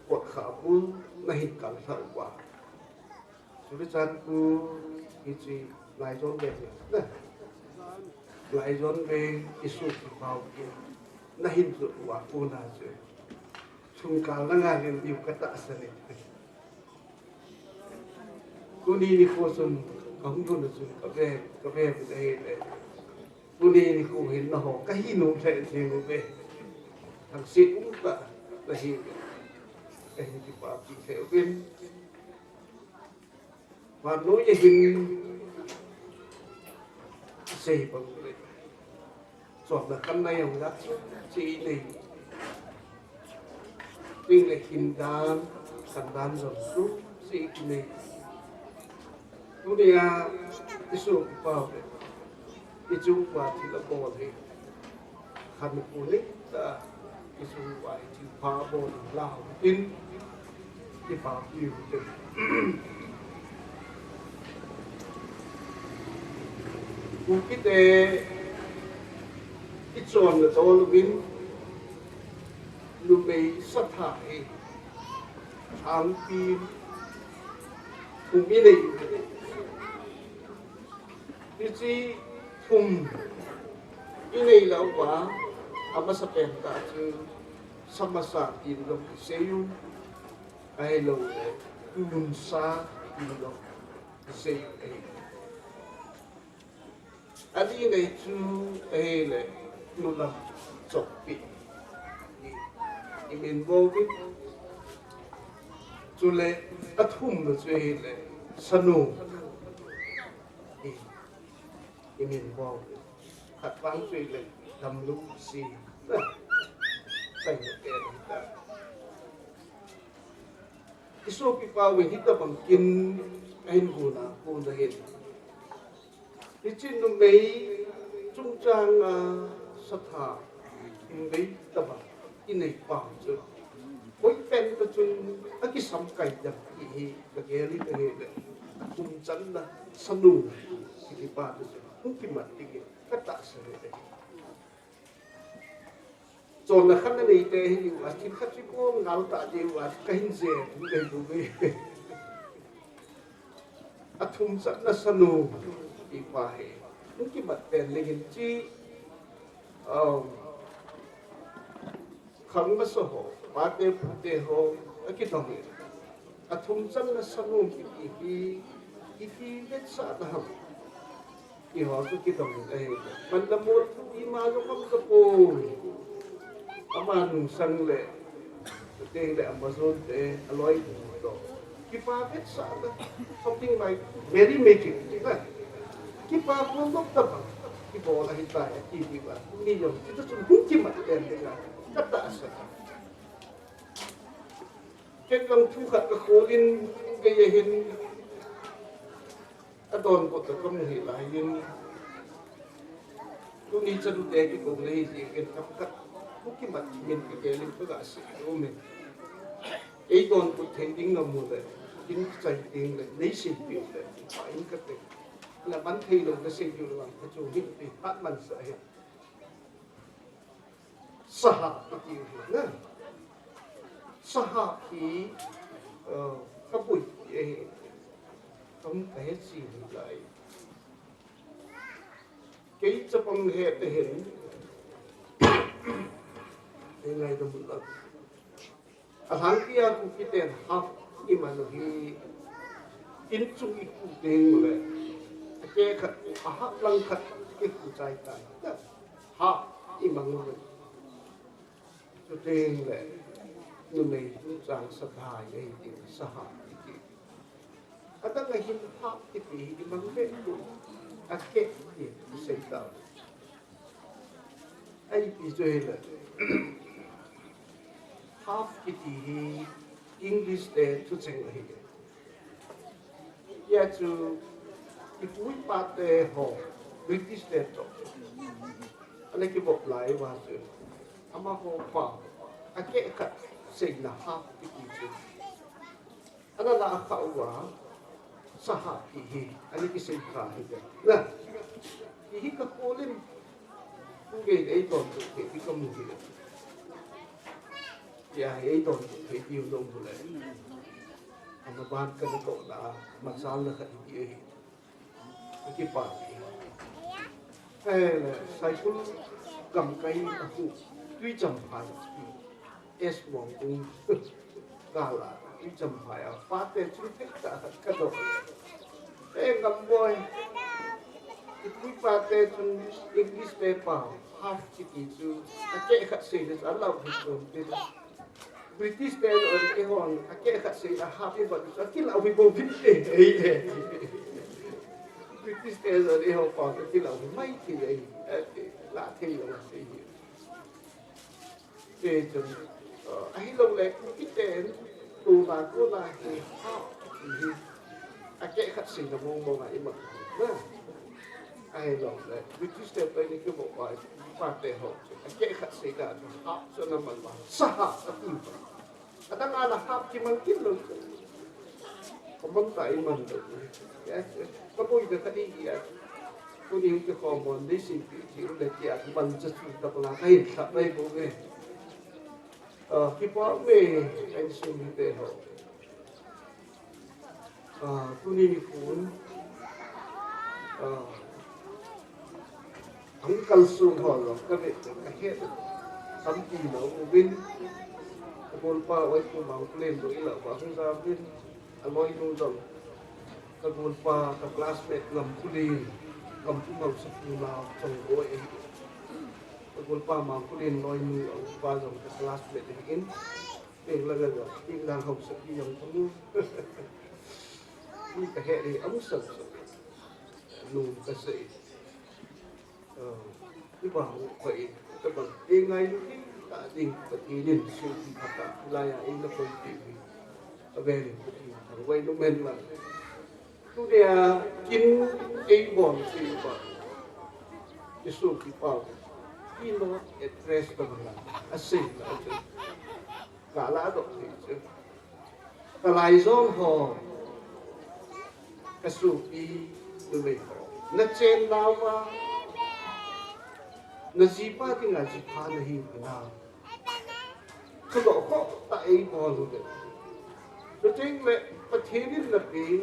quật khảo quân này cảm thấu quá chúng ta chăn cu cái gì Laizon về nè Laizon về asup đi vào kia na hin tu wa una je chung kal na nga rin yu kata sa ni kuni ni ko sun kong yun na sun ka be de kuni ni ko hin na ho ka hinu sa je mo be thằng sit cũng ta là hi cái gì pa pi se ben và nói về hin sei bằng chọn là căn này ông đã chỉ này tuy là hình đàn sản đàn rộng rút chỉ này lúc này cái số vào cái chung qua thì là bò thì hạt một củ nít là cái số vào thì phá bò lao tin cái phá nhiều được cũng cái cái chọn là tôi lúc bên lúc mấy sát thải tháng pin cùng cái này cái gì cùng cái này là quá ama Sempeh ta chứ sama sa in lo seyu ai lo kun sa in lo seyu ai adi này chú ai là nó làm chọc bị mình vô cái chú lệ ắt hum là chú ai là sanu mình vô hạt vang chú là đầm lũ xì thành cái đó cái số cái bao mình hít bằng kinh anh cô là hiện thì trên nó mấy trung trang sát thả mấy tập cái này bảo chứ mỗi bên cái chung cái sắm cày đập cái cái này trung chắn là săn đủ cái ba chứ không cái mặt cái tạ sự đấy chọn là khăn này để hiểu là chính khách chỉ có ngáo tạ gì và cái hình dễ cũng đầy đủ về thùng sẵn là săn đủ cái ba hệ những cái mặt đèn lên chi không có số hộ ba tê phụ tê hộ cái đồng này thùng sẵn là săn đủ cái vết sạ là hầm cái họ cái đồng này mình là một cái mà nó không có bồi ama nung sang le te le Amazon te alloy do kipa bet sa something like very magic right kipa ko nok ta ba kipa la hita ki di ba ni yo ito sun hukki ma ten de ga kata sa ken lang thu khat ka kholin ke ye hin adon ko ta kam hi la yin tu ni cha du te ki ko le hi ken kap kat cái mặt mình cái lên cái gã sĩ của mình ấy còn có thể tính là một đấy tính chạy tiền là lấy sinh việc đấy phải cái này là bắn thi luôn cái sinh việc làm cái chỗ hiện thì phát mình sợ hết sa cái gì nữa sa thì các buổi không cái gì lại cái chấp bằng hệ thể hiện ngày đó một lần, tháng kia cũng cái tiền học nhưng mà nó thì in chung ít cụ tiền mà vậy, cái khát học lăng khát cái cụ trai tài, học nhưng mà nó cho tiền vậy, nó này cũng chẳng sát hại cái gì sát hại cái gì, ta ngày hiện học cái gì thì bằng cái cũng cái gì cũng sẽ tạo, ai bị chơi là half iti English de tu cheng hi ya chu ipui pat de ho British de to ane ki bok lai wa chu ama ho pa ake khat sei na half iti chu ana la kha wa saha hi ani ki sei kha hi na hi ka kolin ku ge ei ton ke ki ka mu hi ya ei ton ke ki dong bu le ama ban ka ko da ma sal la ka hi ki pa sai kul cầm cây ở phụ tuy trầm phải es mong cũng cả là tuy trầm phải ở phát tên chú thích cả các độ em ngắm boy tuy phát tên chú English paper half chỉ chú cái khát sĩ là ăn lâu hết rồi British tên ở cái hòn cái khát sĩ là half như vậy cái lâu bị bom vít ấy British tên ở cái hòn còn cái lâu mấy thì ấy lạ thì là gì để cho ai lâu lệ cái tên tù là cô là thì họ thì cái khách sinh là mong lại mà ai lâu lệ với cái step đây cái bộ bài phát đề họ cái khách sinh là họ cho nó mà sa ở tim ở đang là họ chỉ mang kiếm luôn không mang tay mình được có bôi được cái gì cô đi cái kho mòn đi xin thì để chia bằng chất tập là hay tập đây bố nghe khi bố mẹ anh xin để họ cô đi phun ông cần xuống họ rồi các bạn cái hết sắm gì nó cũng bên con pa ấy cô bảo lên rồi là bảo không ra bên nói luôn rồi các con pa các classmate làm cô đi cầm chung màu sắc nào trong gối ấy con pa mang cô lên nói như ông pa dòng các classmate đấy in là gần rồi in đang học sắc đi dòng không đi cả hệ thì ống sập luôn cái gì cái bảo vậy các bạn đi ngay lúc ấy đã đình và thì đình sự thì thật là in là không chịu về thì thằng quay nó men là tu dia kin ei bon thì bảo cái số thì bảo khi nó address bằng là asin là chứ cả lá độ thì chứ cả Laizon họ cái số đi từ mình nó trên nào và nó gì ba thì là gì pha nó hiểu nào cái độ khó tại bỏ luôn đấy cho nên là phát hiện là cái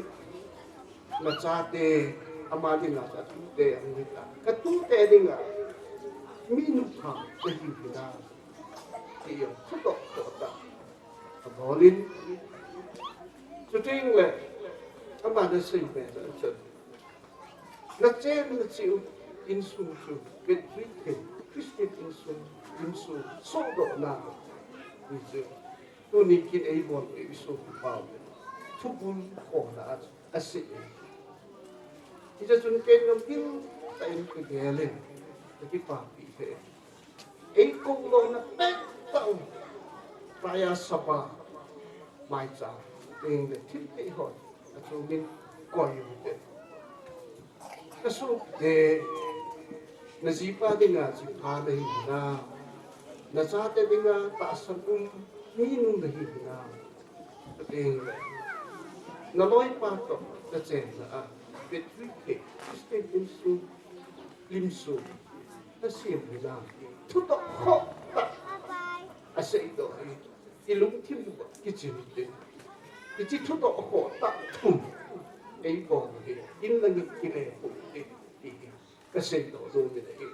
cha tê ama đi ngã cha tu tê anh người ta cái tu tê đi ngã minu phẳng cái gì thì nào thì yêu không độ khó ta bỏ lên cho nên là các bạn đã sinh về rồi chân nó trên nó chịu insu su cái Christian insu số độ nào vì chứ tôi nghĩ cái ấy bọn cái số bao chúc vui khổ là asik thì cho chúng cái nhóm tiếng tại cái ghé lên cái phạm bị thế ấy cũng lo nó tết tao Raya Sapa mai cha nên để thiết cái hỏi là chúng mình coi như thế cái số để nó gì ba đi ngã chỉ phá đây na nó cha thế đi ngã ta sản minum đây na để nó nói ba tổ nó chèn là biết viết cái cái lim su nó xiêm thì là chút đó khó ta sẽ đó cái lúng thêm được cái chuyện đấy cái chỉ chút đó khó ta thùng ấy còn cái in là những cái này cũng cái sẽ đó rồi như thế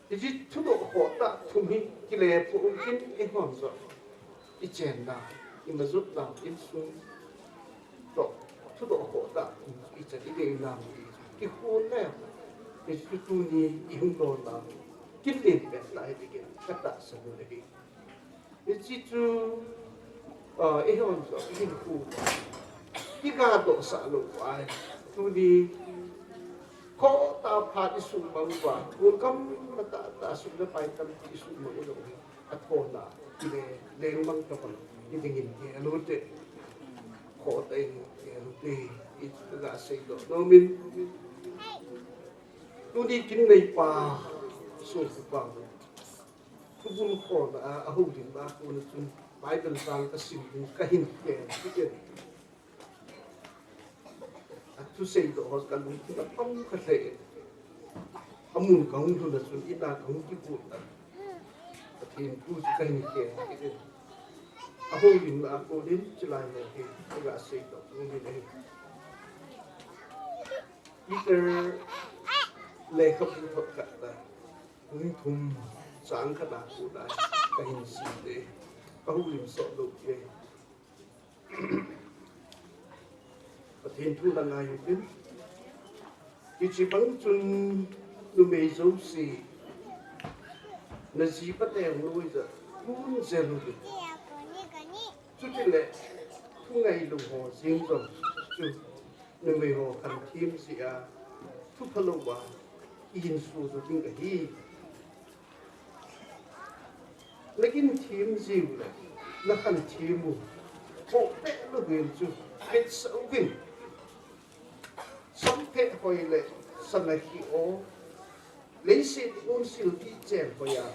cái chỉ chút đó khó ta thùng cái này cũng cái hoàn rồi cái chèn nào nhưng mà giúp nào in xuống đó chút đó khó ta cái chuyện cái này làm cái khôn này cái chút tu ni im đồ nào cái liền bẹt lại cái cái ta sẽ được cái chỉ chú ấy hoàn rồi cái khu cái gà độ xả lộ ai tu ni khó ta phá cái sùng bằng quả cuốn cắm mà ta sùng nó phải cầm cái sùng bằng đồ à thôn là cái này lên bằng cái phần cái tình hình cái lối đấy khó tay cái lối đấy cái gà xây đồ nó mình tu đi kín này pa sùng bằng tu bún khó là hậu đình ba cuốn chung bài đơn giản cái sinh cái hình cái thu xây độ họ cần một cái phong khát lệ amun kaung thu là xuân ít là kaung cái bụi đó thì thu chỉ cần một cái này hồi những là cô đến chỉ lại này thì tôi đã xây độ như thế này Peter lệ không được thuật cả là hung thùng sáng khát là cô đại cái hình gì đấy có hung liềm sợ độ kia và thiên thu là ngày đến thì chỉ bằng chân nó mấy dấu gì nó chỉ bắt đầu nuôi rồi muốn giờ được chút cái lệ thu ngày đồng hồ riêng rồi chứ nó mấy hồ cần thêm gì à thu phá lâu quá in số rồi tiếng cái gì lekin thêm gì vậy nó cần thêm một bộ bé nó về chứ hết xấu về Sempeh hồi lệ sân là khi ô lấy xe ôn siêu đi chèn hồi à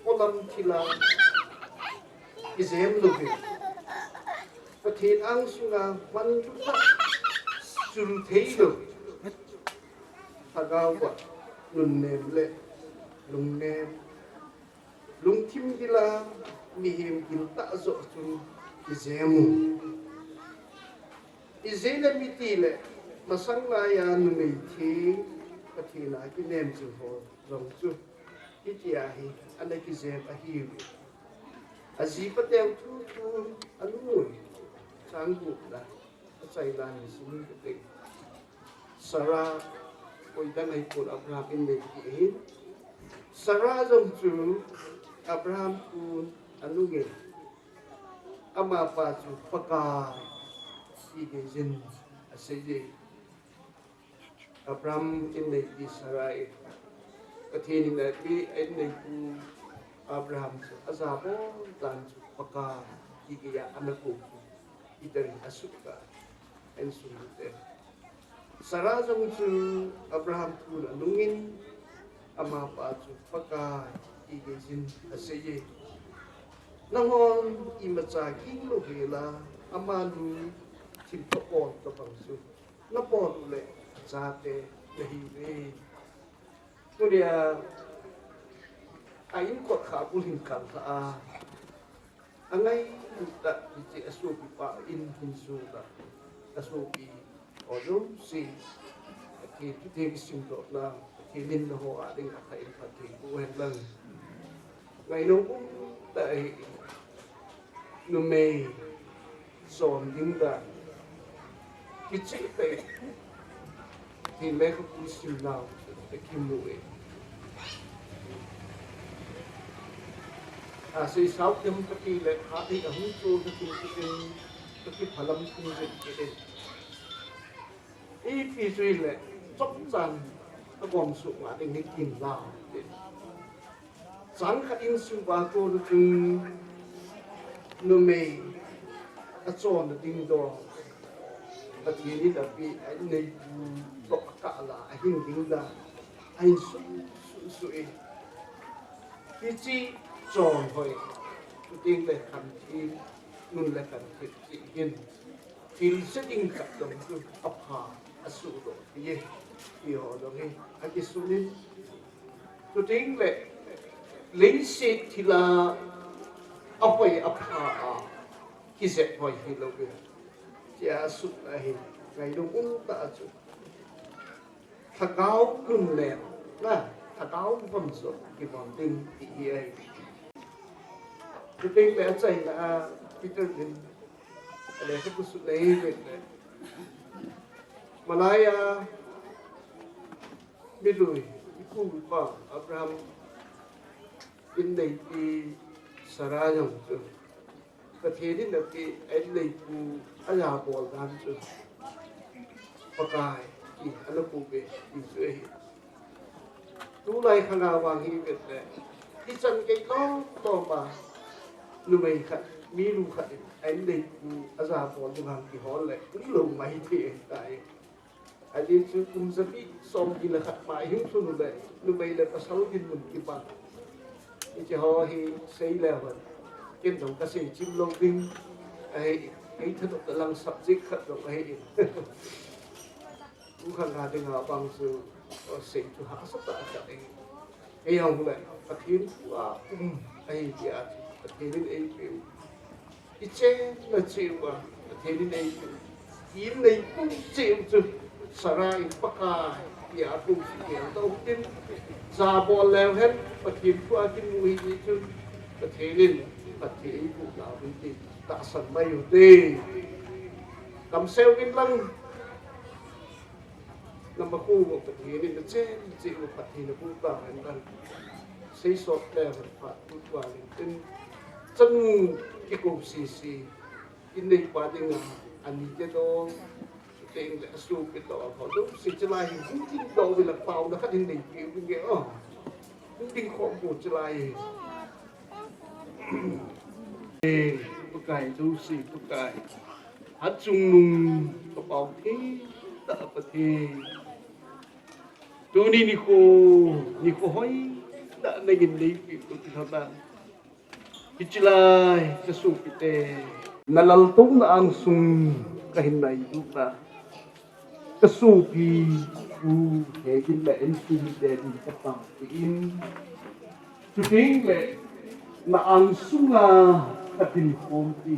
ô lâm thì là cái dêm luôn vậy và thiên ăn xuống là văn chút tắc chùm thấy được thà gao quả lùn nêm lệ lùng nêm lùng thím đi là mi hiểm kinh tạ rộ chùm cái dêm là mi tì lệ mà sáng nay anh mình thì là cái nem chừng hồ rồng chú cái gì à hi anh ấy cái dẹp à hi à gì bắt đầu thu anh nuôi sáng buộc là chạy là những sự như thế Sarah ôi đang này của Abraham in đây gì Sarah rồng chú Abraham pun anh nuôi ama pa chú paka cái gì sẽ gì Abraham in the Israel. Katini na ki in the Abraham azabo dan paka igiya anaku idari asuka en sumute. Sarah jong chu Abraham tu na nungin ama pa chu paka igizin aseye. Nangon imacha king lo hela amanu timpon to pangsu. Napon le Zaate lehi le, tu dia ayin kot kabul hingkang ka, angai tak di asupi pa in hinsu ta, asupi ojo si, tu dia simple la, lin ho ading akain pati buhen lang, ngai nung tai nume son ding ta, kicik tai thì mấy cái cú siêu nào cái kim mũi à xây sáu cái cái kỳ lệ khá thì ở hung châu cái phá lâm cung dịch cái đấy ý phi duy lệ chốc rằng nó còn sụn mà tình cái kim nào sáng khát in siêu ba cô nó từng nó mê nó tròn nó tinh đỏ và thì đi là bị anh này bọc cả là anh hình là anh sụi khi chi tròn hồi tôi tin là khẩn thì nun là khẩn thì hiện thì sẽ tin cả đồng tôi ấp hà sụi rồi thì họ đó nghe anh cái sụi lên tôi tin là lấy xe thì là ấp vậy ấp hà khi dẹp hồi thì lâu rồi chia sụt lại ngày đông cũng tạ sụt thà cáo lùn lẹt là thà cáo vầm sụt thì vòng tinh thì ấy cái tinh lẽ chạy là Peter đến để cái sụt lấy về mà lại biết rồi cái khu vực Abraham in đây thì Sarah nhung chứ cái thế nên là cái anh này cũng anh nhà bỏ ra chứ pakai thì anh cũng về thì dưới tu lại khang vàng hi việt này đi chân cái đó to mà lu mày khát mi lu khát anh này cũng anh nhà bỏ ra hàng thì họ lại cũng lùng mày thì tại anh đi chứ cũng rất ít xong thì là khát mãi hiếm xuống lại lu mày là có 6 दिन mình kịp bằng thì họ thì xây leo rồi kiến đồng cái gì chim lông đinh ấy thật là lăng sập dịch khẩn đồng ấy bukan ada ngabang su seitu hasa tak ada yang le patin wa ai dia patin ai piu iche na chiwa patin ai piu in nei pun chiu chu sarai paka ya pun si ya to tin sa bol lew het patin wa tin wi ni chu patin ku la wi ti ta san mai yu ti cầm seo cái lăng làm mà khu một phần thì nó chết chỉ một phần thì nó cũng vào anh ta xây sọt lên một phần cũng vào lên chân cái cục xì in đây quá thì là anh đi cái đó tên là su cái đó họ đúng xì chơi lại cũng tin đâu vì là phao nó khác in đây kiểu cái nghĩa cũng tin khó một chơi lại bức cày du xì bức cày hát chung nung có bao thế đã có thể tôi đi nico hỏi đã này nhìn lấy việc của chúng ta cái chỉ là cái số cái tệ là lần tung là ăn sung cái hình này chúng ta cái số cái hệ cái lệ sung để đi các bạn in chủ tính lệ là ăn sung là cái tình không tin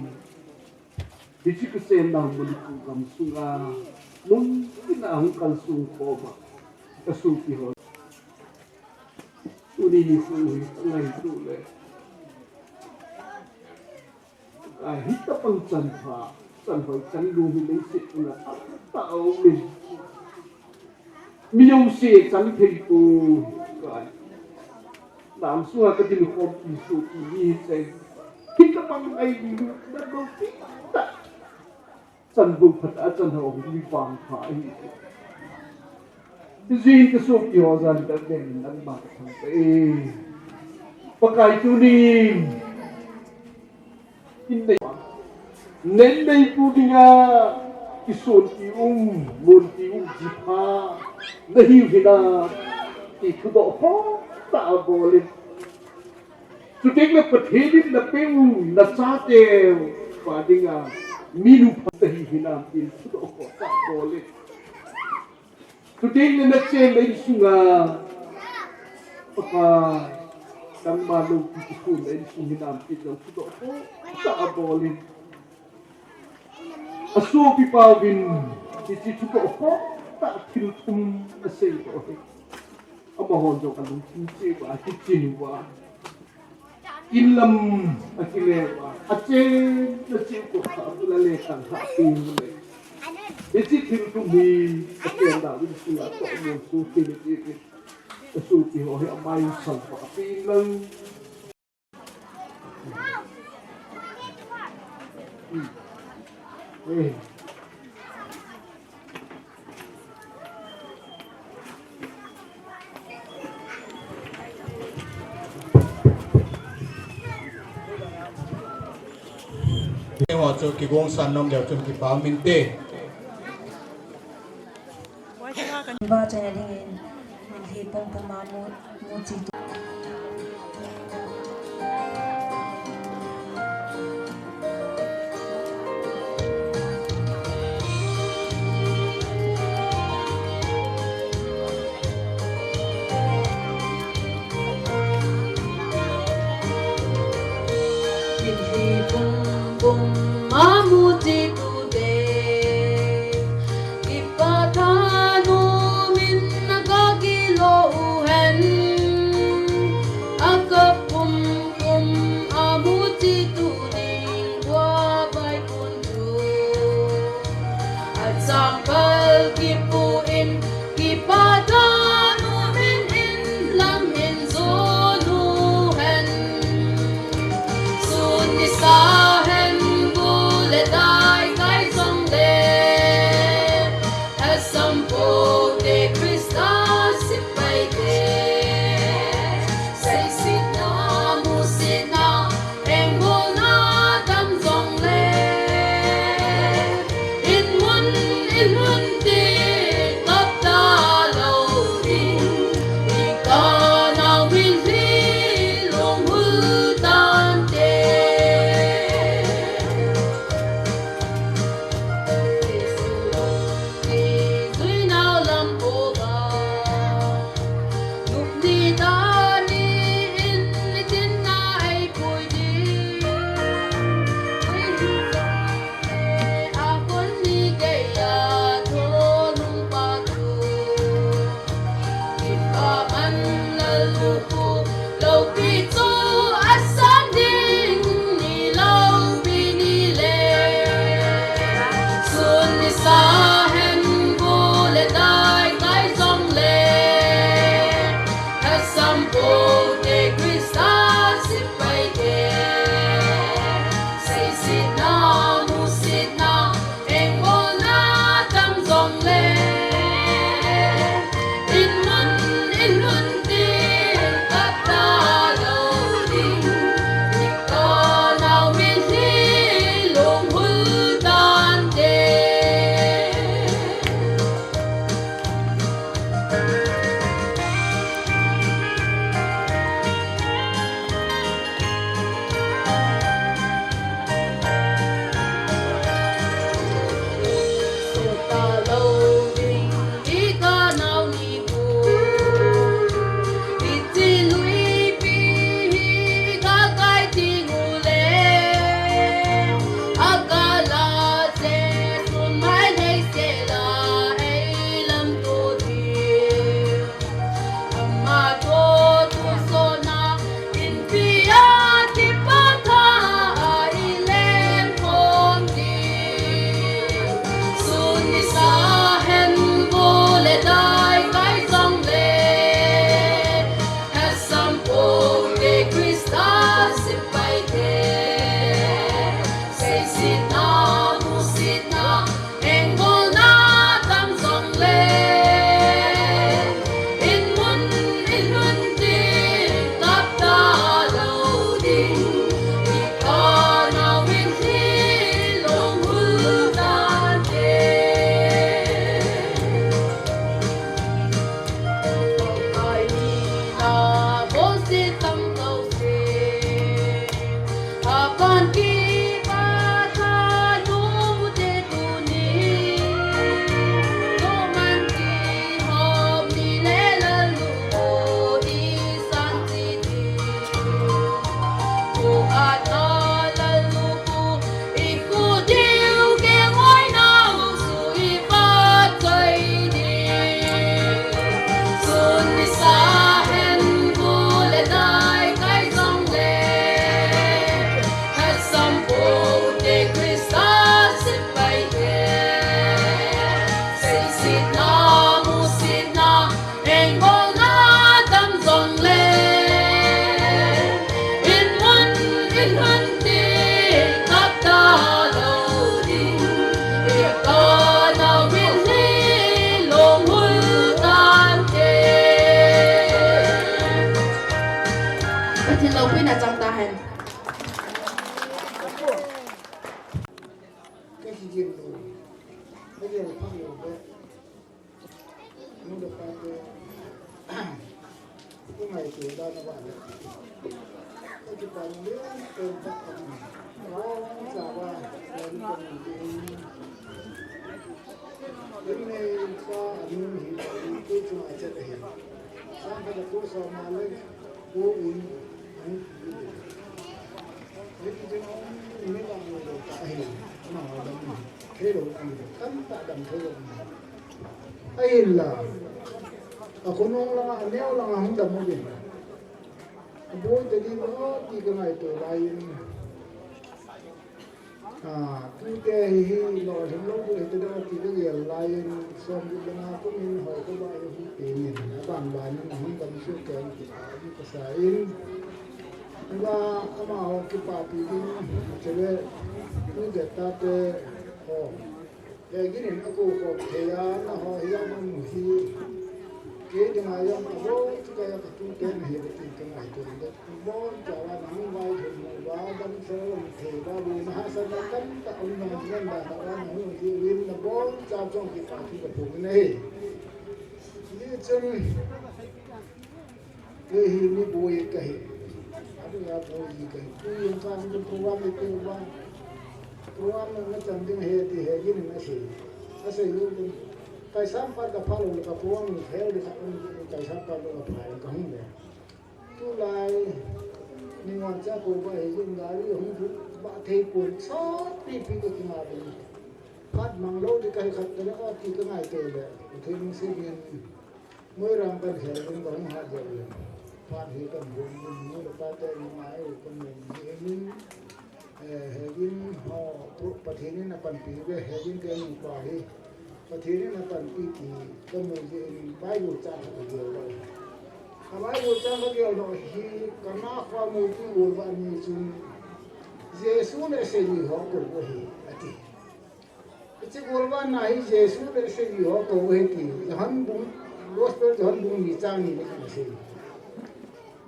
Disi kesenang melikungam sunga, nun kinahangkan sungkoma, kasupihon. Uninifuhi, ngay tule. Hita pang sanha sanluhi ng sit na tao min. Miyong si sanpilipo, Nam sunga katinukom isu inisay. Hita pang ay kita. Chân bụng Phật đã chân hậu đi vàng phải cái gì cái số kia họ dần đã đền ăn bạc thằng tê và cái chú đi in đây nên đây chú đi nga cái số môn tiêu gì ha nó hiểu thế nào thì cứ độ khó tạo bộ lên chú thích là Phật thế đi là bêu là xa đều và đi nga minu patahi hinam tin sudo ko ta boleh today na chen dai sunga apa dan malu pisu dai sunga hinam tin sudo ko ta boleh asu pi pawin ti sudo ko ta tiltum asai ko amahon jo kan ti ba ti chin wa ilam akilewa ache na chico kabula le kan happy le iti tiltu mi akenda wi sila to mo su ti su ti ho ya mai san pa pilang họ cho cái gông san nông đều trong cái báo minh tê ba chai dingin hi pom pom ma mo chi hen cái gì gì rồi bây giờ không hiểu đấy nó được cái ngày tuổi đó nó bạn cái bạn biết tên các bạn nó trả qua lên con đến nay qua anh hiểu cái chuyện này sẽ hiểu sáng cái cô sao mà lên cô in cái chuyện nó mấy bạn người được cả hiểu mà đâm thế độ gì cấm tạ đâm thế độ ấy là ở con ông là nếu là không đâm một gì bố thì đi nó đi cái ngày tuổi này tu tê hi lo hình lâu rồi từ đó thì cái gì lại xong cái bên nào cũng mình hỏi có bao nhiêu tiền bạn bạn không cần số tiền thì đi cái sai và ama cái bà thì đi chơi như để ta để cái này nó cũng có thể là nó hỏi ra mình thì cái điều này là bố cái tu tê này thì cái này tôi biết bố cho là những vai thường và đâm sơ thì ba bố nó sẽ là cấm tạo nên nhân là nó những gì liên là bố cho trong cái phạm vi của mình này như chân cái hình như bùi cái ada yang bùi cái tu yang sang cái program itu bang program nó chẳng tiếng hệ gì nó sẽ dùng cái sản phẩm cái phao là cái program mình theo đi cái sản phẩm là phải cái không đấy tu lại nhưng mà chắc cô phải dùng cái gì không bạn thấy cuốn sót đi cái mà đi phát mang lâu thì cái khát đó thì cái ngày tới đấy thì mình sẽ nhìn mới làm cái hệ thống đó hạt rồi phát hiện cái vùng nó được phát triển máy cái mình hệ thống họ phát hiện là phần phi về hệ thống cái mình qua đi phát hiện là phần phi thì cái mình bài bút trang cái điều đó bài bút trang cái điều đó thì cái nào qua một cái buổi văn như chúng Giêsu đã xây dựng họ của cái gì cái buổi văn này Giêsu đã xây dựng họ của cái gì hắn bung gospel hắn bung đi trang này cái gì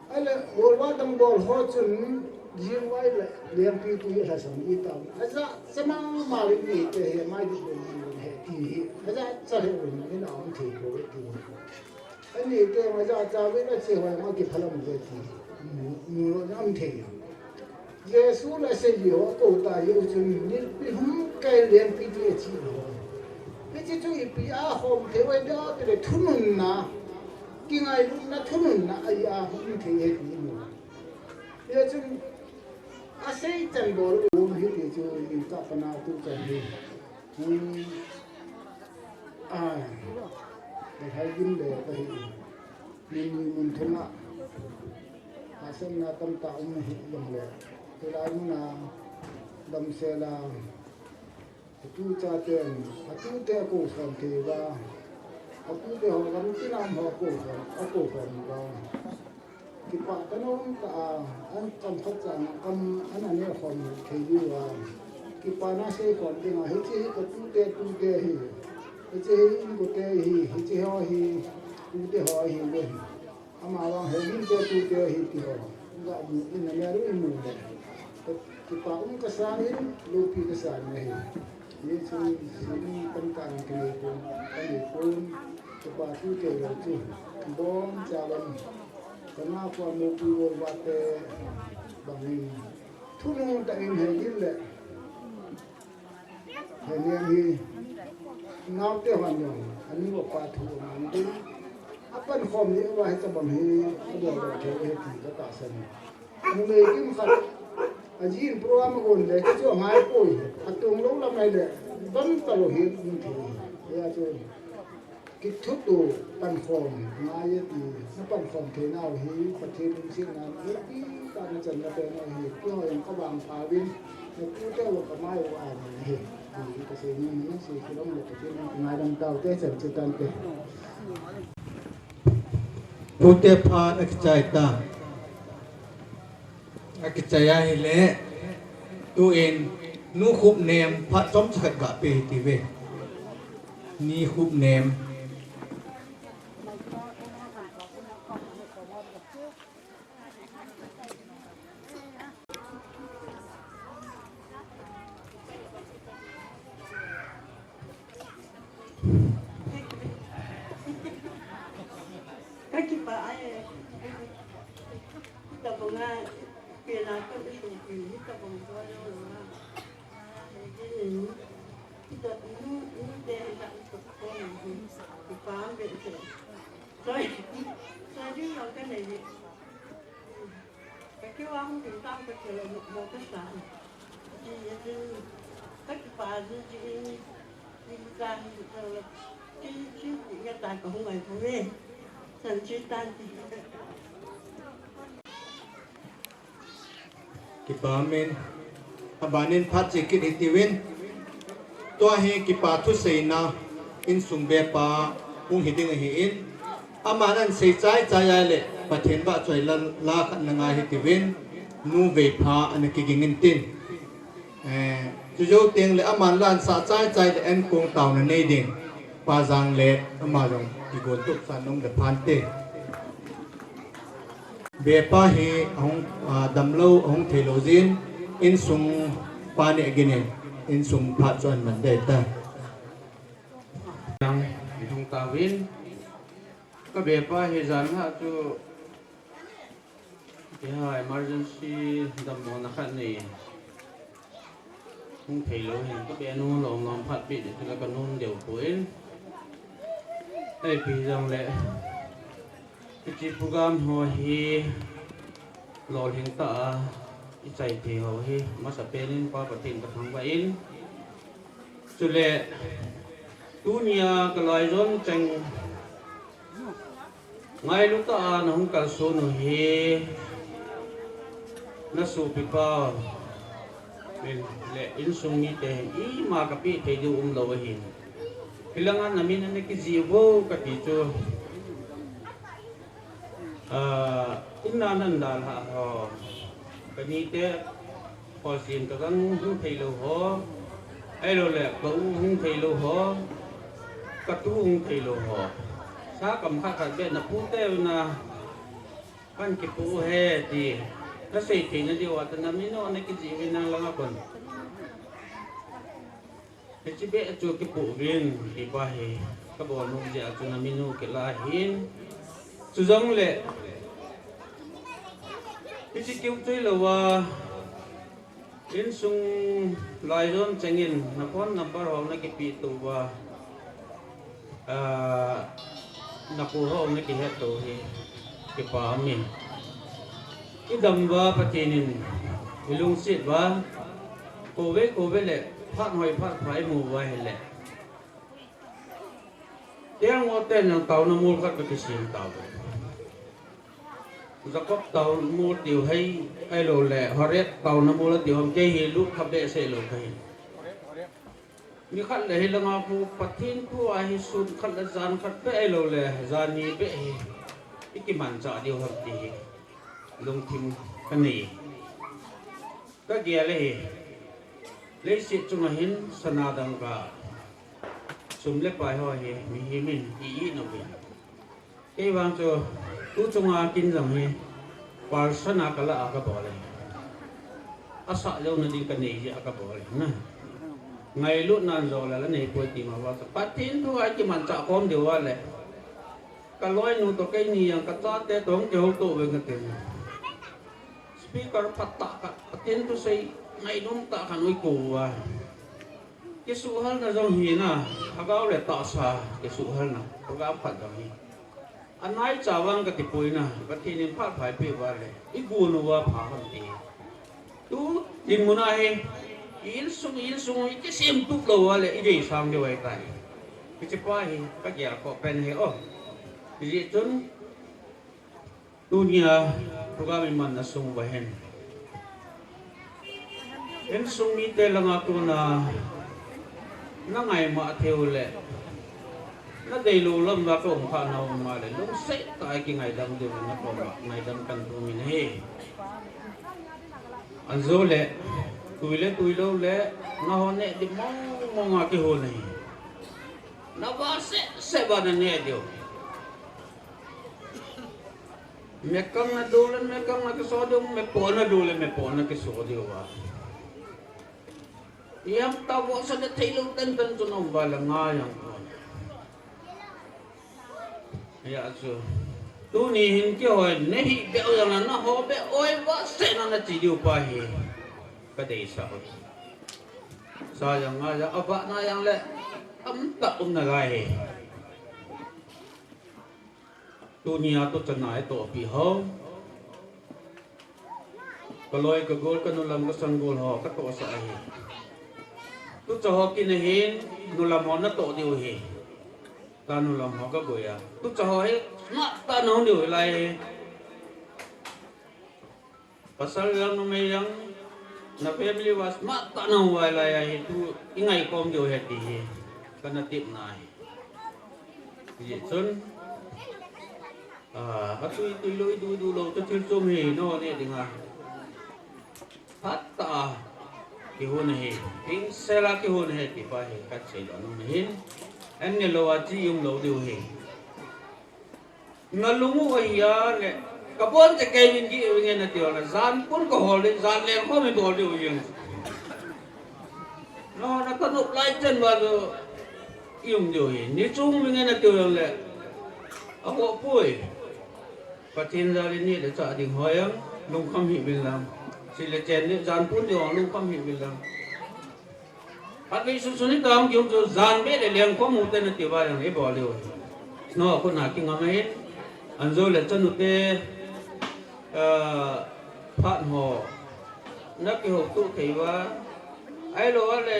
ale buổi văn bol họ chun riêng vậy là liên pi tu là sống đi tao aja semang mali ni te mai đi hệ thì aja cho hệ mình nó ông thì có cái gì anh ấy cái mà ra cha với nó chỉ hỏi mà cái phần làm cái gì nó ông thì Giêsu là xây dựng cổ ta yêu chúng nên bị hung cái liên pi tu chỉ cái chỉ chú ý bị hôm thế vậy đó thì thun na cái ngày lúc nó thun na ai không thể hết gì nữa giờ chúng asai chân bol uống hết thì chú ý các phần nào tu chân đi để thấy vấn đề cái mình thung ạ xem là tâm tạo mình hiểu đồng lệ từ đây là đầm xe là tu cha tiền tu tiền cổ phần thì và tu tiền họ gắn cái làm họ cổ phần và cái bạn cái nó cả anh trong phát triển anh này là phần thì như là cái bạn nó sẽ còn cái nào hết chứ cái tu tiền thì cái chế của tê thì chế họ thì tu tê họ thì lên ama orang hari tu tê thì họ enggak ini meru ini kita kesan lupi kesan ni ini sini tentang kelipun sebab tu tê tu bon jalan kenapa mau keluar bate bangun tu nung tak ini le ini ngau tê hoàn nhung anh ấy bảo thu anh đi apa ni form ni apa kita banghi ada ada ke ti kata sen mule kim khat ajin program gon le chu ngai poi atung lo lam nai le ban ta lo hi ni thi ya chu ki thu tu pan form ngai ti na pan form ke nào hi pathe ni sin na ni ta na chan na pe na hi ko yang ka bang pa win ni ku te lo ka mai wa ni hi thì cái sự như những sự cái đó là cái ngày đằng đầu cái sự chịu tan cái Phu te phan akchai ta akchaya hele tu en nu khup nem phat som chat ga pe ti ve ni khup nem cái bà ai tập bằng nga kia là có cái số kỳ tập bằng qua đâu là cái gì tập nó đen đậm tập con thì phá bệnh rồi chứ là cái này cái ông thì tao phải chờ một cái sản thì các bà thì ra rồi chứ người ta cũng không phải không biết sản xuất tan thì kipa men abanin phat chikit itiwin to he kipa thu seina in sungbe pa ung hiding hi in amanan sei chai chai ai le pathen ba choi la khat na nga hitiwin nu ve pha an ki gingin tin chu jo teng le aman lan sa chai chai le en kong taw na nei ding pa jang le ama rong ki gon tuk san nong de phan te be pa he ong damlo ong theologin in sung pa ne gine in sung pha chon man de ta yang hong ta win ka be pa he jan ha chu ya emergency dam mo na khat ni hong thelo he ka be nu lom lom phat pi de la ka nun deu puin ai pi jang le cái program ho hi lol hình ta cái chạy thì ho hi mà sắp bên qua bát tin bát thang in cho lệ tu nia cái Laizon chăng ngay lúc ta nó không cần số nó hi nó số bị bao bên lệ in sung ni te ý mà cái bị thấy điều lâu hin cái lần anh mình anh cái gì vô cái gì cho inna nan dal ha ho kani te posin ka gang hu thei lo ho ai lo le ko hu thei lo ho ka tu hu thei lo ho sa kam kha kha be na pu te na pan ki pu he ti na sei ti na di wa ta na mi no ne ki ji vi na la nga kon ke chi be chu ki pu vin ti ba he ka bo nu ja chu na mi nu ke la hin chu jong le cái chỉ kêu chơi là wa in sung Laizon changin na phone number ho na ki pi tu wa na ko ho na ki het tu hi ki pa min ki dam wa patinin ilung sit wa ko ve le phat hoi phat phai mu wa he le tiang mo ten nang tau na mul khat ka sim tau zakop tàu mua tiểu hay ai lồ lẹ horet tàu nó mua tiểu hồng chơi hi lúc khắp đệ sẽ lồ hay như khát lẹ là ngọc phu pathin phu ai sun khát là gian khát bé ai lồ lẹ gian ni bé cái màn chợ điều hợp thì lông thim cái này cái kia lấy xịt chung là hin sana đằng cả sum lép bài hỏi mi mình ý nó bị cái vang cho tu chung a kin rằng hi parsana kala aka bole asa lo na din kanei ja aka bole na ngai lu nan zo la nei poi ti ma wa patin tu ai ki man cha kom de wa le ka loi nu to kai ni yang ka cha te tong ke ho to ve ka te speaker patta ka patin tu sei ngai dum ta kan oi ko wa ke su hal na zo hi na agao le ta sa ke su hal na program phat zo hi anai chawang ka tipui na pathin phat phai pe wa le ibu nu wa pha han ti tu din muna he il sung cái sim tu lo wa le i dei sang de wai tai ki chipa hi ka ya ko pen he o ji chun dunia program man na sung wa hen en sung mi te langa tu na ngai ma theo le nó đầy lù lâm và cổ khả nào mà để lúc sẽ tại cái ngày đâm điều nó còn ngày đâm cần của mình he anh dâu lệ tuổi lâu lệ nó hôm nay đi mong cái hồ này nó va sẽ vào nó nè điều mẹ con nó đu lên mẹ con nó cái số điều mẹ bỏ nó đu lên mẹ bỏ nó cái số điều vào em tao vợ sao để thấy lâu tân cho nó vào là ngayอย่างya so tu ni hin ki hoi ne hi be o yang na ho be oi wa se na chỉ điều pa hi ka dei sa yang nga ya aba na yang le ta na gai tu ni a to chanai to pi ho ka loi ka gol ka nulam ka sang gol ho ka to sa hi tu cho ho ki ne hin nulam ho na to diu hi ta nulam ho ka goya tu cho ho hi na ta no diu lai pasal yang no me yang na family was ma ta no wa lai hi tu ingai kom diu he ti hi kana tip nai ye chun atui tui loi du lo to til chom hi no ne dinga hatta ki hon he ping sela ki hon he ti pa he ka chei lo no hin en ne lo a chi yum lo diu he ngalumu ya le ka bon je kai min gi nge na ti la zan pun ko hol zan le ko me do diu yin no na ka no lai chen wa do yum diu he ni chung mi nge na ti le a ho pui patin ra ni le cha ding hoyang lung kham hi bin lam si le chen ni zan pun yo lung kham hi bin lam pat vi su ni tam kyum jo zan be le leng ko mu te na ti ba yang e bo le no ko na ki ngam he an zo le chan te phat ho na ki ho tu thei wa ai lo le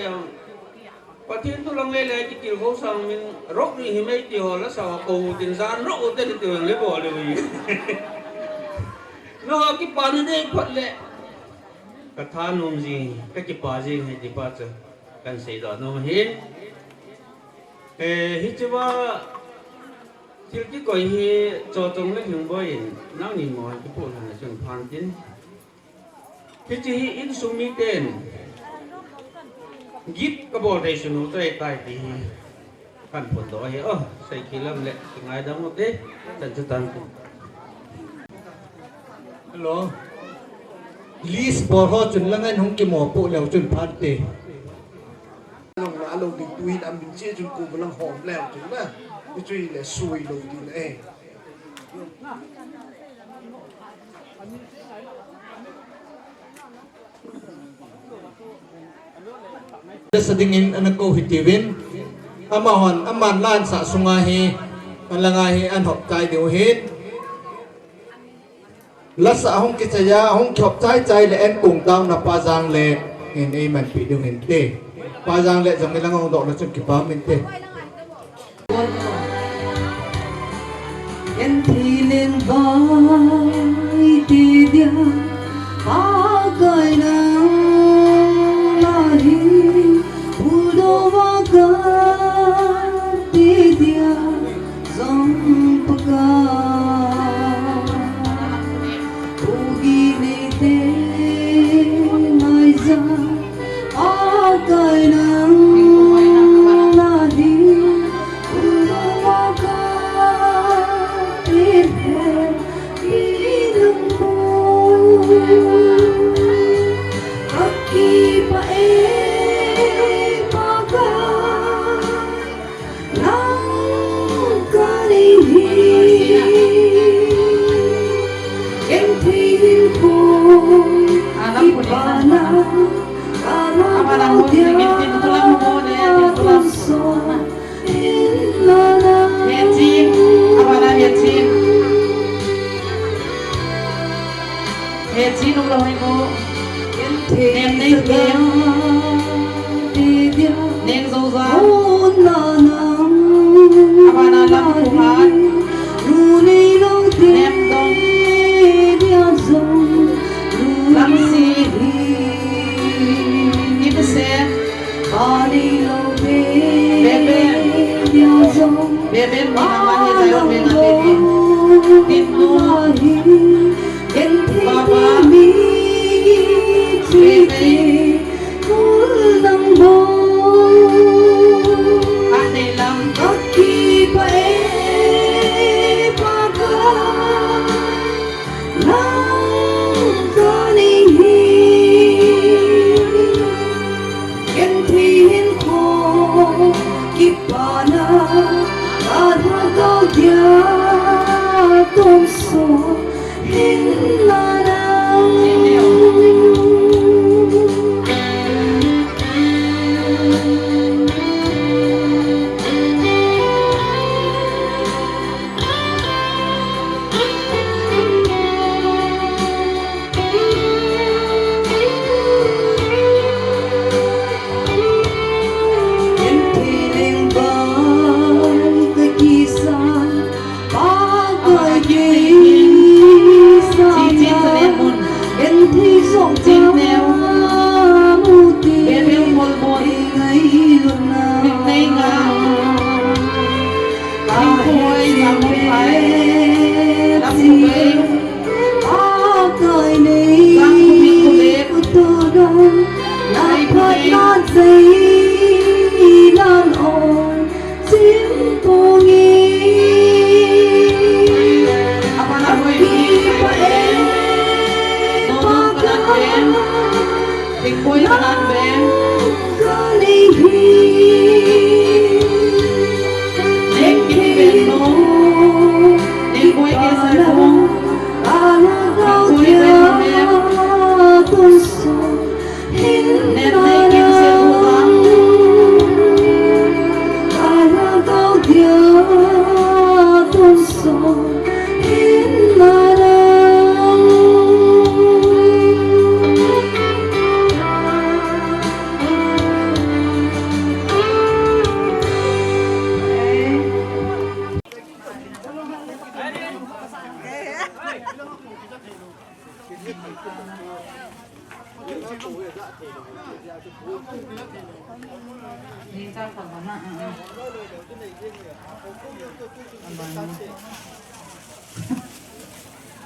patin tu lang le ki til ho sang min rok ni hi mai ti ho la sa ko tin zan ro te ti le bo le wi no ki pan de phat le ka tha nom ji ka ki pa ji he di pa cha kan sei do no hin hi chwa til ki ko hi cho tong le hyung bo yin nang ni mo ki pu na chung phan tin ki chi in sumi ten gip ka bo dei sunu tai tai ti kan pon do he sai ki lam le ngai dam no te tan chu tan hello list por ho chun langan hong ki mo pu leo chun phan te long la lo ding tuin am bin che chun ku lang hom leo chun na bi chui le sui lo din Sadingin anak ko hitiwin amahon aman lan sa sungahi alangahi an hop tai diu hin lasa hong kichaya hong khop chai chai le en kung tang na pa jang le in ei man pi diu hin te pa jang le jang ilang ong do na chun ki pa min te em thì lên vai ti dia a gai nang lahi ulo wa ga ti dia zong paka ugi ne te mai za a gai nang lahi ulo wa ga Heti nung lohay ko. Nem nem kem. Nem zoza. Abana lam kuhan. Nem dong. Lam si. Ibu se. Bebe. Bebe minamani zayon dengan bebe. Tindu. Baba,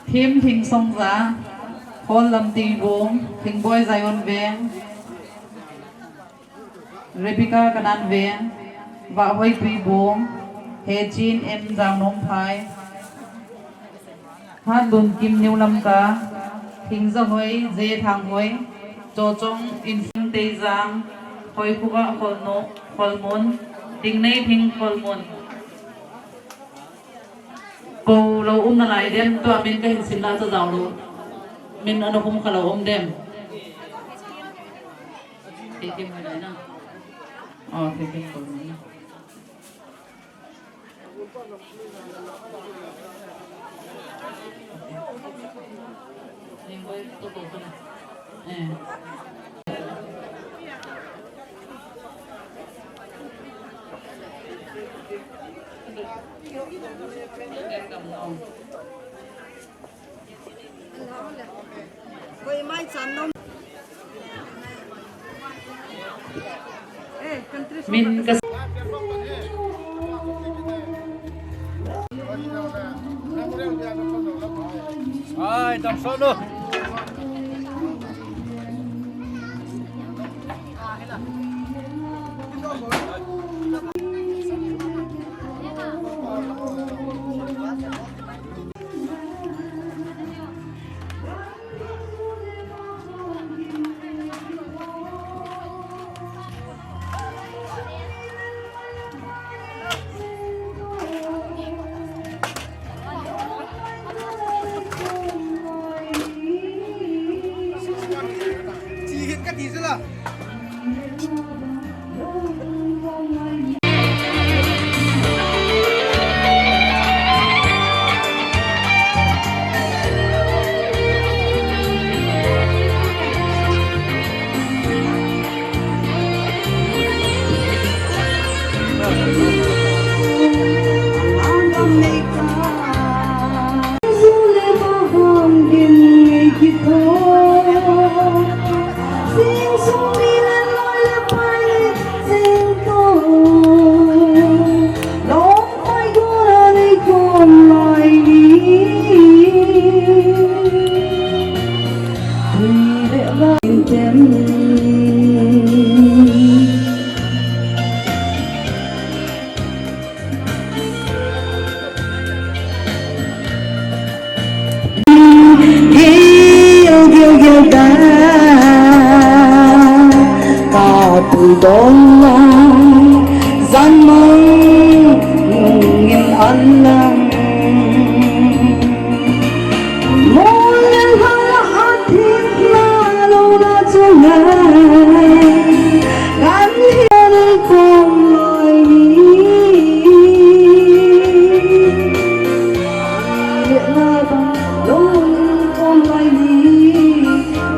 Thêm thình sông giá con làm Tuibong thình boy Zion Veng Rebecca kanan Veng và hoi Tuibong he chin em giang nong phai hát lùn kim niu lam ta thình ra hoi dê thang hoi cho trong in tây giang hoi kuka khol no khol mon ting nei thing khol mon cô lâu na lại đem tụi mình cái hình sinh ra cho giàu luôn mình nó không có lâu đem thì tìm người đấy nào thì tìm người đấy nào nhưng với tôi cũng không mình cái ai đọc số luôn Tuibong gian mong nghìn an lăng mỗi lần hạ thiết là lâu đã cho ngài gắn hiên cùng lời điện là bằng lâu con lời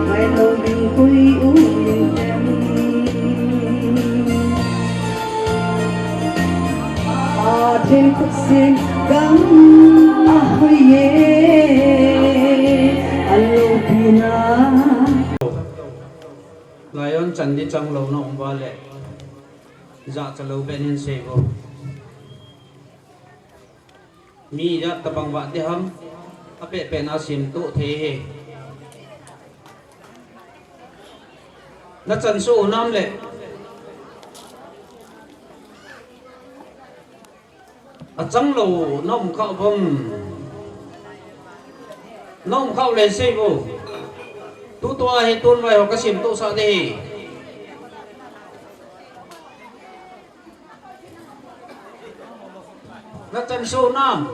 ngày lâu mình quy ưu mình em dạ cho lâu bên hin xe vô mi dạ tập bằng bạn đi hâm áp bệ bệ nào xìm tụ thế hệ nó chân số năm lệ ở trong lầu nông khẩu vùng nông khẩu lên xe vô tu tua hay tuôn vài hoặc cái xìm tụ sao đi nó chân số năm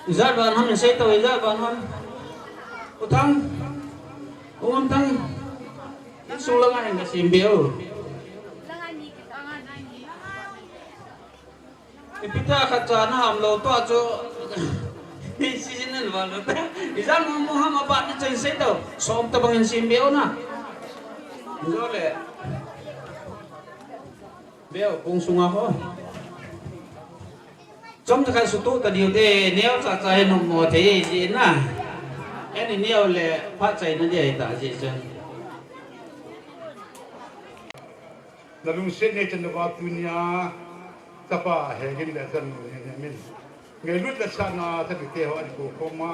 rất bạn hâm sẽ tôi rất bạn hâm ô thăng ô thăng số là ngay cái xìm biểu Pita kaca na ham lo to cho seasonal walo ta isang mo ham abat ni chen se to som ta bangin sim beo na zo le beo kung sunga ko chom ta kan su tu ta diu de neo cha cha no mo the ji na ani neo le pha chai na de ta ji chen Lalu sini cenderung dunia tapa hegin le san min ngai lut la sana ta ke ho an ko koma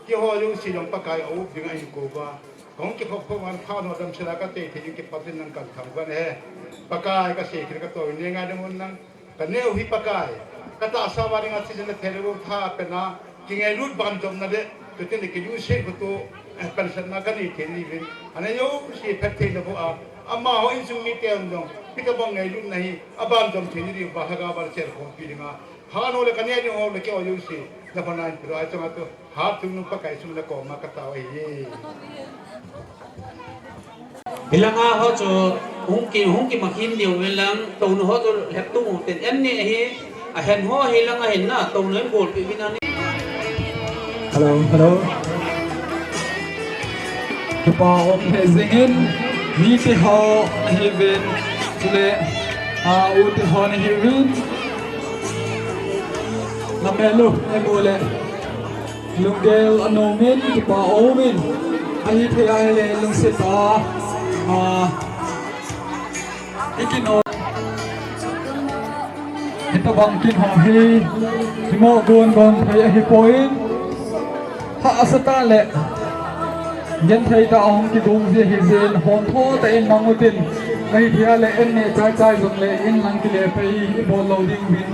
ki ho yu si long pakai au ding ai ko ba kong ki phok phok an kha no dam sira ka te thi ki patin nang kan tham ban he pakai ka se ki ka to ni nga dum nang ka ne hi pakai ka ta sa wa ringa si jena thero tha pe na ki ngai lut ban jom na de to te ne ki yu se ko to pan san na ka ni the ni vin ana yo si phet the na bo a amma ho in sung mi te on dong pita bang ngai lut nahi aban jom the ni ri ba ha ga bar cher ko pi ringa ha no le ka ne ni ho le ke o yu si na pa na pro ai chama to ha tu nu pa kai sum le ko ma ka ta wa ye bilang ho cho hung ki makin điều bilang tàu nó ho cho hẹp tu tiền em nè hi à hèn ho hi lang hèn na tàu nó bột bị bên này hello Tupa om hezingin ni te ho hivin tule u te ho ni hivin na melu emole lungel anomin tupa omin ahi te aile lung sita ikino ito bang kin ho hi mo gon gon thai hi point ha asata le nhân thấy ta ông cái đúng gì hiện diện hồn thô tại in mang một tin ngay thì là em này trái trái dùng lệ in lăng cái lệ phải bộ lâu đi biến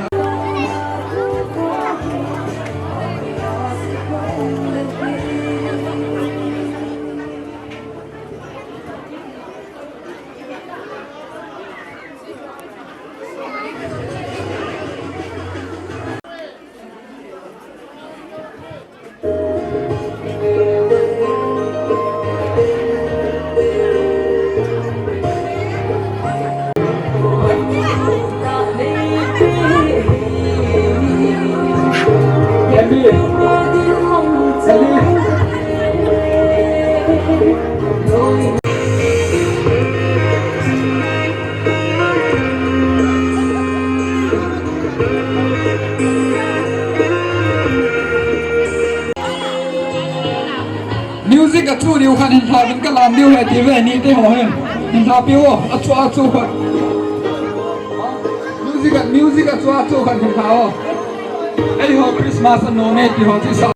music a chu diu khan hin thla bin ka lam diu he ti ve ni te ho hen hin thla piu a chu khan music a chu khan hin thla o ei ho Christmas no ne ti ho ti sa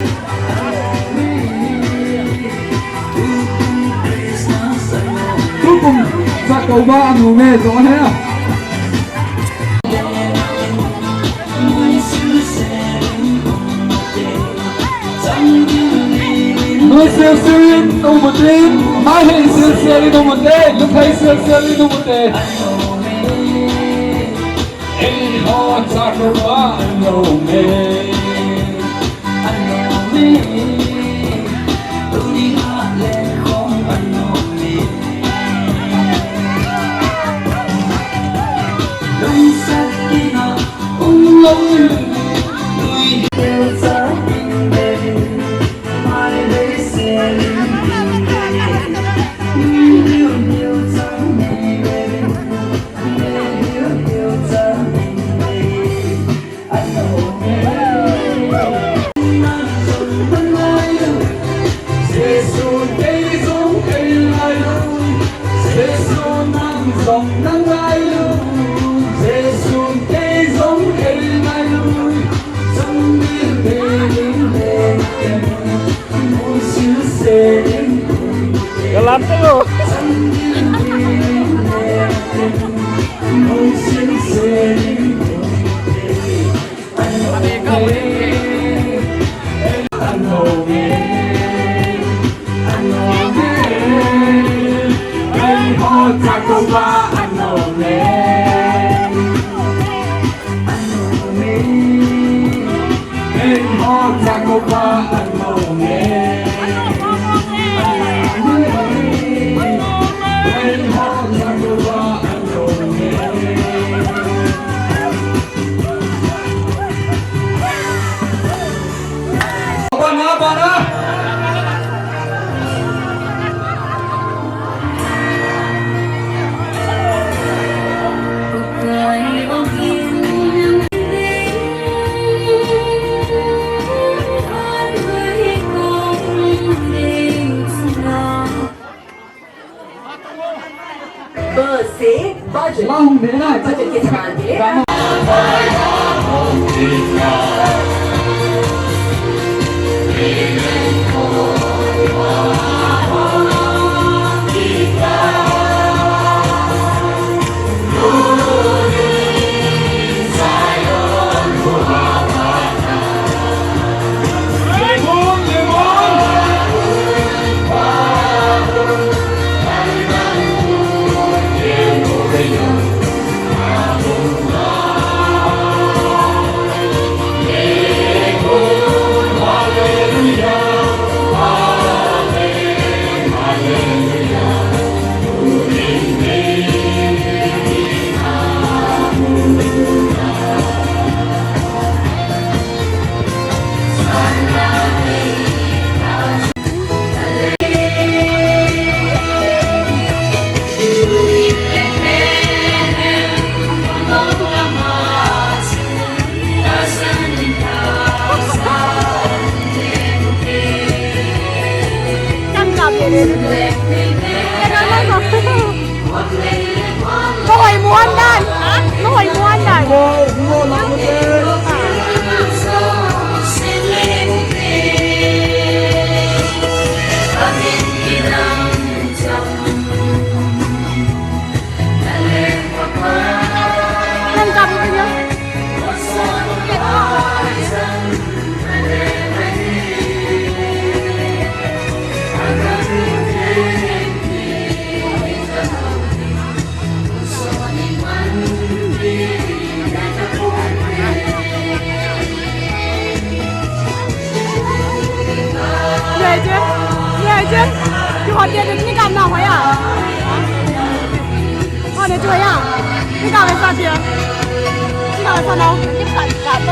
tu kum sa ko ba anu me zo he Noi siêu siêu đâu một đêm, mai hay siêu siêu đi đâu một đêm, lúc thấy siêu siêu đi đâu một đêm. Em họ cha cô ba anh đâu mê, tôi đi hát lên không anh đâu mê. Đông sắc đi nào, ông lối tôi yêu giá tình bền. Jesus, budget के ध्यान Ngồi muôn đàn, ngồi muôn đàn. Nâng cầm cái nhá. Chứ chứ họ tiền được cái cảm nào ấy à? Họ để chơi à? Cái cảm này sao kìa? Cái cảm này sao đâu? Tiếp cận cảm